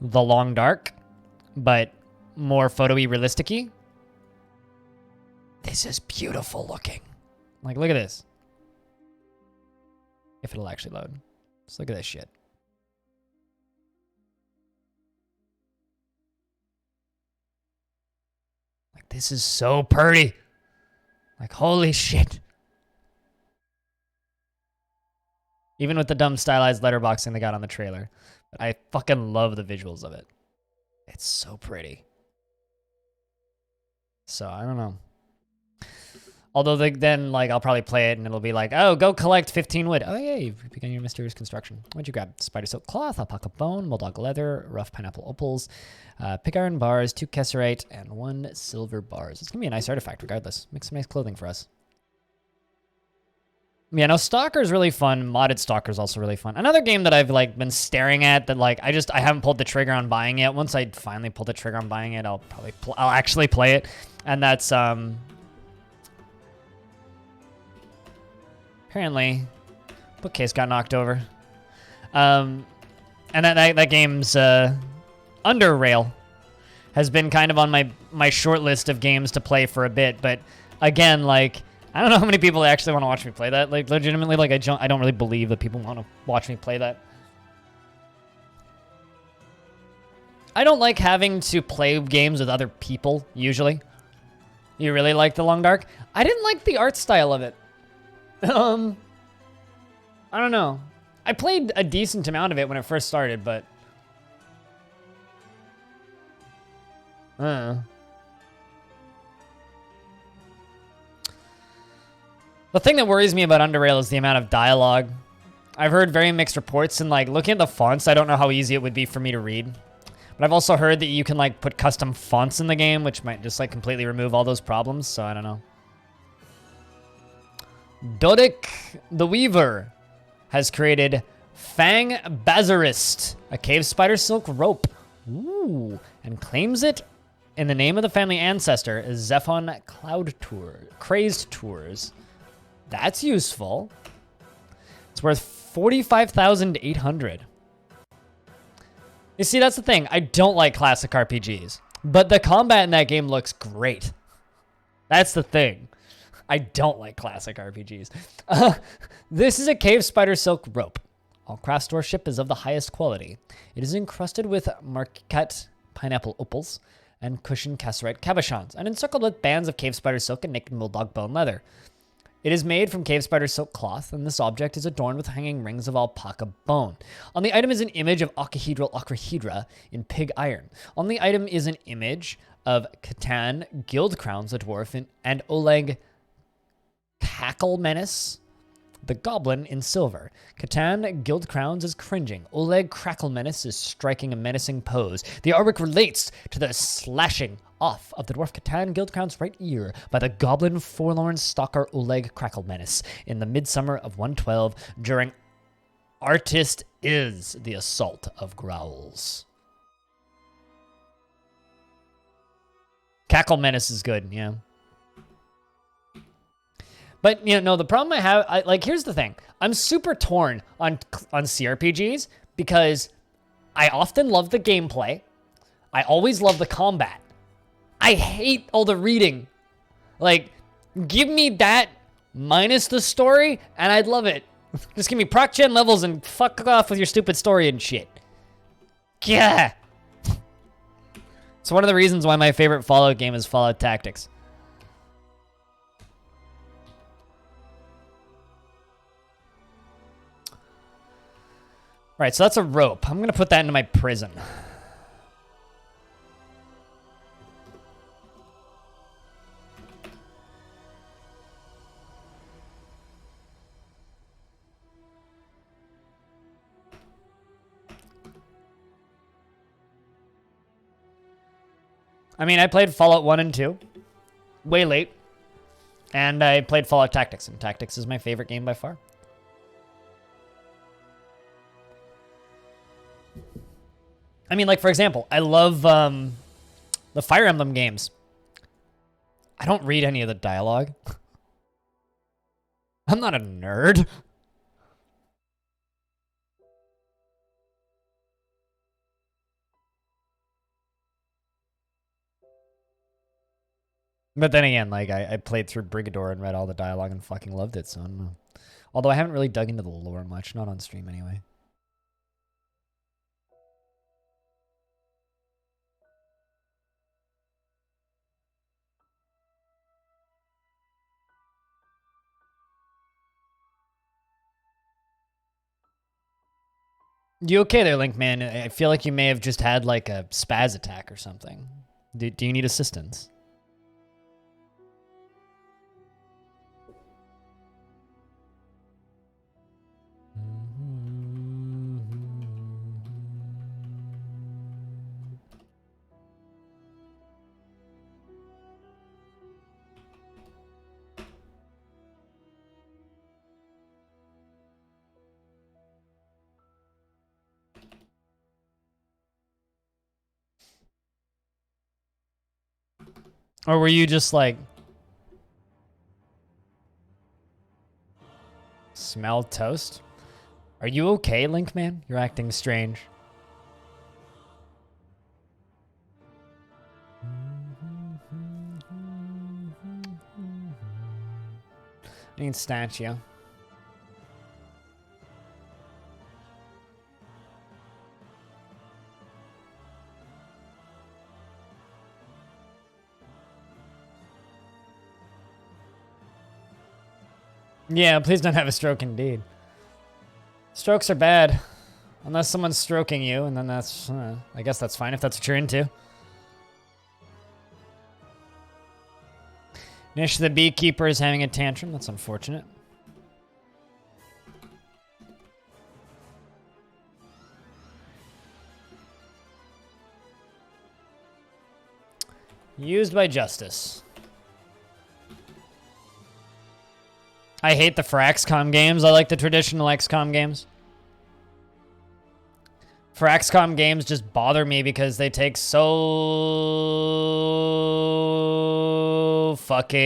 The Long Dark, but more photo-y, realistic-y. This is beautiful looking. Like, look at this. If it'll actually load. Just look at this shit. Like, this is so pretty. Like, holy shit. Even with the dumb stylized letterboxing they got on the trailer. But I fucking love the visuals of it. It's so pretty. So, I don't know. Although then, like, I'll probably play it and it'll be like, oh, go collect 15 wood. Oh, yeah, you've begun your mysterious construction. What'd you grab? Spider silk cloth, alpaca bone, bulldog leather, rough pineapple opals, pig iron bars, 2 kesserite, and 1 silver bars. It's gonna be a nice artifact regardless. Make some nice clothing for us. Yeah, no, Stalker's really fun. Modded Stalker's also really fun. Another game that I've, like, been staring at that, like, I haven't pulled the trigger on buying yet. Once I finally pull the trigger on buying it, I'll actually play it. And that's, apparently, bookcase got knocked over. And that game's Under Rail has been kind of on my short list of games to play for a bit. But again, like, I don't know how many people actually want to watch me play that. Like, legitimately, like, I don't really believe that people want to watch me play that. I don't like having to play games with other people, usually. You really like The Long Dark? I didn't like the art style of it. I don't know. I played a decent amount of it when it first started, but the thing that worries me about Underrail is the amount of dialogue. I've heard very mixed reports, and like looking at the fonts, I don't know how easy it would be for me to read. But I've also heard that you can like put custom fonts in the game, which might just like completely remove all those problems, so I don't know. Dodik the Weaver has created Fang Bazarist, a cave spider silk rope. Ooh, and claims it in the name of the family ancestor, Zephon Crazed Tours. That's useful. It's worth 45,800. You see, that's the thing. I don't like classic RPGs, but the combat in that game looks great. That's the thing. I don't like classic RPGs. This is a cave spider silk rope. All craft store ship is of the highest quality. It is encrusted with marquette pineapple opals and cushioned casserite cabochons, and encircled with bands of cave spider silk and naked bulldog bone leather. It is made from cave spider silk cloth, and this object is adorned with hanging rings of alpaca bone. On the item is an image of octahedra in pig iron. On the item is an image of Catan, Guild Crowns, the dwarf, and Oleg Cackle Menace, the goblin, in silver. Catan, Guild Crowns, is cringing. Oleg Crackle Menace is striking a menacing pose. The artwork relates to the slashing off of the dwarf Catan, Guild Crown's right ear by the goblin forlorn stalker Oleg Crackle Menace in the midsummer of 112 during Artist is the Assault of Growls. Cackle Menace is good, yeah. But, you know, the problem I have, here's the thing. I'm super torn on CRPGs because I often love the gameplay. I always love the combat. I hate all the reading. Like, give me that minus the story, and I'd love it. Just give me proc gen levels and fuck off with your stupid story and shit. Yeah. It's one of the reasons why my favorite Fallout game is Fallout Tactics. Right, so that's a rope. I'm going to put that into my prison. I mean, I played Fallout 1 and 2 way late, and I played Fallout Tactics, and Tactics is my favorite game by far. I mean, like, for example, I love the Fire Emblem games. I don't read any of the dialogue. I'm not a nerd. But then again, like, I played through Brigador and read all the dialogue and fucking loved it, so I don't know. Although I haven't really dug into the lore much, not on stream anyway. You okay there, Link, man? I feel like you may have just had like a spaz attack or something. Do you need assistance? Or were you just like... Smell toast? Are you okay, Link, man? You're acting strange. I need statue. Yeah, please don't have a stroke indeed. Strokes are bad. Unless someone's stroking you, and then that's... I guess that's fine if that's what you're into. Nish the beekeeper is having a tantrum. That's unfortunate. Used by justice. I hate the for XCOM games. I like the traditional XCOM games. For XCOM games just bother me because they take so fucking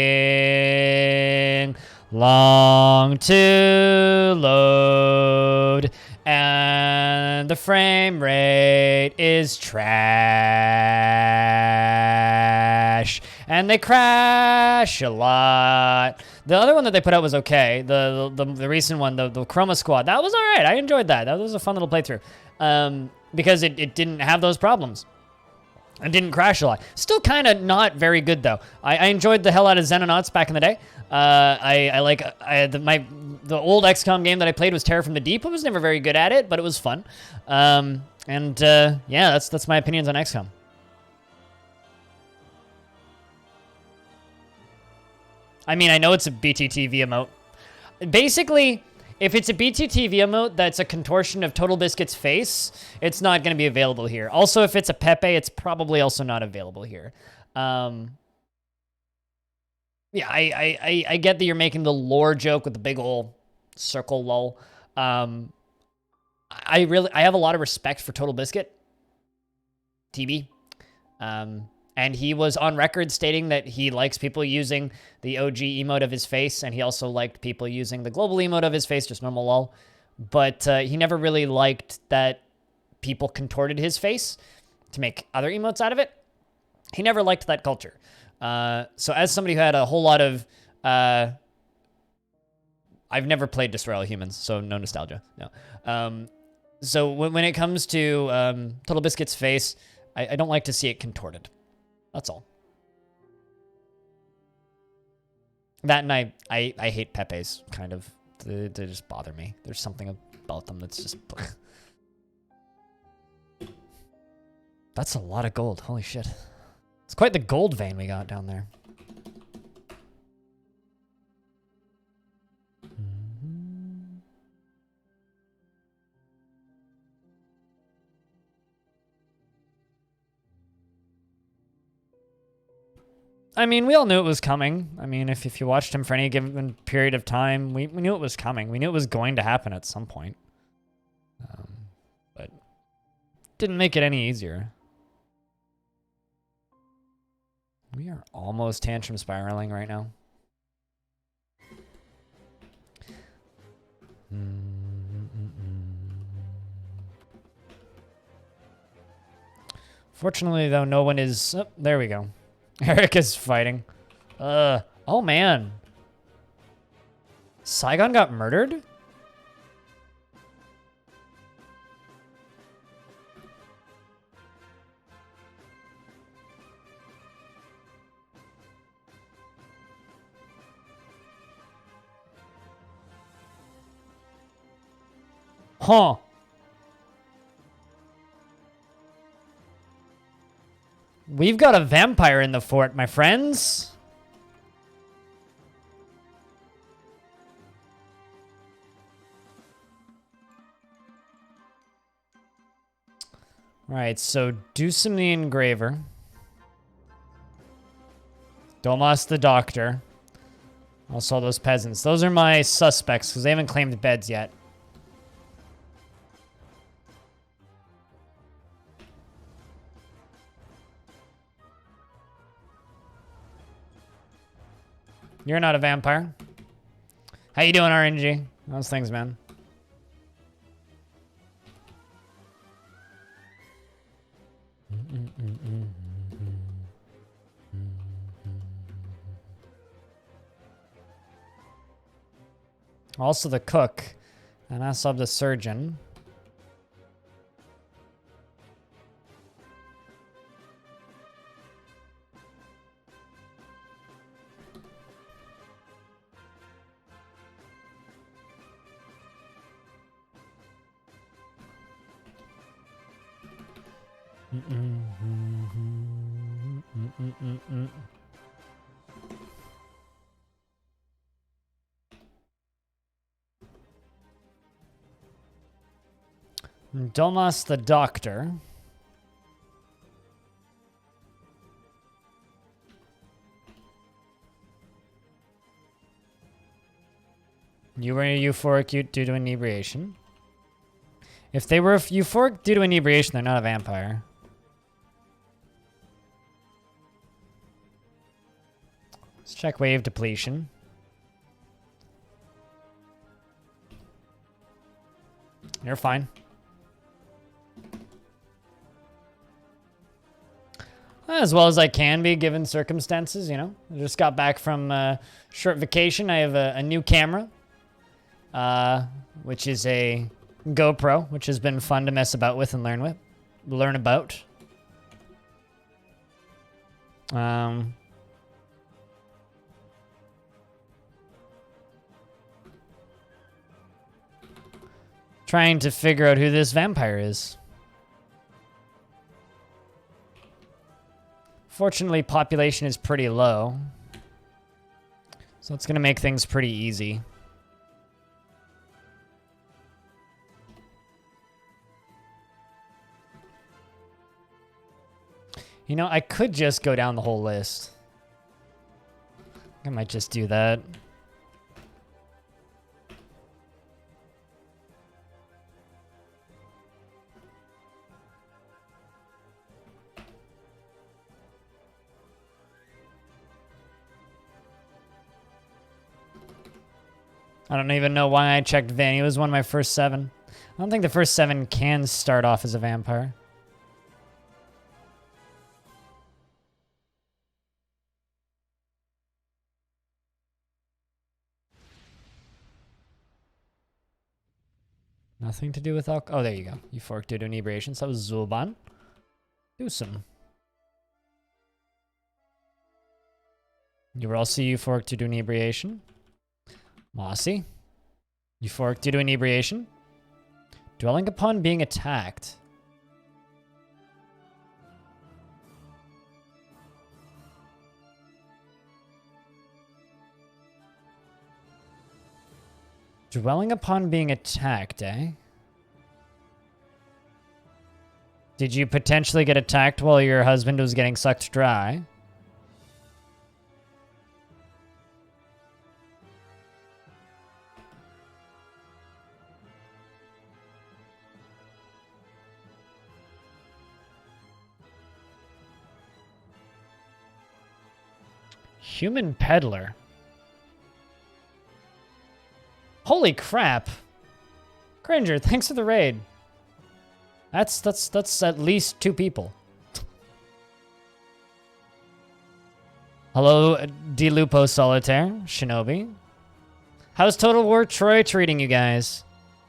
long to load, and the frame rate is trash, and they crash a lot. The other one that they put out was okay. The recent one, the Chroma Squad, that was all right. I enjoyed that. That was a fun little playthrough. Because it didn't have those problems. It didn't crash a lot. Still kind of not very good though. I enjoyed the hell out of Xenonauts back in the day. The old XCOM game that I played was Terror from the Deep. I was never very good at it, but it was fun. Yeah, that's my opinions on XCOM. I mean, I know it's a BTTV emote. Basically, if it's a BTTV emote that's a contortion of Total Biscuit's face, it's not going to be available here. Also, if it's a Pepe, it's probably also not available here. Yeah, I get that you're making the lore joke with the big ol' circle lol. I have a lot of respect for Total Biscuit. TB. And he was on record stating that he likes people using the OG emote of his face, and he also liked people using the global emote of his face, just normal lol. But he never really liked that people contorted his face to make other emotes out of it. He never liked that culture. So as somebody who had a whole lot of... I've never played Destroy All Humans, so no nostalgia. No. So when it comes to Total Biscuit's face, I don't like to see it contorted. That's all. That and I hate Pepe's, kind of. They just bother me. There's something about them that's just... That's a lot of gold. Holy shit. It's quite the gold vein we got down there. I mean, we all knew it was coming. I mean, if you watched him for any given period of time, we knew it was coming. We knew it was going to happen at some point. But didn't make it any easier. We are almost tantrum spiraling right now. Fortunately, though, no one is... Oh, there we go. Eric is fighting. Oh, man. Saigon got murdered? Huh. We've got a vampire in the fort, my friends. Alright, so Dusum the Engraver. Domas the Doctor. Also those peasants. Those are my suspects, because they haven't claimed beds yet. You're not a vampire. How you doing, RNG? Those things, man. Also the cook. And I saw the surgeon. Domas the Doctor. You were euphoric due to inebriation. If they were euphoric due to inebriation, they're not a vampire. Let's check wave depletion. You're fine. As well as I can be, given circumstances, you know. I just got back from short vacation. I have a new camera, which is a GoPro, which has been fun to mess about with and learn about. Trying to figure out who this vampire is. Fortunately, population is pretty low. So it's going to make things pretty easy. You know, I could just go down the whole list. I might just do that. I don't even know why I checked Vanny. It was one of my first 7. I don't think the first 7 can start off as a vampire. Nothing to do with alcohol. Oh, there you go. Euphoric due to inebriation. So that was Zulban. Dusum. You were also euphoric due to inebriation. Mossy. Euphoric due to inebriation. Dwelling upon being attacked. Dwelling upon being attacked, eh? Did you potentially get attacked while your husband was getting sucked dry? Human peddler. Holy crap. Cringer, thanks for the raid. That's at least 2 people. Hello, DeLupo Solitaire, Shinobi. How's Total War Troy treating you guys?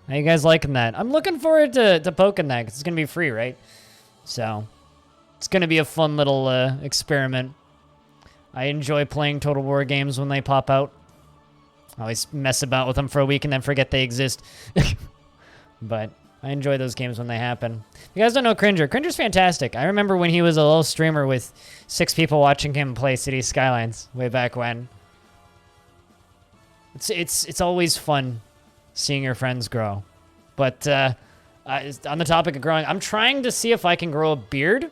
How you guys liking that? I'm looking forward to poking that, 'cause it's gonna be free, right? So, it's gonna be a fun little experiment. I enjoy playing Total War games when they pop out. I always mess about with them for a week and then forget they exist. But I enjoy those games when they happen. You guys don't know Cringer. Cringer's fantastic. I remember when he was a little streamer with 6 people watching him play City Skylines way back when. It's always fun seeing your friends grow. But on the topic of growing, I'm trying to see if I can grow a beard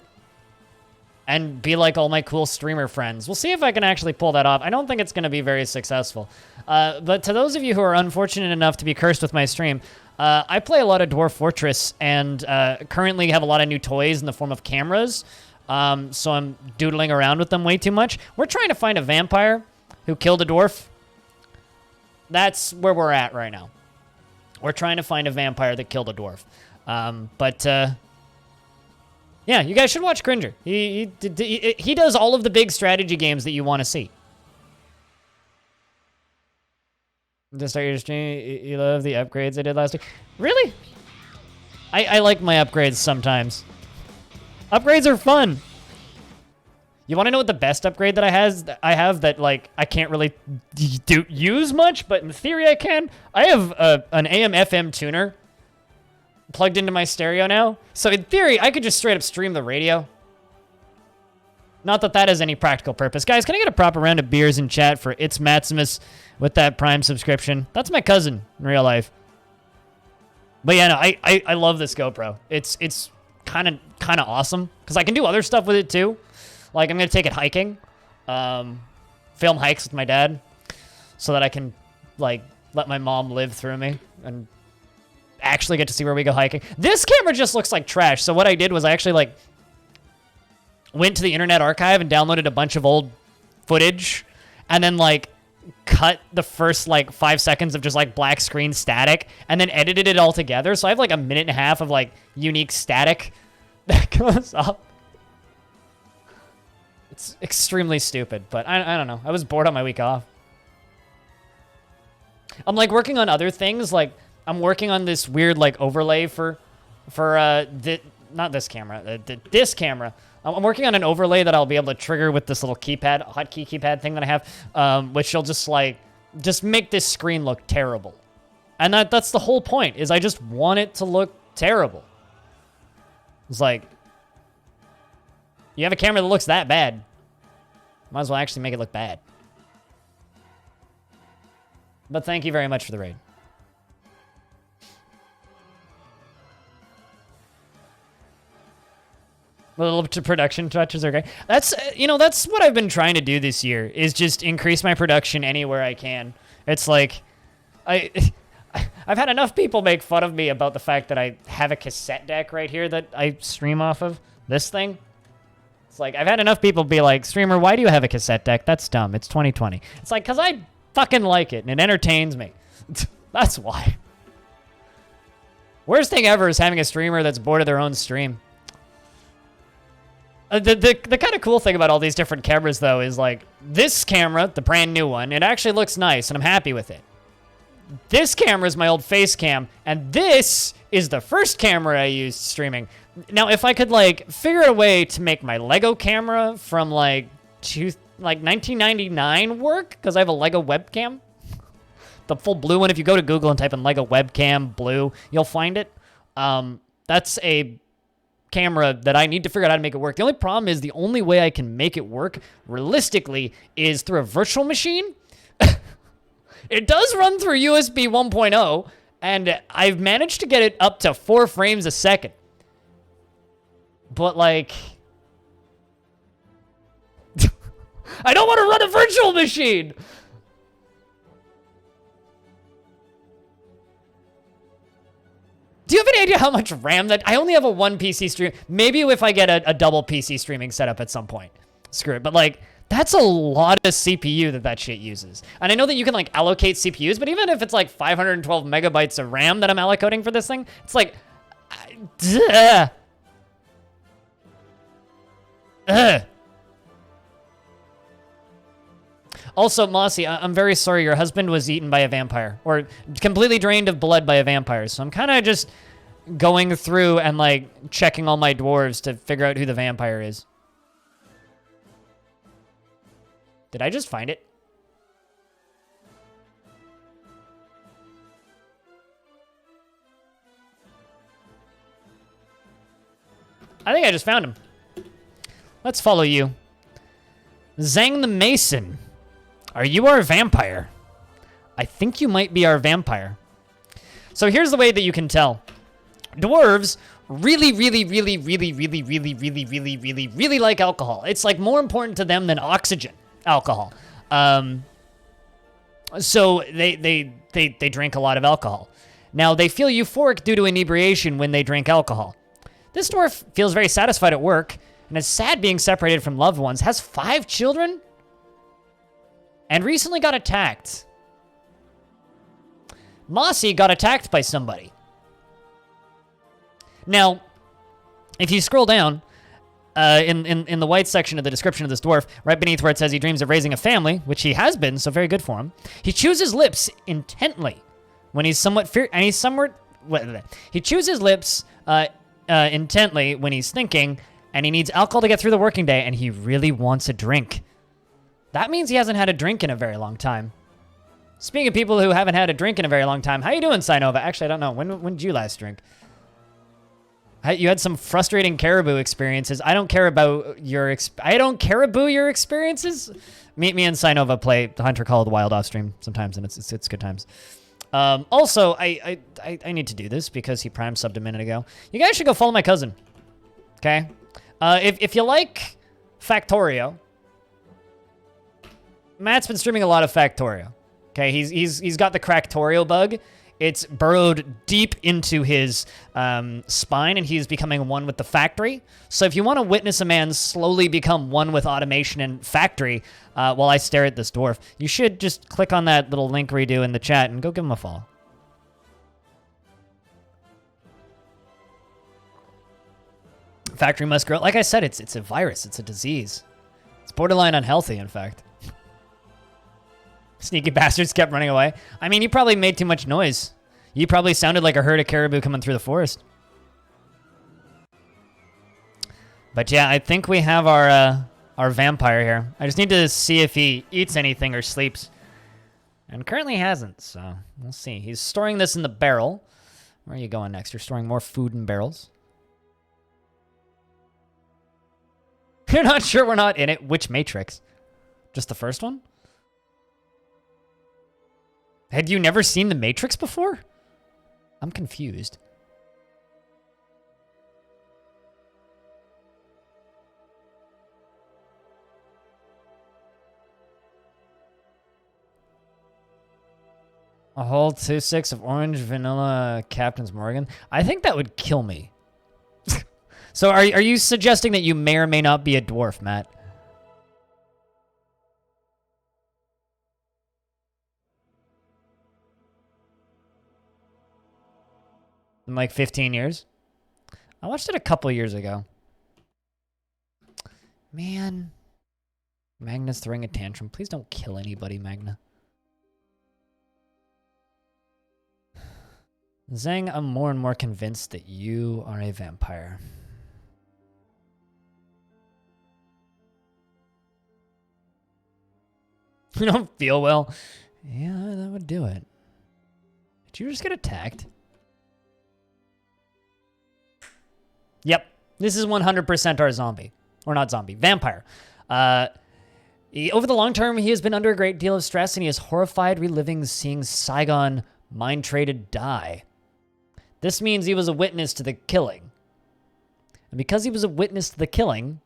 and be like all my cool streamer friends. We'll see if I can actually pull that off. I don't think it's going to be very successful. But to those of you who are unfortunate enough to be cursed with my stream, I play a lot of Dwarf Fortress and currently have a lot of new toys in the form of cameras. So I'm doodling around with them way too much. We're trying to find a vampire who killed a dwarf. That's where we're at right now. We're trying to find a vampire that killed a dwarf. Yeah, you guys should watch Cringer. He does all of the big strategy games that you want to see. To start your stream, you love the upgrades I did last week. Really? I like my upgrades sometimes. Upgrades are fun. You want to know what the best upgrade that I have that like I can't really use much, but in theory I can? I have an AM/FM tuner plugged into my stereo now. So in theory, I could just straight up stream the radio. Not that that has any practical purpose. Guys, can I get a proper round of beers in chat for It's Maximus with that Prime subscription? That's my cousin in real life. But yeah, no, I love this GoPro. It's kind of awesome because I can do other stuff with it too. Like I'm gonna take it hiking, film hikes with my dad, so that I can like let my mom live through me and actually get to see where we go hiking. This camera just looks like trash. So what I did was I actually like went to the Internet Archive and downloaded a bunch of old footage and then like cut the first like 5 seconds of just like black screen static and then edited it all together. So I have like a minute and a half of like unique static that goes up. It's extremely stupid, but I don't know. I was bored on my week off. I'm like working on other things. Like I'm working on this weird like overlay for not this camera, this camera. I'm working on an overlay that I'll be able to trigger with this little keypad, hotkey keypad thing that I have, which will just make this screen look terrible. And that's the whole point, is I just want it to look terrible. It's like, you have a camera that looks that bad. Might as well actually make it look bad. But thank you very much for the raid. Little production touches are great. That's, that's what I've been trying to do this year, is just increase my production anywhere I can. It's like, I've had enough people make fun of me about the fact that I have a cassette deck right here that I stream off of. This thing. It's like, I've had enough people be like, streamer, why do you have a cassette deck? That's dumb. It's 2020. It's like, because I fucking like it and it entertains me. That's why. Worst thing ever is having a streamer that's bored of their own stream. The kind of cool thing about all these different cameras, though, is like this camera, the brand new one, it actually looks nice and I'm happy with it. This camera is my old face cam, and this is the first camera I used streaming. Now, if I could like figure out a way to make my Lego camera from like 1999 work, because I have a Lego webcam, the full blue one. If you go to Google and type in Lego webcam blue, you'll find it. That's a camera that I need to figure out how to make it work. The only problem is the only way I can make it work realistically is through a virtual machine. It does run through USB 1.0, and I've managed to get it up to 4 frames a second. But like, I don't want to run a virtual machine. Do you have any idea how much RAM that... I only have a 1 PC stream. Maybe if I get a double PC streaming setup at some point. Screw it. But like, that's a lot of CPU that shit uses. And I know that you can like allocate CPUs, but even if it's like 512 megabytes of RAM that I'm allocating for this thing, it's like... Also, Mossy, I'm very sorry. Your husband was eaten by a vampire, or completely drained of blood by a vampire. So I'm kind of just going through and like checking all my dwarves to figure out who the vampire is. Did I just find it? I think I just found him. Let's follow you. Zhang the Mason. Are you our vampire? I think you might be our vampire. So here's the way that you can tell. Dwarves really like alcohol. It's like more important to them than oxygen, alcohol. So they drink a lot of alcohol. Now, they feel euphoric due to inebriation when they drink alcohol. This dwarf feels very satisfied at work and is sad being separated from loved ones, has 5 children, and recently got attacked. Mossy got attacked by somebody. Now, if you scroll down in the white section of the description of this dwarf, right beneath where it says he dreams of raising a family, which he has been, so very good for him, he chews his lips intently when he's he chews his lips intently when he's thinking, and he needs alcohol to get through the working day, and he really wants a drink. That means he hasn't had a drink in a very long time. Speaking of people who haven't had a drink in a very long time, how you doing, Sinova? Actually, I don't know. When did you last drink? You had some frustrating caribou experiences. I don't care about your your experiences. Me and Sinova play Hunter Call of the Wild off stream sometimes, and it's good times. Also, I need to do this because he prime subbed a minute ago. You guys should go follow my cousin. Okay? If you like Factorio, Matt's been streaming a lot of Factorio. Okay, he's got the Cracktorio bug. It's burrowed deep into his spine, and he's becoming one with the factory. So if you want to witness a man slowly become one with automation and factory while I stare at this dwarf, you should just click on that little link redo in the chat and go give him a follow. Factory must grow. Like I said, it's a virus. It's a disease. It's borderline unhealthy, in fact. Sneaky bastards kept running away. I mean, you probably made too much noise. You probably sounded like a herd of caribou coming through the forest. But yeah, I think we have our vampire here. I just need to see if he eats anything or sleeps. And currently hasn't, so we'll see. He's storing this in the barrel. Where are you going next? You're storing more food in barrels? You're not sure we're not in it? Which Matrix? Just the first one? Had you never seen The Matrix before? I'm confused. A whole 2-6 of orange vanilla Captain's Morgan? I think that would kill me. So are you suggesting that you may or may not be a dwarf, Matt? In like 15 years? I watched it a couple years ago. Man. Magna's throwing a tantrum. Please don't kill anybody, Magna. Zhang, I'm more and more convinced that you are a vampire. You don't feel well? Yeah, that would do it. Did you just get attacked? Yep. This is 100% our zombie. Or not zombie. Vampire. Over the long term, he has been under a great deal of stress, and he is horrified reliving seeing Saigon mind-traded die. This means he was a witness to the killing. And because he was a witness to the killing,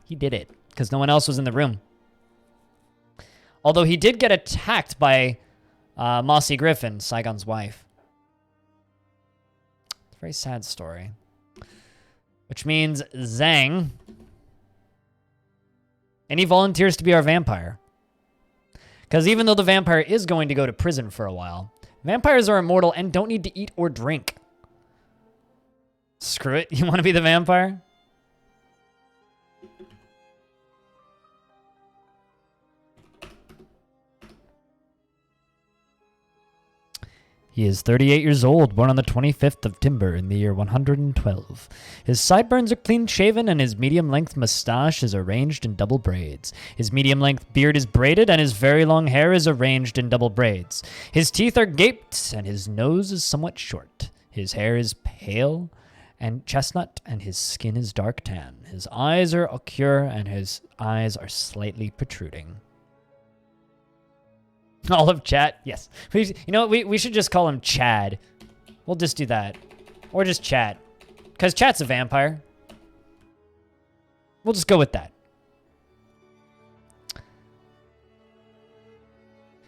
he did it. Because no one else was in the room. Although he did get attacked by Mossy Griffin, Saigon's wife. It's a very sad story. Which means Zhang. And he volunteers to be our vampire. Because even though the vampire is going to go to prison for a while, vampires are immortal and don't need to eat or drink. Screw it. You want to be the vampire? He is 38 years old, born on the 25th of Timber in the year 112. His sideburns are clean-shaven, and his medium-length mustache is arranged in double braids. His medium-length beard is braided, and his very long hair is arranged in double braids. His teeth are gaped, and his nose is somewhat short. His hair is pale, and chestnut, and his skin is dark tan. His eyes are occur, and his eyes are slightly protruding. All of chat? Yes. You know what? We should just call him Chad. We'll just do that. Or just Chat. Because Chat's a vampire. We'll just go with that.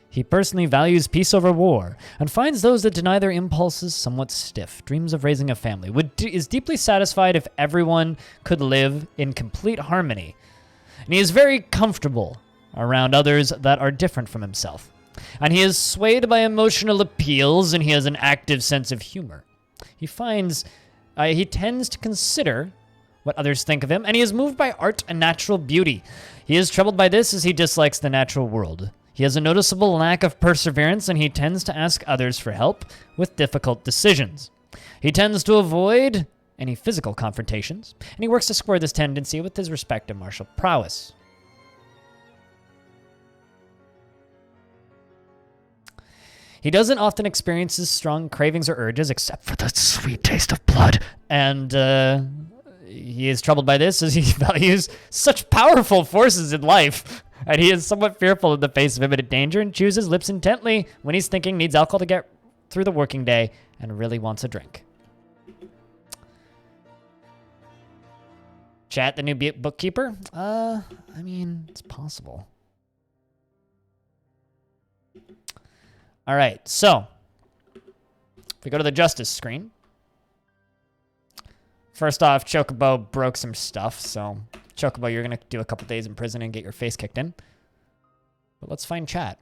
He personally values peace over war, and finds those that deny their impulses somewhat stiff. Dreams of raising a family. Is deeply satisfied if everyone could live in complete harmony. And he is very comfortable around others that are different from himself. And he is swayed by emotional appeals, and he has an active sense of humor. He tends to consider what others think of him, and he is moved by art and natural beauty. He is troubled by this as he dislikes the natural world. He has a noticeable lack of perseverance, and he tends to ask others for help with difficult decisions. He tends to avoid any physical confrontations, and he works to square this tendency with his respect and martial prowess. He doesn't often experience strong cravings or urges, except for the sweet taste of blood, and he is troubled by this as he values such powerful forces in life. And he is somewhat fearful in the face of imminent danger and chews his lips intently when he's thinking, needs alcohol to get through the working day, and really wants a drink. Chat, the new bookkeeper? I mean, it's possible. All right, so if we go to the justice screen. First off, Chocobo broke some stuff, so Chocobo, you're going to do a couple days in prison and get your face kicked in. But let's find Chat.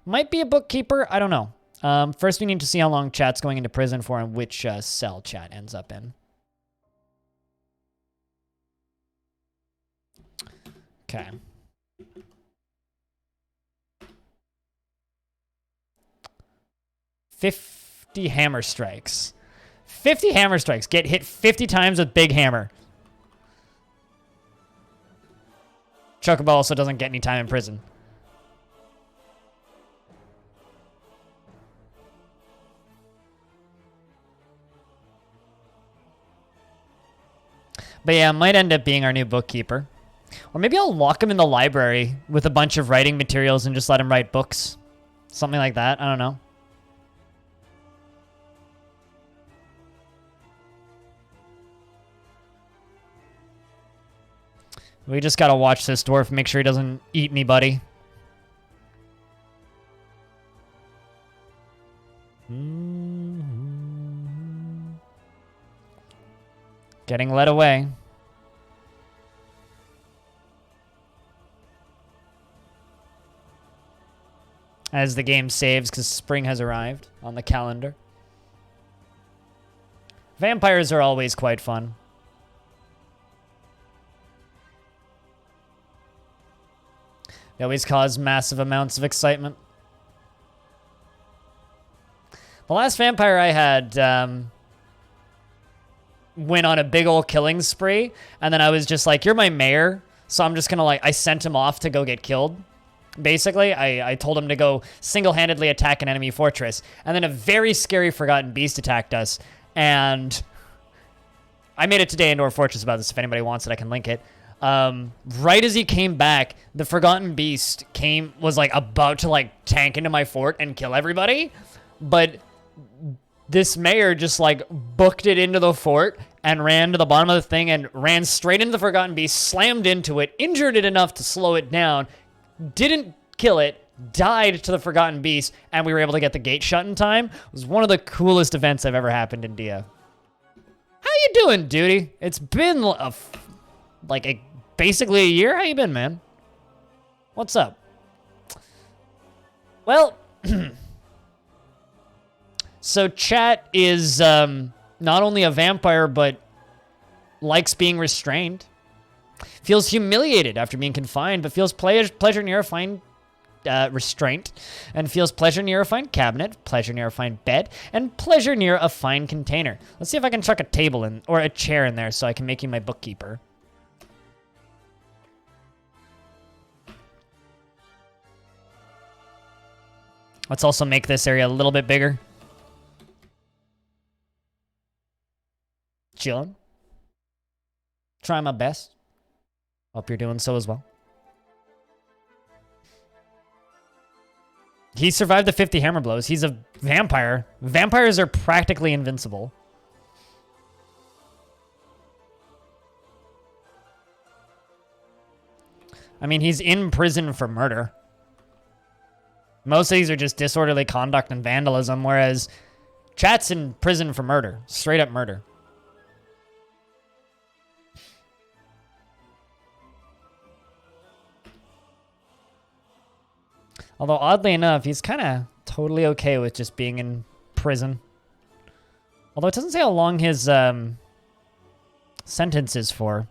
Might be a bookkeeper, I don't know. First, we need to see how long Chat's going into prison for and which cell Chat ends up in. Okay. $50 hammer strikes. 50 hammer strikes. Get hit 50 times with big hammer. Chocobo also doesn't get any time in prison. But yeah, might end up being our new bookkeeper. Or maybe I'll lock him in the library with a bunch of writing materials and just let him write books. Something like that. I don't know. We just gotta watch this dwarf, make sure he doesn't eat anybody. Getting led away. As the game saves, because spring has arrived on the calendar. Vampires are always quite fun. They always cause massive amounts of excitement. The last vampire I had went on a big old killing spree, and then I was just like, you're my mayor, so I'm just gonna I sent him off to go get killed. Basically, I told him to go single-handedly attack an enemy fortress, and then a very scary Forgotten Beast attacked us, and I made it today in Dwarf Fortress about this. If anybody wants it, I can link it. Right as he came back, the Forgotten Beast was about to tank into my fort and kill everybody, but this mayor just booked it into the fort and ran to the bottom of the thing and ran straight into the Forgotten Beast, slammed into it, injured it enough to slow it down, didn't kill it, died to the Forgotten Beast, and we were able to get the gate shut in time. It was one of the coolest events I've ever happened in Dia. How you doing, duty? It's been basically a year. How you been, man? What's up? Well, so Chat is not only a vampire, but likes being restrained. Feels humiliated after being confined, but feels pleasure near a fine restraint, and feels pleasure near a fine cabinet, pleasure near a fine bed, and pleasure near a fine container. Let's see if I can chuck a table in, or a chair in there so I can make you my bookkeeper. Let's also make this area a little bit bigger. chilling. Trying my best. Hope you're doing so as well. He survived the 50 hammer blows. He's a vampire. Vampires are practically invincible. I mean, he's in prison for murder. Most of these are just disorderly conduct and vandalism, whereas Chat's in prison for murder. Straight up murder. Although, oddly enough, he's kind of totally okay with just being in prison. Although it doesn't say how long his sentence is for.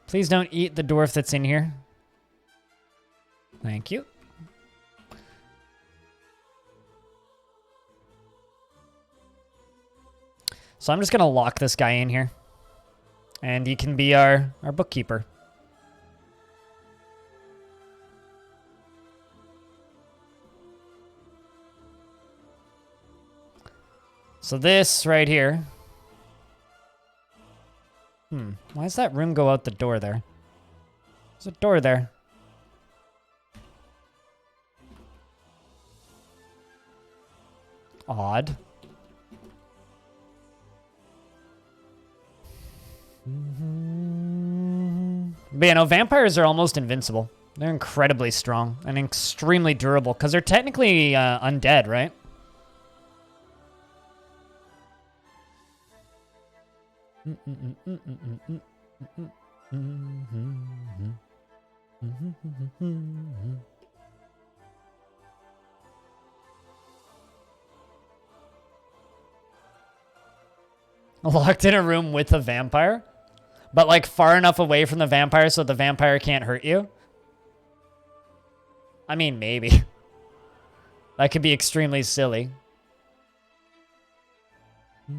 Please don't eat the dwarf that's in here. Thank you. So I'm just going to lock this guy in here. And he can be our bookkeeper. So this right here. Why does that room go out the door there? There's a door there. Odd. But yeah, no, vampires are almost invincible. They're incredibly strong and extremely durable because they're technically undead, right? Locked in a room with a vampire? But like far enough away from the vampire so the vampire can't hurt you? I mean, maybe. That could be extremely silly. I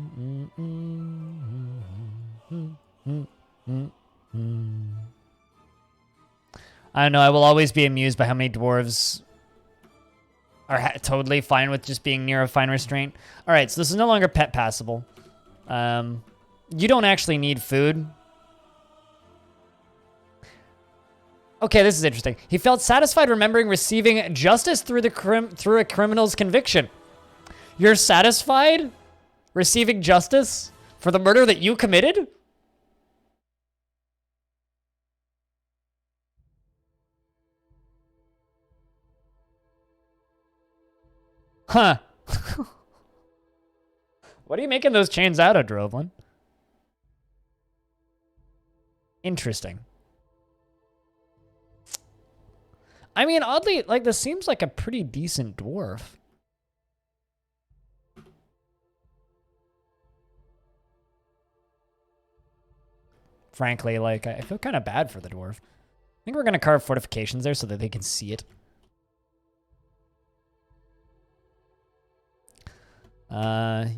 don't know, I will always be amused by how many dwarves are totally fine with just being near a fine restraint. Alright, so this is no longer pet passable. You don't actually need food. Okay, this is interesting. He felt satisfied remembering receiving justice through a criminal's conviction. You're satisfied receiving justice for the murder that you committed? Huh. What are you making those chains out of, Drovlin? Interesting. I mean, oddly, like, this seems like a pretty decent dwarf. Frankly, like, I feel kind of bad for the dwarf. I think we're going to carve fortifications there so that they can see it.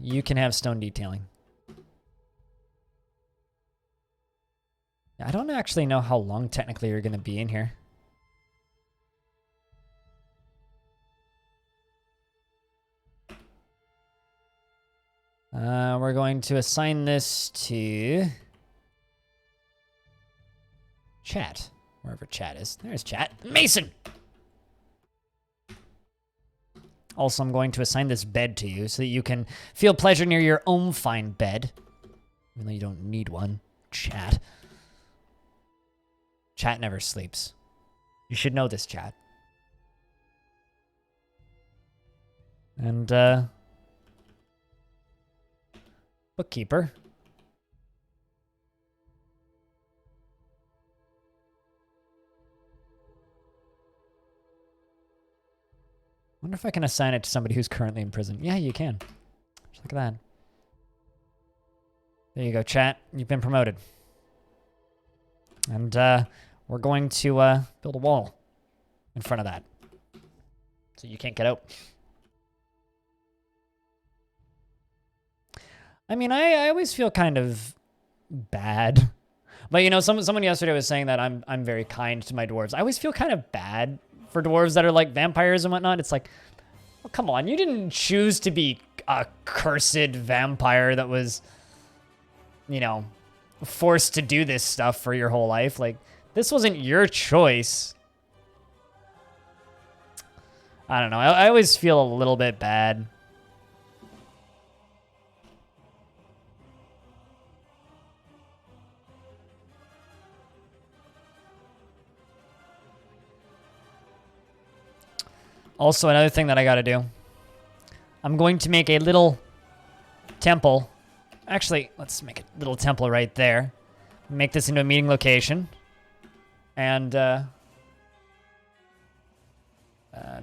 You can have stone detailing. I don't actually know how long technically you're going to be in here. We're going to assign this to Chat, wherever Chat is. There's Chat. Mason! Also, I'm going to assign this bed to you so that you can feel pleasure near your own fine bed. Even though you don't need one. Chat. Chat never sleeps. You should know this, Chat. And, bookkeeper. Wonder if I can assign it to somebody who's currently in prison. Yeah, you can. Just look at that. There you go, Chat. You've been promoted. And we're going to build a wall in front of that. So you can't get out. I mean, I always feel kind of bad. But you know, someone yesterday was saying that I'm very kind to my dwarves. I always feel kind of bad for dwarves that are like vampires and whatnot. It's like, oh, come on, you didn't choose to be a cursed vampire that was, you know, forced to do this stuff for your whole life. Like, this wasn't your choice. I don't know. I always feel a little bit bad. Also, another thing that I gotta do. I'm going to make a little temple. Actually, let's make a little temple right there. Make this into a meeting location. And,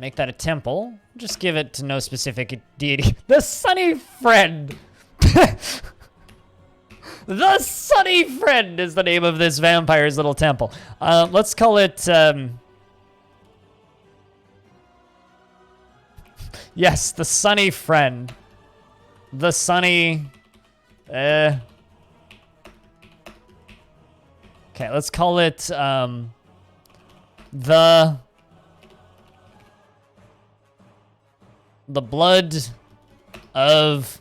make that a temple. Just give it to no specific deity. The Sunny Friend! The Sunny Friend is the name of this vampire's little temple. Let's call it, yes, the Sunny Friend. The Sunny... Okay, let's call it, the blood of...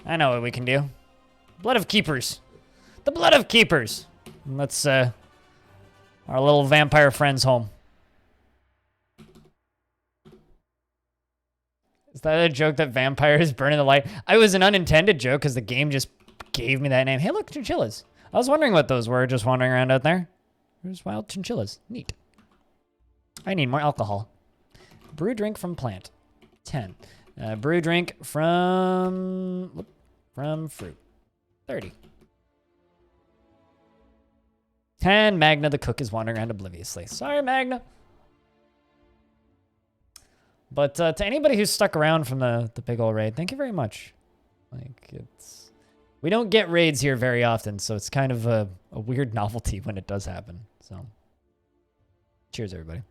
I know what we can do. Blood of Keepers. The Blood of Keepers. Let's, our little vampire friend's home. Is that a joke that vampires burn in the light? I was an unintended joke because the game just gave me that name. Hey, look, chinchillas. I was wondering what those were just wandering around out there. There's wild chinchillas. Neat. I need more alcohol. Brew drink from plant. 10. Brew drink from fruit. 30. And Magna the cook is wandering around obliviously. Sorry, Magna. But to anybody who's stuck around from the big ol' raid, thank you very much. Like, it's... We don't get raids here very often, so it's kind of a weird novelty when it does happen. So, cheers, everybody.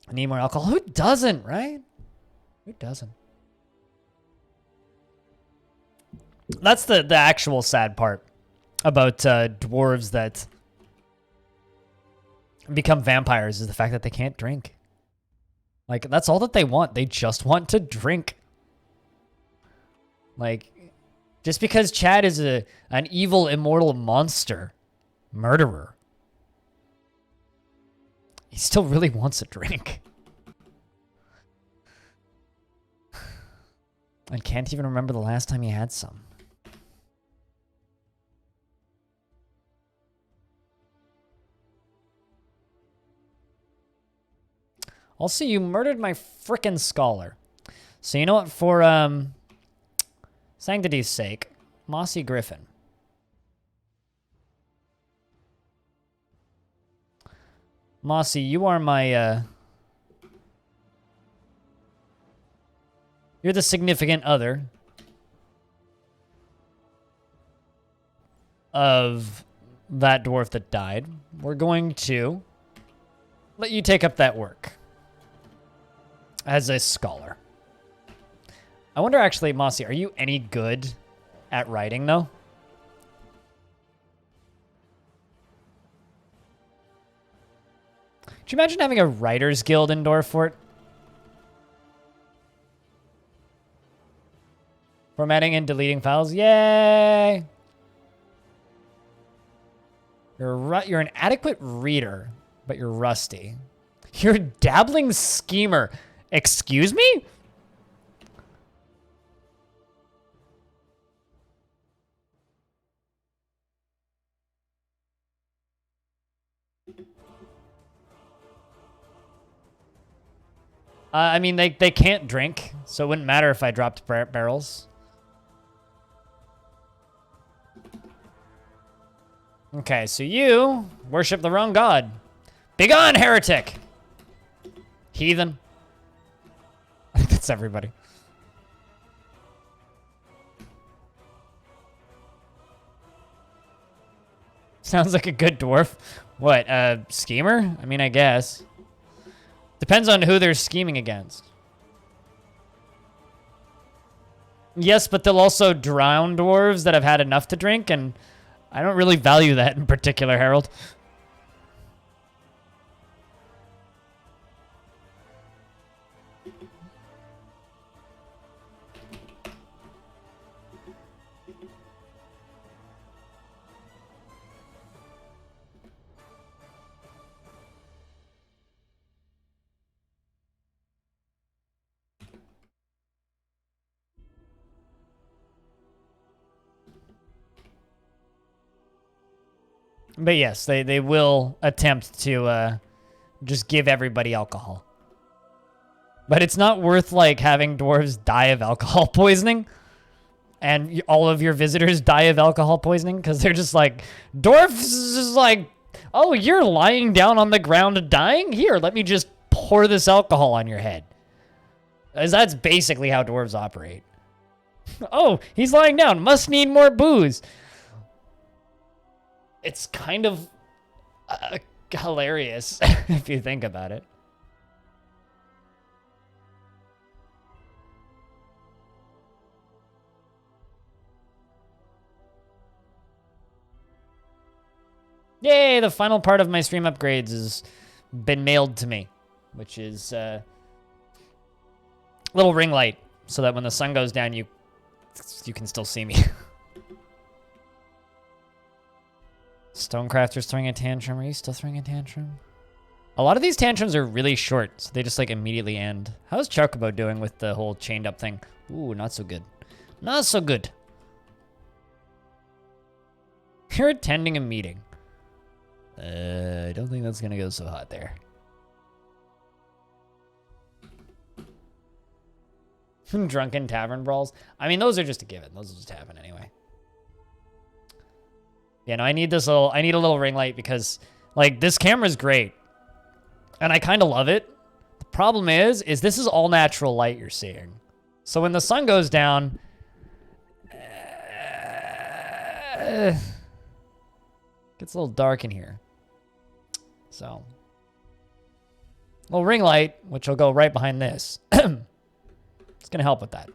I need more alcohol. Who doesn't, right? Who doesn't? That's the actual sad part about dwarves that become vampires is the fact that they can't drink. Like, that's all that they want. They just want to drink. Like, just because Chad is an evil, immortal monster, murderer, he still really wants a drink. And can't even remember the last time he had some. Also, you murdered my frickin' scholar. So you know what? For sanctity's sake, Mossy Griffin. Mossy, you are my you're the significant other of that dwarf that died. We're going to let you take up that work as a scholar. I wonder, actually, Mossy, are you any good at writing, though? Could you imagine having a writer's guild in Dwarf? Formatting and deleting files. Yay! You're an adequate reader, but you're rusty. You're a dabbling schemer. Excuse me? I mean, they can't drink, so it wouldn't matter if I dropped barrels. Okay, so you worship the wrong god. Begone, heretic! Heathen. I think that's everybody. Sounds like a good dwarf. What, schemer? I mean, I guess. Depends on who they're scheming against. Yes, but they'll also drown dwarves that have had enough to drink, and I don't really value that in particular, Harold. But yes, they will attempt to just give everybody alcohol. But it's not worth, like, having dwarves die of alcohol poisoning and all of your visitors die of alcohol poisoning because they're just like, dwarfs is just like, oh, you're lying down on the ground dying? Here, let me just pour this alcohol on your head. As that's basically how dwarves operate. Oh, he's lying down. Must need more booze. It's kind of hilarious if you think about it. Yay, the final part of my stream upgrades has been mailed to me, which is a little ring light so that when the sun goes down, you can still see me. Stonecrafter's throwing a tantrum. Are you still throwing a tantrum? A lot of these tantrums are really short, so they just like immediately end. How's Chocobo doing with the whole chained up thing? Ooh, not so good. Not so good. You're attending a meeting. I don't think that's gonna go so hot there. Drunken tavern brawls. I mean, those are just a given. Those will just happen anyway. Yeah, no, I need a little ring light because, like, this camera's great. And I kind of love it. The problem is this is all natural light you're seeing. So when the sun goes down, gets a little dark in here. So, little ring light, which will go right behind this. It's going to help with that.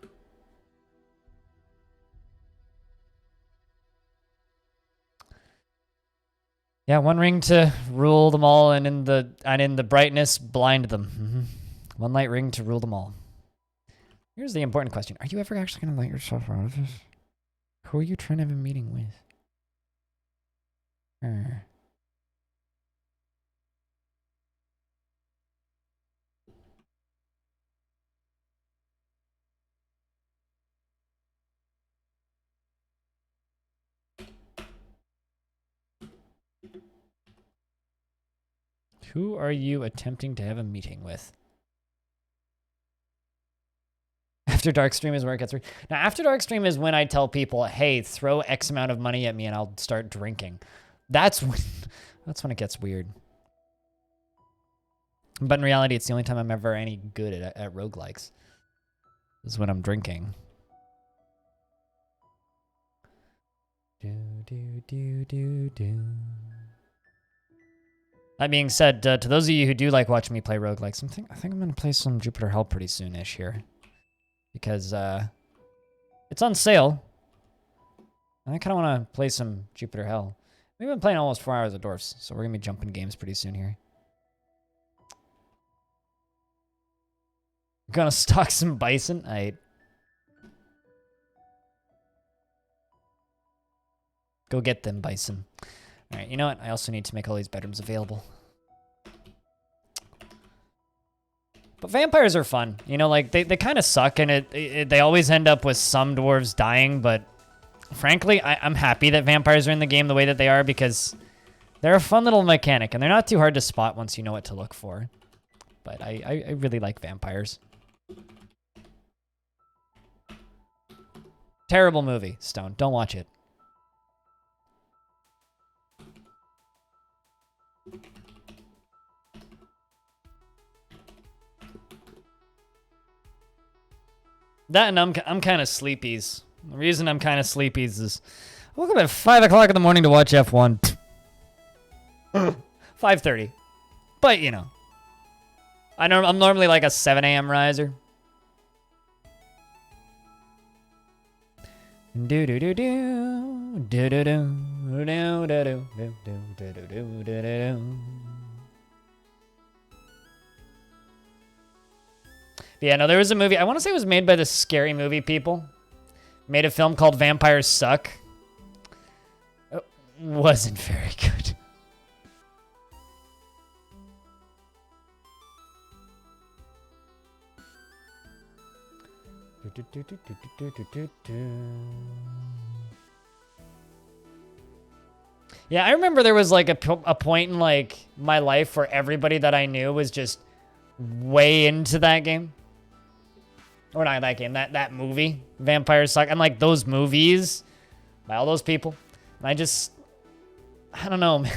Yeah, one ring to rule them all, and in the brightness, blind them. One light ring to rule them all. Here's the important question: are you ever actually going to let yourself out of this? Who are you trying to have a meeting with? Who are you attempting to have a meeting with? After dark stream is where it gets... Now, after dark stream is when I tell people, hey, throw X amount of money at me and I'll start drinking. That's when it gets weird. But in reality, it's the only time I'm ever any good at roguelikes. Is when I'm drinking. That being said, to those of you who do like watching me play roguelikes, I think I'm going to play some Jupiter Hell pretty soon-ish here. Because it's on sale. And I kind of want to play some Jupiter Hell. We've been playing almost 4 hours of Dwarfs, so we're going to be jumping games pretty soon here. Gonna stock some bison? Go get them, bison. Alright, you know what? I also need to make all these bedrooms available. But vampires are fun. You know, like, they kind of suck, and they always end up with some dwarves dying, but frankly, I'm happy that vampires are in the game the way that they are, because they're a fun little mechanic, and they're not too hard to spot once you know what to look for. But I really like vampires. Terrible movie, Stone. Don't watch it. That and I'm kind of sleepies. The reason I'm kind of sleepies is I woke up at 5 o'clock in the morning to watch F1. 5:30. But, you know. I'm normally like a 7 a.m. riser. Do do do do do do do do do do do do do do. Yeah, no, there was a movie. I want to say it was made by the Scary Movie people. Made a film called Vampires Suck. It wasn't very good. Yeah, I remember there was like a point in like my life where everybody that I knew was just way into that game. Or not that game, that movie, Vampires Suck. And like those movies by all those people. And I don't know, man.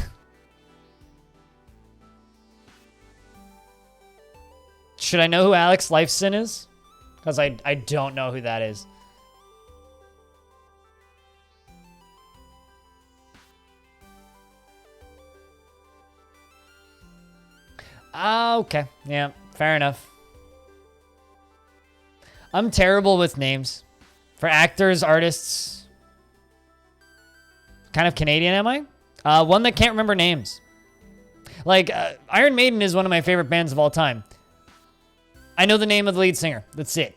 Should I know who Alex Lifeson is? Because I don't know who that is. Okay. Yeah, fair enough. I'm terrible with names. For actors, artists. Kind of Canadian, am I? One that can't remember names. Like, Iron Maiden is one of my favorite bands of all time. I know the name of the lead singer. That's it.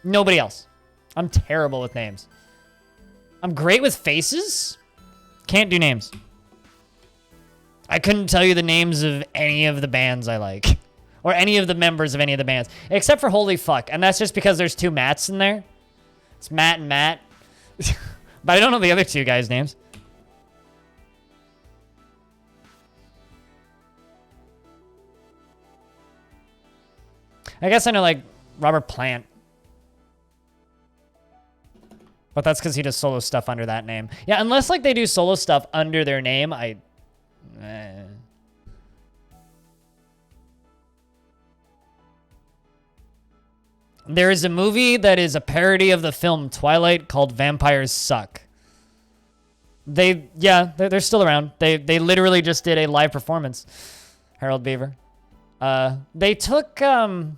Nobody else. I'm terrible with names. I'm great with faces. Can't do names. I couldn't tell you the names of any of the bands I like. Or any of the members of any of the bands. Except for Holy Fuck. And that's just because there's two Matts in there. It's Matt and Matt. But I don't know the other two guys' names. I guess I know, like, Robert Plant. But that's because he does solo stuff under that name. Yeah, unless, like, they do solo stuff under their name, There is a movie that is a parody of the film Twilight called Vampires Suck. They're still around. They literally just did a live performance. Harold Beaver. They took, I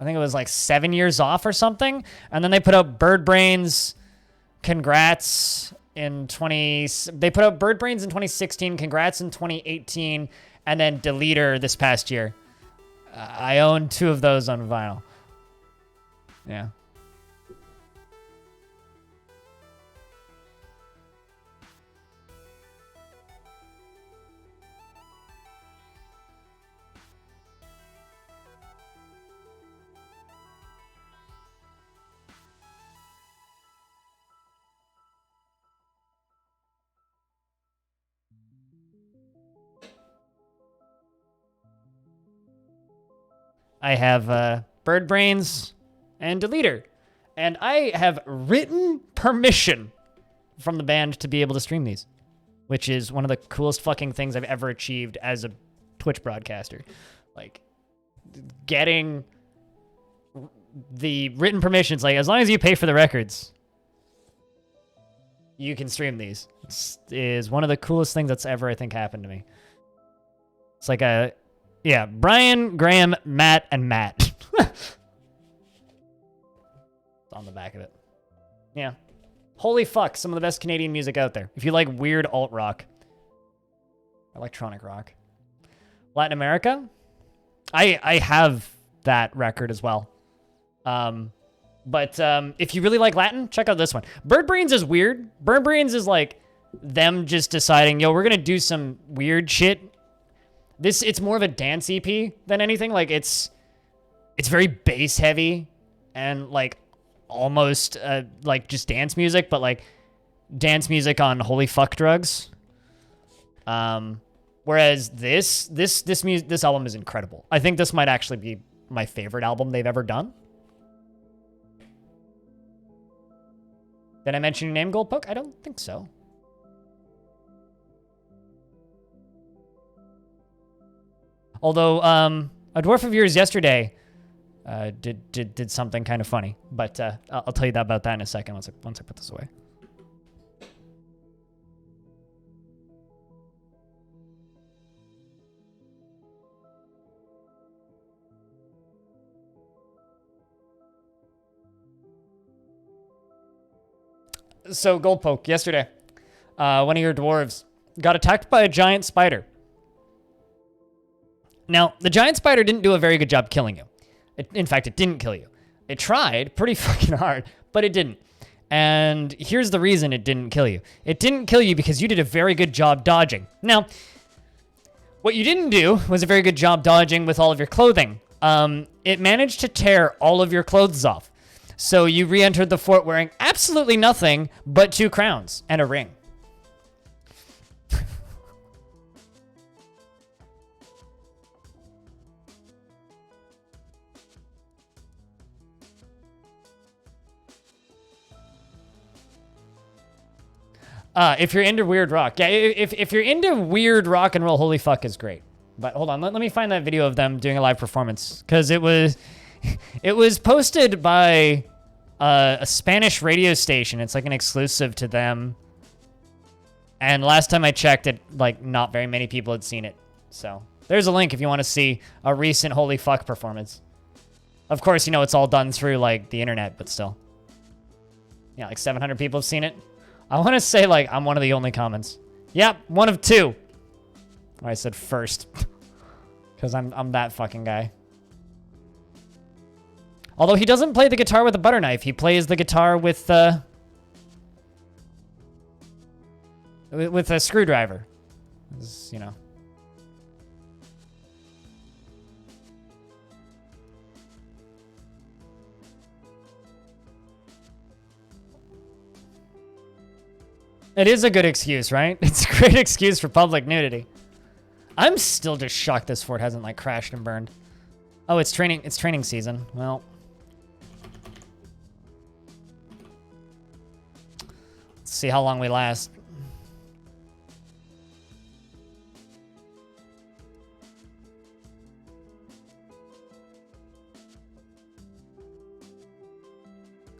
think it was like 7 years off or something. And then they put out Bird Brains, Congrats they put out Bird Brains in 2016, Congrats in 2018, and then Deleter this past year. I own 2 of those on vinyl. Yeah. I have Bird Brains and Deleter. And I have written permission from the band to be able to stream these, which is one of the coolest fucking things I've ever achieved as a Twitch broadcaster. Like, getting the written permissions, like, as long as you pay for the records, you can stream these. It is one of the coolest things that's ever, I think, happened to me. It's like yeah, Brian, Graham, Matt, and Matt. It's on the back of it. Yeah. Holy fuck, some of the best Canadian music out there. If you like weird alt rock. Electronic rock. Latin America? I have that record as well. But if you really like Latin, check out this one. Bird Brains is weird. Bird Brains is like them just deciding, yo, we're gonna do some weird shit. It's more of a dance EP than anything. Like, it's very bass heavy and like almost like just dance music, but like dance music on holy fuck drugs. Whereas this album is incredible. I think this might actually be my favorite album they've ever done. Did I mention your name, Goldpoke? I don't think so. Although, a dwarf of yours yesterday did something kind of funny, but I'll tell you about that in a second once I put this away. So Gold Poke, yesterday, one of your dwarves got attacked by a giant spider. Now, the giant spider didn't do a very good job killing you. In fact, it didn't kill you. It tried pretty fucking hard, but it didn't. And here's the reason it didn't kill you. It didn't kill you because you did a very good job dodging. Now, what you didn't do was a very good job dodging with all of your clothing. It managed to tear all of your clothes off. So you re-entered the fort wearing absolutely nothing but 2 crowns and a ring. If you're into weird rock. Yeah, if you're into weird rock and roll, holy fuck is great. But hold on, let me find that video of them doing a live performance. Because it was posted by a Spanish radio station. It's like an exclusive to them. And last time I checked, not very many people had seen it. So there's a link if you want to see a recent holy fuck performance. Of course, you know, it's all done through the internet, but still. Yeah, like 700 people have seen it. I want to say, I'm one of the only comments. Yep, one of 2. I said first. Because I'm that fucking guy. Although he doesn't play the guitar with a butter knife. He plays the guitar with a screwdriver. You know. It is a good excuse, right? It's a great excuse for public nudity. I'm still just shocked this fort hasn't crashed and burned. Oh, it's training season. Well. Let's see how long we last.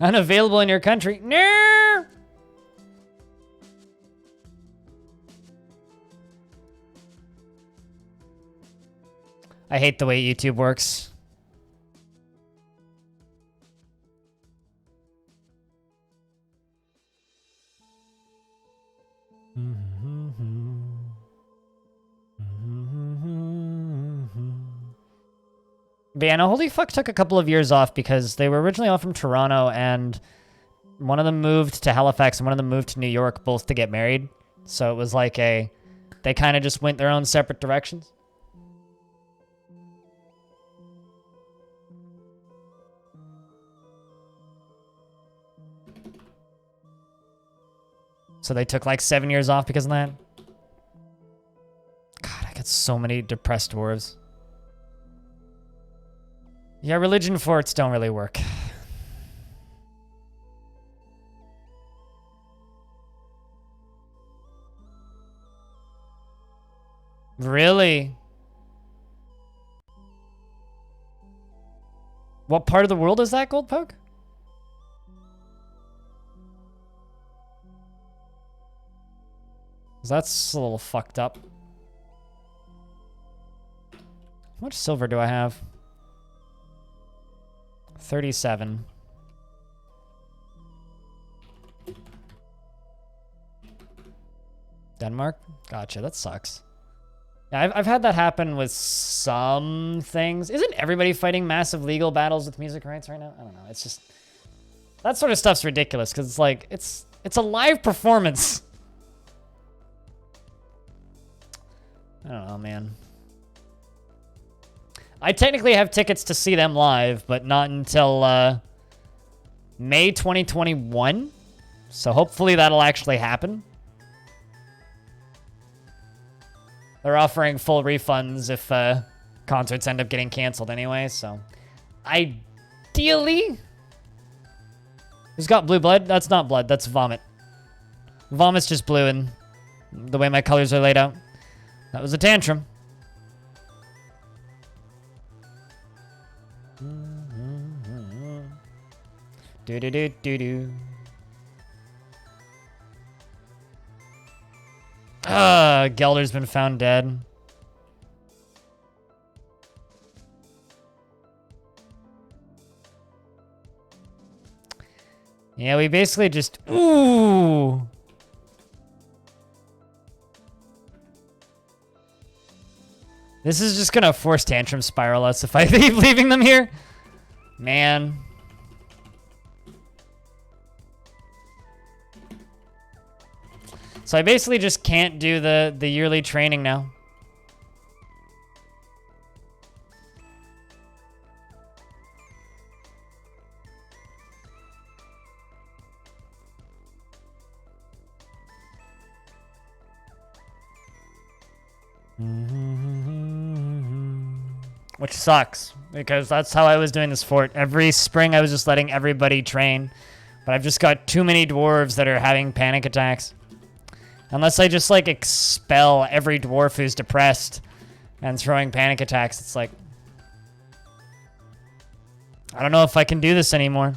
Unavailable in your country? No! I hate the way YouTube works. But yeah, no, Holy Fuck took a couple of years off because they were originally all from Toronto, and one of them moved to Halifax and one of them moved to New York, both to get married. So it was they kind of just went their own separate directions. So they took 7 years off because of that. God, I got so many depressed dwarves. Yeah, religion forts don't really work. Really? What part of the world is that, Gold Poke? That's a little fucked up. How much silver do I have? 37. Denmark? Gotcha, that sucks. Yeah, I've had that happen with some things. Isn't everybody fighting massive legal battles with music rights right now? I don't know, it's just... That sort of stuff's ridiculous, because it's a live performance. I don't know, man. I technically have tickets to see them live, but not until May 2021. So hopefully that'll actually happen. They're offering full refunds if concerts end up getting canceled anyway, so... Ideally... Who's got blue blood? That's not blood, that's vomit. Vomit's just blue, and the way my colors are laid out. That was a tantrum. Do-do-do-do-do. Gelder's been found dead. Yeah, we basically just... Ooh! This is just gonna force tantrum spiral us if I keep leaving them here. Man. So I basically just can't do the yearly training now. Which sucks, because that's how I was doing this fort. Every spring I was just letting everybody train, but I've just got too many dwarves that are having panic attacks. Unless I just like expel every dwarf who's depressed and throwing panic attacks, it's like, I don't know if I can do this anymore.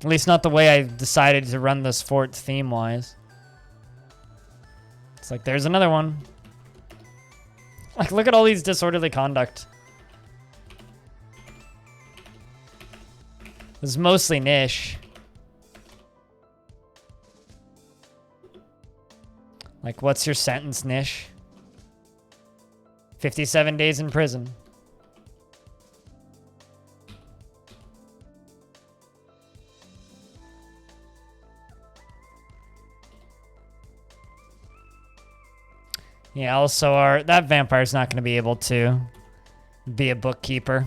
At least not the way I decided to run this fort theme-wise. It's like, there's another one. Like, look at all these disorderly conduct. This is mostly Nish. Like, what's your sentence, Nish? 57 days in prison. Yeah, also that vampire's not going to be able to be a bookkeeper.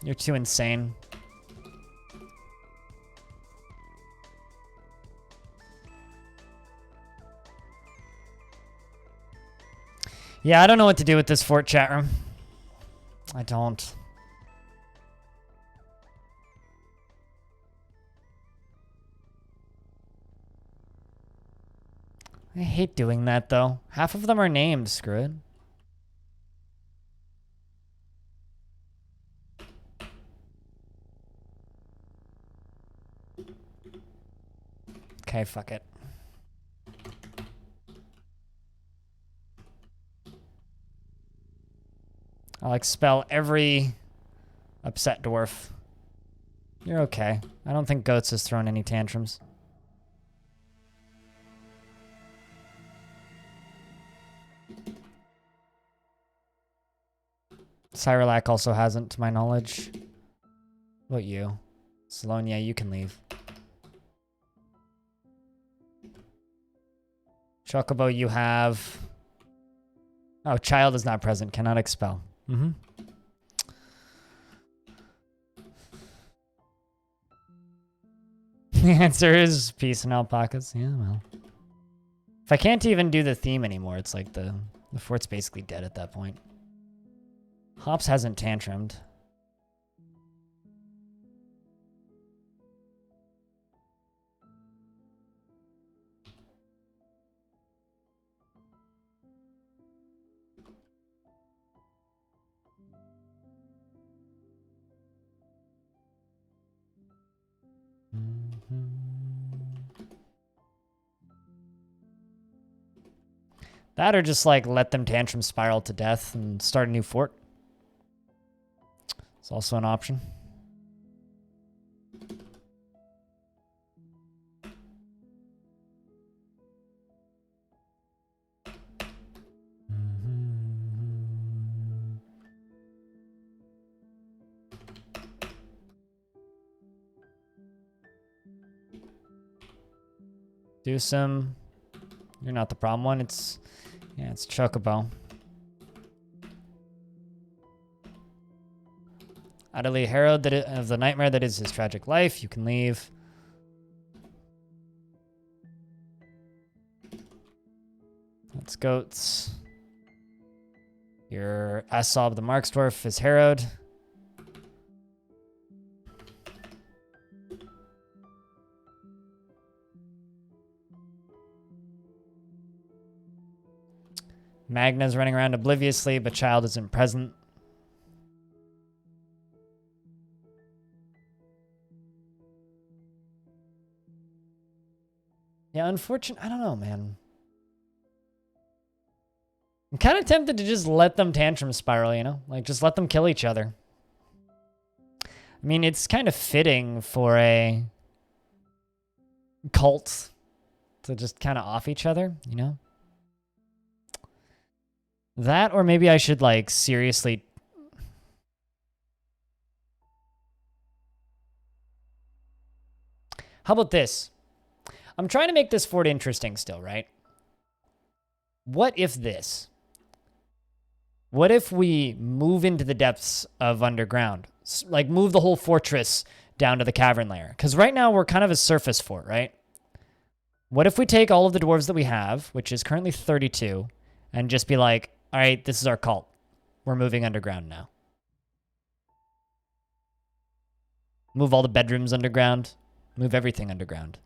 You're too insane. Yeah, I don't know what to do with this fort, chat room. I don't. I hate doing that, though. Half of them are named, screw it. Okay, fuck it. I'll expel every upset dwarf. You're okay. I don't think Goats has thrown any tantrums. Cyrolac also hasn't, to my knowledge. What about you? Salone, yeah, you can leave. Chocobo, you have... Oh, child is not present. Cannot expel. Mm-hmm. The answer is peace and alpacas. Yeah, well. If I can't even do the theme anymore, it's like the fort's basically dead at that point. Hops hasn't tantrumed. That or just like let them tantrum spiral to death and start a new fort. It's also an option. Do some... You're not the problem one. It's... Yeah, it's Chocobo. Utterly herald of the nightmare that is his tragic life. You can leave. That's Goats. Your Asob the Marksdwarf is Harrowed. Magna's running around obliviously, but Child isn't present. Yeah, unfortunate. I don't know, man. I'm kind of tempted to just let them tantrum spiral, you know? Like, just let them kill each other. I mean, it's kind of fitting for a cult to just kind of off each other, you know? That, or maybe I should, like, seriously... How about this? I'm trying to make this fort interesting still, right? What if this? What if we move into the depths of underground? Like, move the whole fortress down to the cavern layer? Because right now, we're kind of a surface fort, right? What if we take all of the dwarves that we have, which is currently 32, and just be like, all right, this is our cult. We're moving underground now. Move all the bedrooms underground. Move everything underground.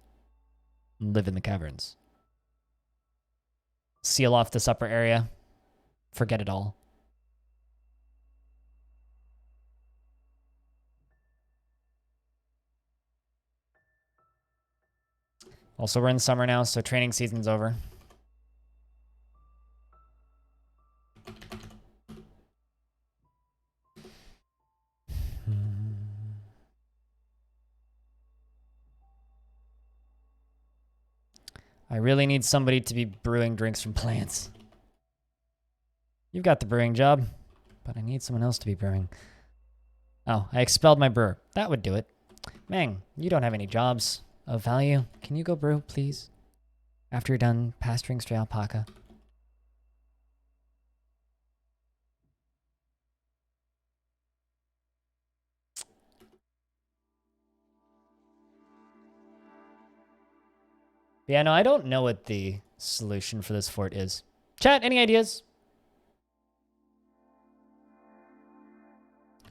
And live in the caverns. Seal off this upper area. Forget it all. Also, we're in summer now, so training season's over. I really need somebody to be brewing drinks from plants. You've got the brewing job, but I need someone else to be brewing. Oh, I expelled my brewer. That would do it. Mang, you don't have any jobs of value. Can you go brew, please? After you're done pasturing stray alpaca. Yeah, no, I don't know what the solution for this fort is. Chat, any ideas?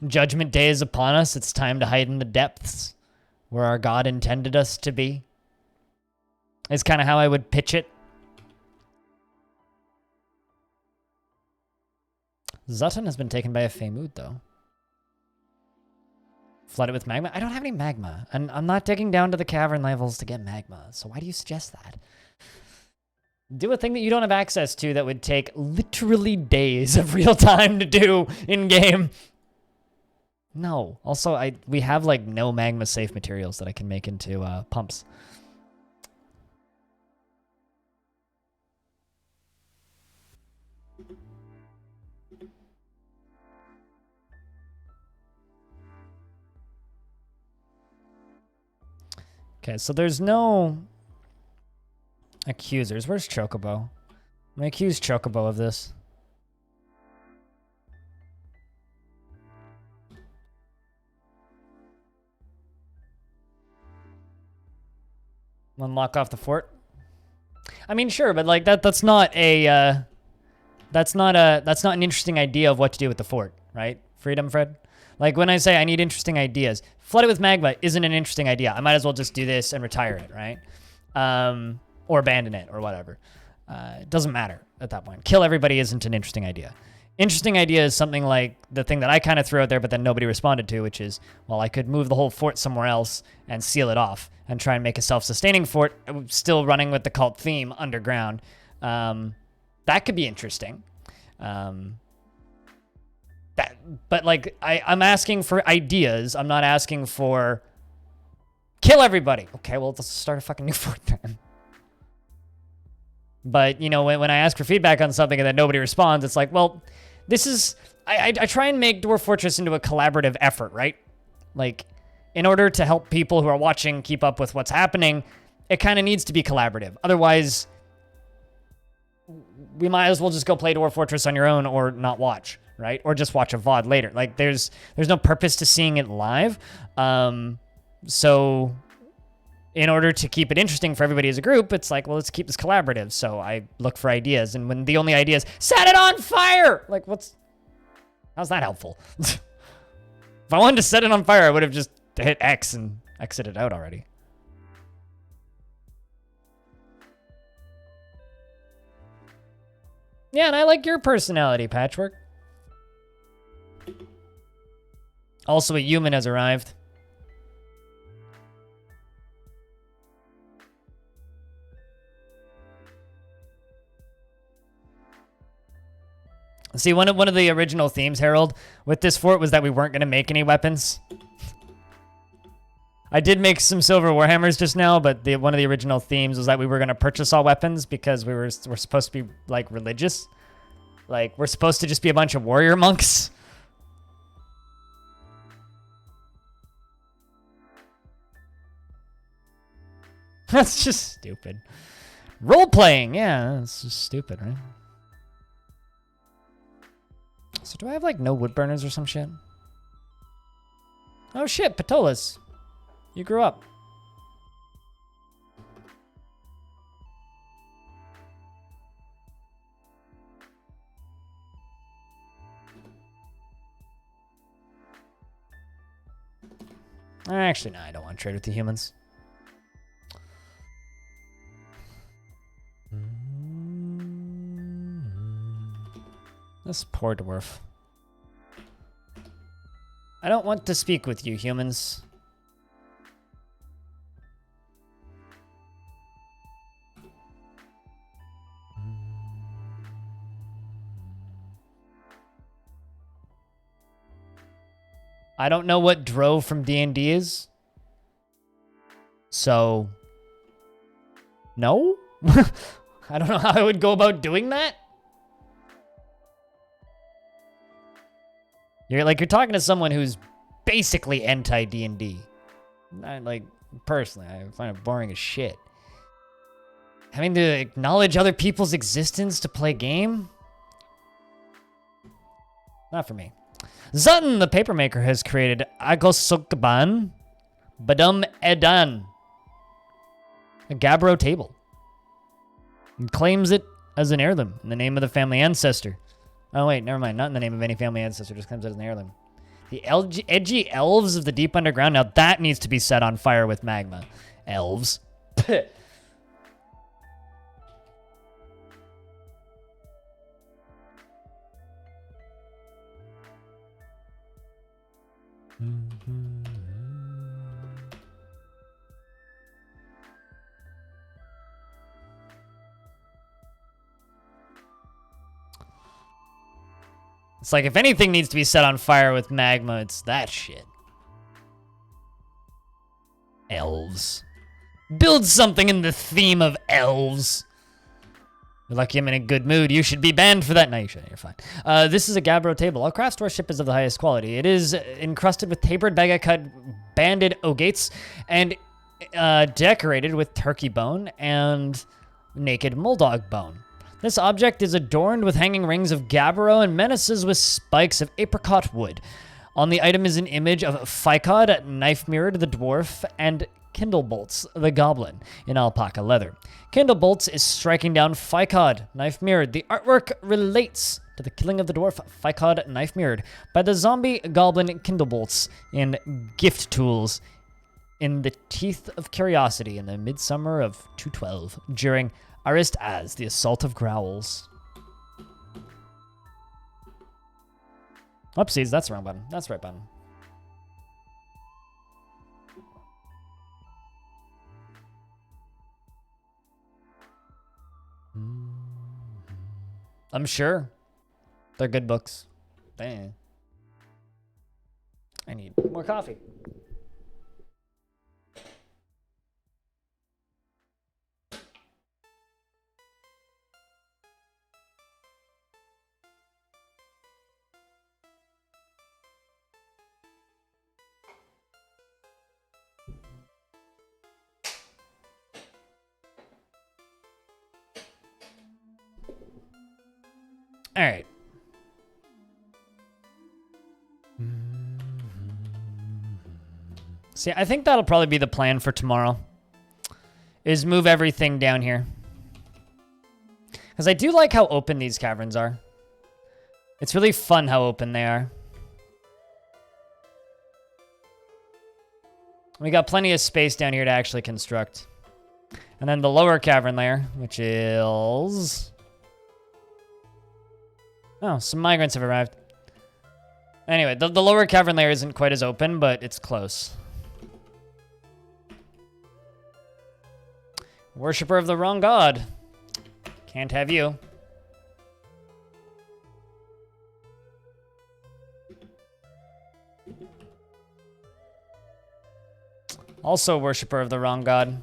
Judgment Day is upon us. It's time to hide in the depths where our God intended us to be. Is kind of how I would pitch it. Zutton has been taken by a Feymud, though. Flood it with magma? I don't have any magma. And I'm not digging down to the cavern levels to get magma. So why do you suggest that? Do a thing that you don't have access to that would take literally days of real time to do in-game. No. Also, we have, like, no magma-safe materials that I can make into pumps. Okay, so there's no accusers. Where's Chocobo? I'm gonna accuse Chocobo of this. Unlock off the fort. I mean, sure, but like that's not an interesting idea of what to do with the fort, right? Freedom, Fred? Like when I say I need interesting ideas, flood it with magma isn't an interesting idea. I might as well just do this and retire it, right? Or abandon it or whatever. It doesn't matter at that point. Kill everybody isn't an interesting idea. Interesting idea is something like the thing that I kind of threw out there, but then nobody responded to, which is, well, I could move the whole fort somewhere else and seal it off and try and make a self-sustaining fort, still running with the cult theme underground. That could be interesting. But like, I'm asking for ideas. I'm not asking for kill everybody. Okay, well, let's start a fucking new fort then. But, you know, when I ask for feedback on something and then nobody responds, it's like, well, this is... I try and make Dwarf Fortress into a collaborative effort, right? Like, in order to help people who are watching keep up with what's happening, it kind of needs to be collaborative. Otherwise, we might as well just go play Dwarf Fortress on your own or not watch, right? Or just watch a VOD later. Like, there's no purpose to seeing it live. So... in order to keep it interesting for everybody as a group, it's like, well, let's keep this collaborative. So I look for ideas. And when the only idea is, set it on fire! Like, how's that helpful? If I wanted to set it on fire, I would have just hit X and exited out already. Yeah, and I like your personality, Patchwork. Also, a human has arrived. See, one of the original themes, Harold, with this fort was that we weren't going to make any weapons. I did make some silver warhammers just now, but one of the original themes was that we were going to purchase all weapons because we're supposed to be like religious. Like we're supposed to just be a bunch of warrior monks. That's just stupid. Role playing, yeah, that's just stupid, right? So do I have like no wood burners or some shit? Oh shit, Patolas. You grew up. Actually, no, I don't want to trade with the humans. This poor dwarf. I don't want to speak with you, humans. I don't know what drove from D&D is. So, no? I don't know how I would go about doing that. You're talking to someone who's basically anti D&D. Personally, I find it boring as shit. Having to acknowledge other people's existence to play game? Not for me. Zutton, the papermaker, has created Agosokban Badum Edan, a Gabbro table, and claims it as an heirloom in the name of the family ancestor. Oh wait, never mind. Not in the name of any family ancestor. Just claims it as an heirloom. The edgy elves of the deep underground. Now that needs to be set on fire with magma. Elves. It's like if anything needs to be set on fire with magma, it's that shit. Elves. Build something in the theme of elves. You're lucky I'm in a good mood. You should be banned for that. No, you shouldn't. You're fine. This is a Gabbro table. All craft worship is of the highest quality. It is encrusted with tapered, baga-cut, banded ogates and decorated with turkey bone and naked mulldog bone. This object is adorned with hanging rings of gabbro and menaces with spikes of apricot wood. On the item is an image of Ficod, knife mirrored the dwarf, and Kindlebolts, the goblin, in alpaca leather. Kindlebolts is striking down Ficod, knife mirrored. The artwork relates to the killing of the dwarf Ficod, knife mirrored, by the zombie goblin Kindlebolts in gift tools in the Teeth of Curiosity in the midsummer of 212 during Arist Az, the Assault of Growls. Oopsies, that's the wrong button. That's the right button. I'm sure. They're good books. Dang. I need more coffee. All right. See, I think that'll probably be the plan for tomorrow, is move everything down here. Because I do like how open these caverns are. It's really fun how open they are. We got plenty of space down here to actually construct. And then the lower cavern layer, which is... Oh, some migrants have arrived. Anyway, the lower cavern layer isn't quite as open, but it's close. Worshipper of the wrong god. Can't have you. Also a worshiper of the wrong god.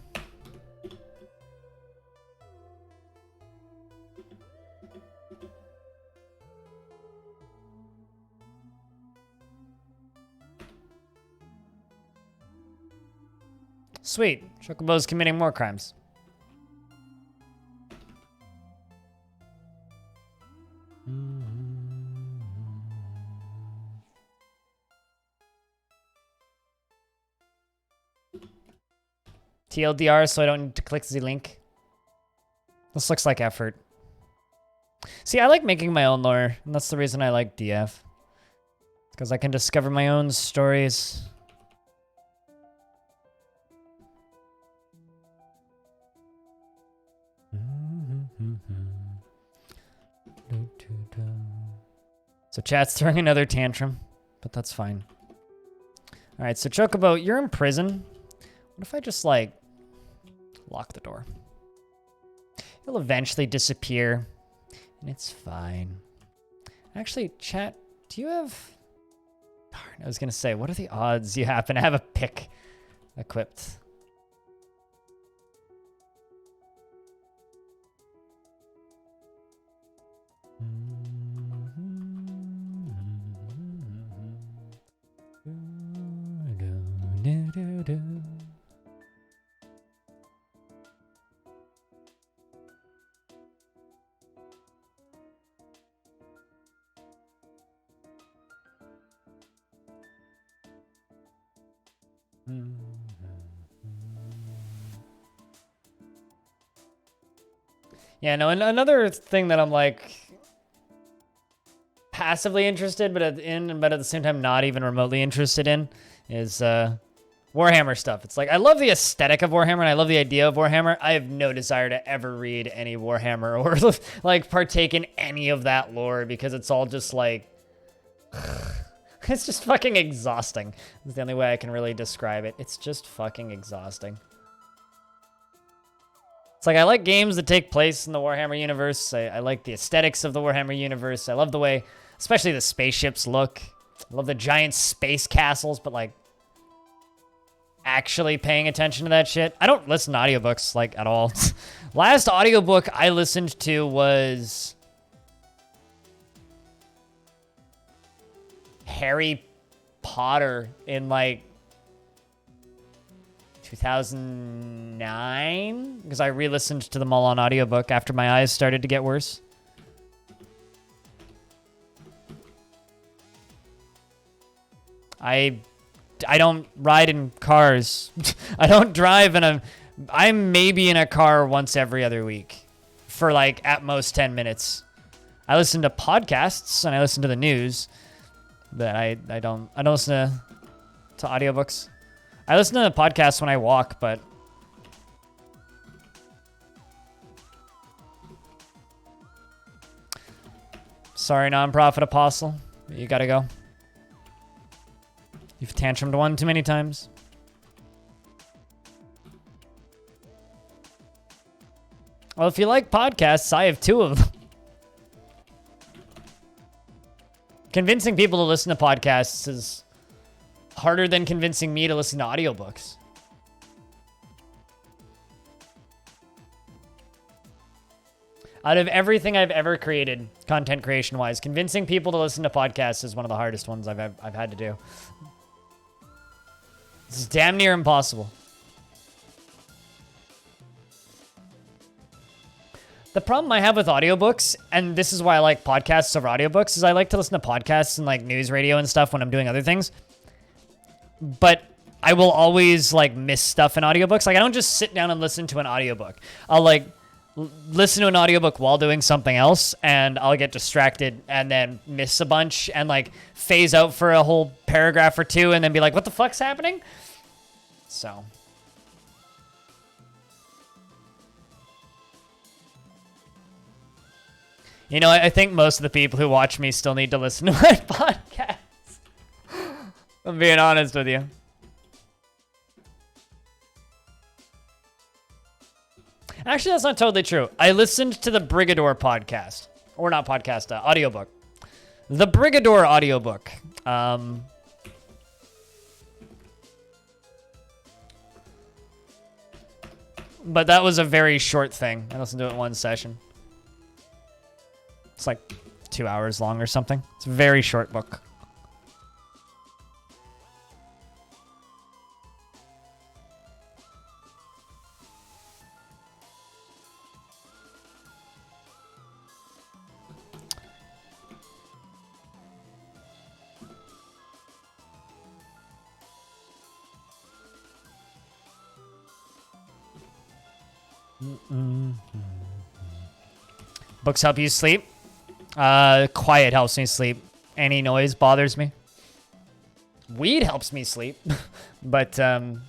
Sweet. Chocobo's committing more crimes. TLDR, so I don't need to click the link. This looks like effort. See, I like making my own lore, and that's the reason I like DF. Because I can discover my own stories. So chat's throwing another tantrum, but that's fine. All right, so Chocobo, you're in prison. What if I just, like, lock the door? He'll eventually disappear, and it's fine. Actually, chat, do you have... Darn, I was going to say, what are the odds you happen to have a pick equipped? Yeah, no, and another thing that I'm like passively interested, but at the same time not even remotely interested in is Warhammer stuff. It's like I love the aesthetic of Warhammer and I love the idea of Warhammer. I have no desire to ever read any Warhammer or like partake in any of that lore because it's all just like it's just fucking exhausting. That's the only way I can really describe it. It's just fucking exhausting. It's like I like games that take place in the Warhammer universe. I like the aesthetics of the Warhammer universe. I love the way, especially the spaceships look. I love the giant space castles, but like actually paying attention to that shit. I don't listen to audiobooks like at all. Last audiobook I listened to was Harry Potter in like 2009 because I re-listened to them all on audiobook after my eyes started to get worse. I don't ride in cars. I don't drive in I'm maybe in a car once every other week for like at most 10 minutes. I listen to podcasts and I listen to the news, but I don't listen to audiobooks. I listen to the podcasts when I walk, but sorry, nonprofit apostle, you gotta go. You've tantrumed one too many times. Well, if you like podcasts, I have 2 of them. Convincing people to listen to podcasts is harder than convincing me to listen to audiobooks. Out of everything I've ever created, content creation-wise, convincing people to listen to podcasts is one of the hardest ones I've had to do. It's damn near impossible. The problem I have with audiobooks, and this is why I like podcasts over audiobooks, is I like to listen to podcasts and like news radio and stuff when I'm doing other things. But I will always like miss stuff in audiobooks. Like I don't just sit down and listen to an audiobook. I'll like listen to an audiobook while doing something else and I'll get distracted and then miss a bunch and like phase out for a whole paragraph or 2 and then be like, what the fuck's happening? So. You know, I think most of the people who watch me still need to listen to my podcast. I'm being honest with you. Actually, that's not totally true. I listened to the Brigador podcast. Or not podcast, audiobook. The Brigador audiobook. But that was a very short thing. I listened to it in one session. It's like 2 hours long or something. It's a very short book. Books help you sleep. Quiet helps me sleep. Any noise bothers me. Weed helps me sleep. But, no,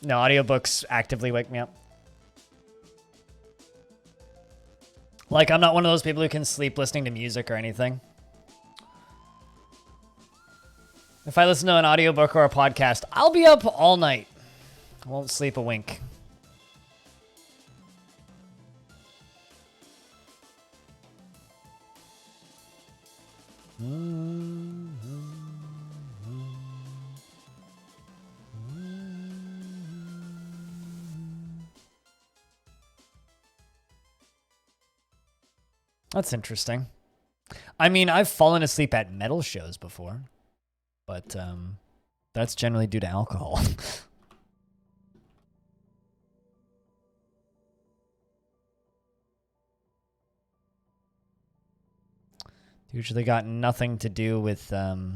audiobooks actively wake me up. Like, I'm not one of those people who can sleep listening to music or anything. If I listen to an audiobook or a podcast, I'll be up all night. I won't sleep a wink. That's interesting. I mean, I've fallen asleep at metal shows before, but that's generally due to alcohol. Usually got nothing to do with the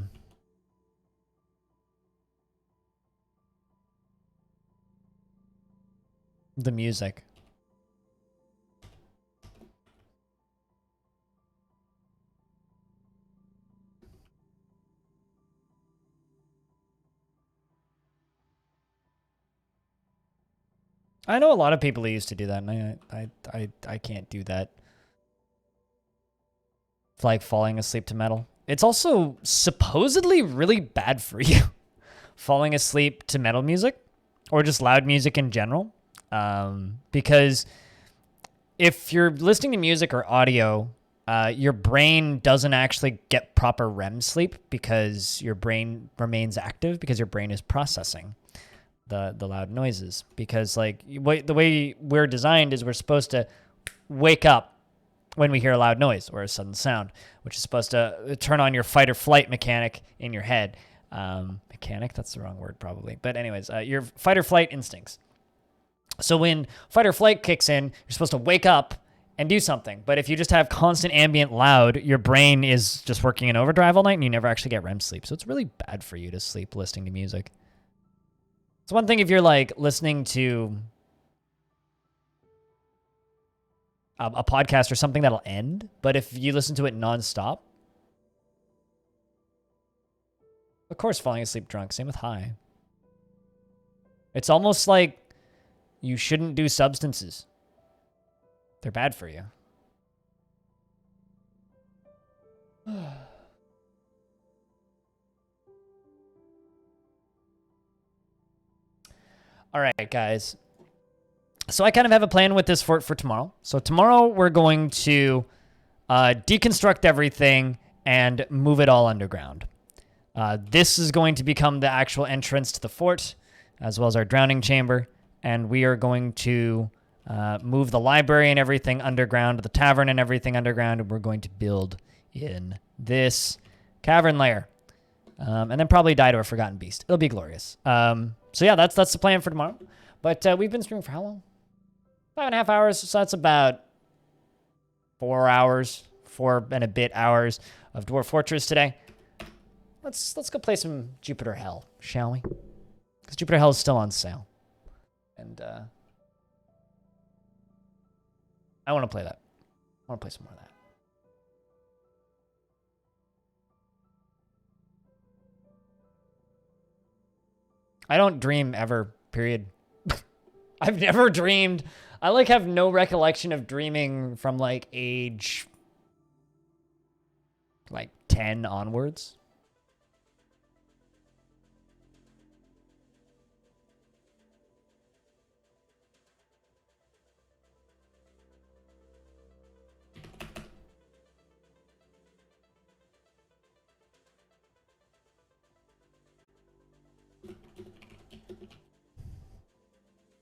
music. I know a lot of people who used to do that, and I can't do that. It's like falling asleep to metal. It's also supposedly really bad for you. Falling asleep to metal music, or just loud music in general. Because if you're listening to music or audio, your brain doesn't actually get proper REM sleep because your brain remains active because your brain is processing the loud noises. Because like the way we're designed is we're supposed to wake up when we hear a loud noise or a sudden sound, which is supposed to turn on your fight or flight mechanic in your head. Mechanic, that's the wrong word probably. But anyways, your fight or flight instincts. So when fight or flight kicks in, you're supposed to wake up and do something. But if you just have constant ambient loud, your brain is just working in overdrive all night and you never actually get REM sleep. So it's really bad for you to sleep listening to music. It's one thing if you're like listening to a podcast or something that'll end, but if you listen to it nonstop, of course falling asleep drunk, same with high. It's almost like you shouldn't do substances. They're bad for you. All right, guys. So I kind of have a plan with this fort for tomorrow. So tomorrow we're going to deconstruct everything and move it all underground. This is going to become the actual entrance to the fort, as well as our drowning chamber. And we are going to move the library and everything underground, the tavern and everything underground, and we're going to build in this cavern lair. And then probably die to a forgotten beast. It'll be glorious. So yeah, that's the plan for tomorrow. But we've been streaming for how long? 5.5 hours. So that's about 4 hours, 4 and a bit hours of Dwarf Fortress today. Let's go play some Jupiter Hell, shall we? Because Jupiter Hell is still on sale. And I want to play that. I want to play some more of that. I don't dream ever, period. I've never dreamed. I like have no recollection of dreaming from like age like 10 onwards.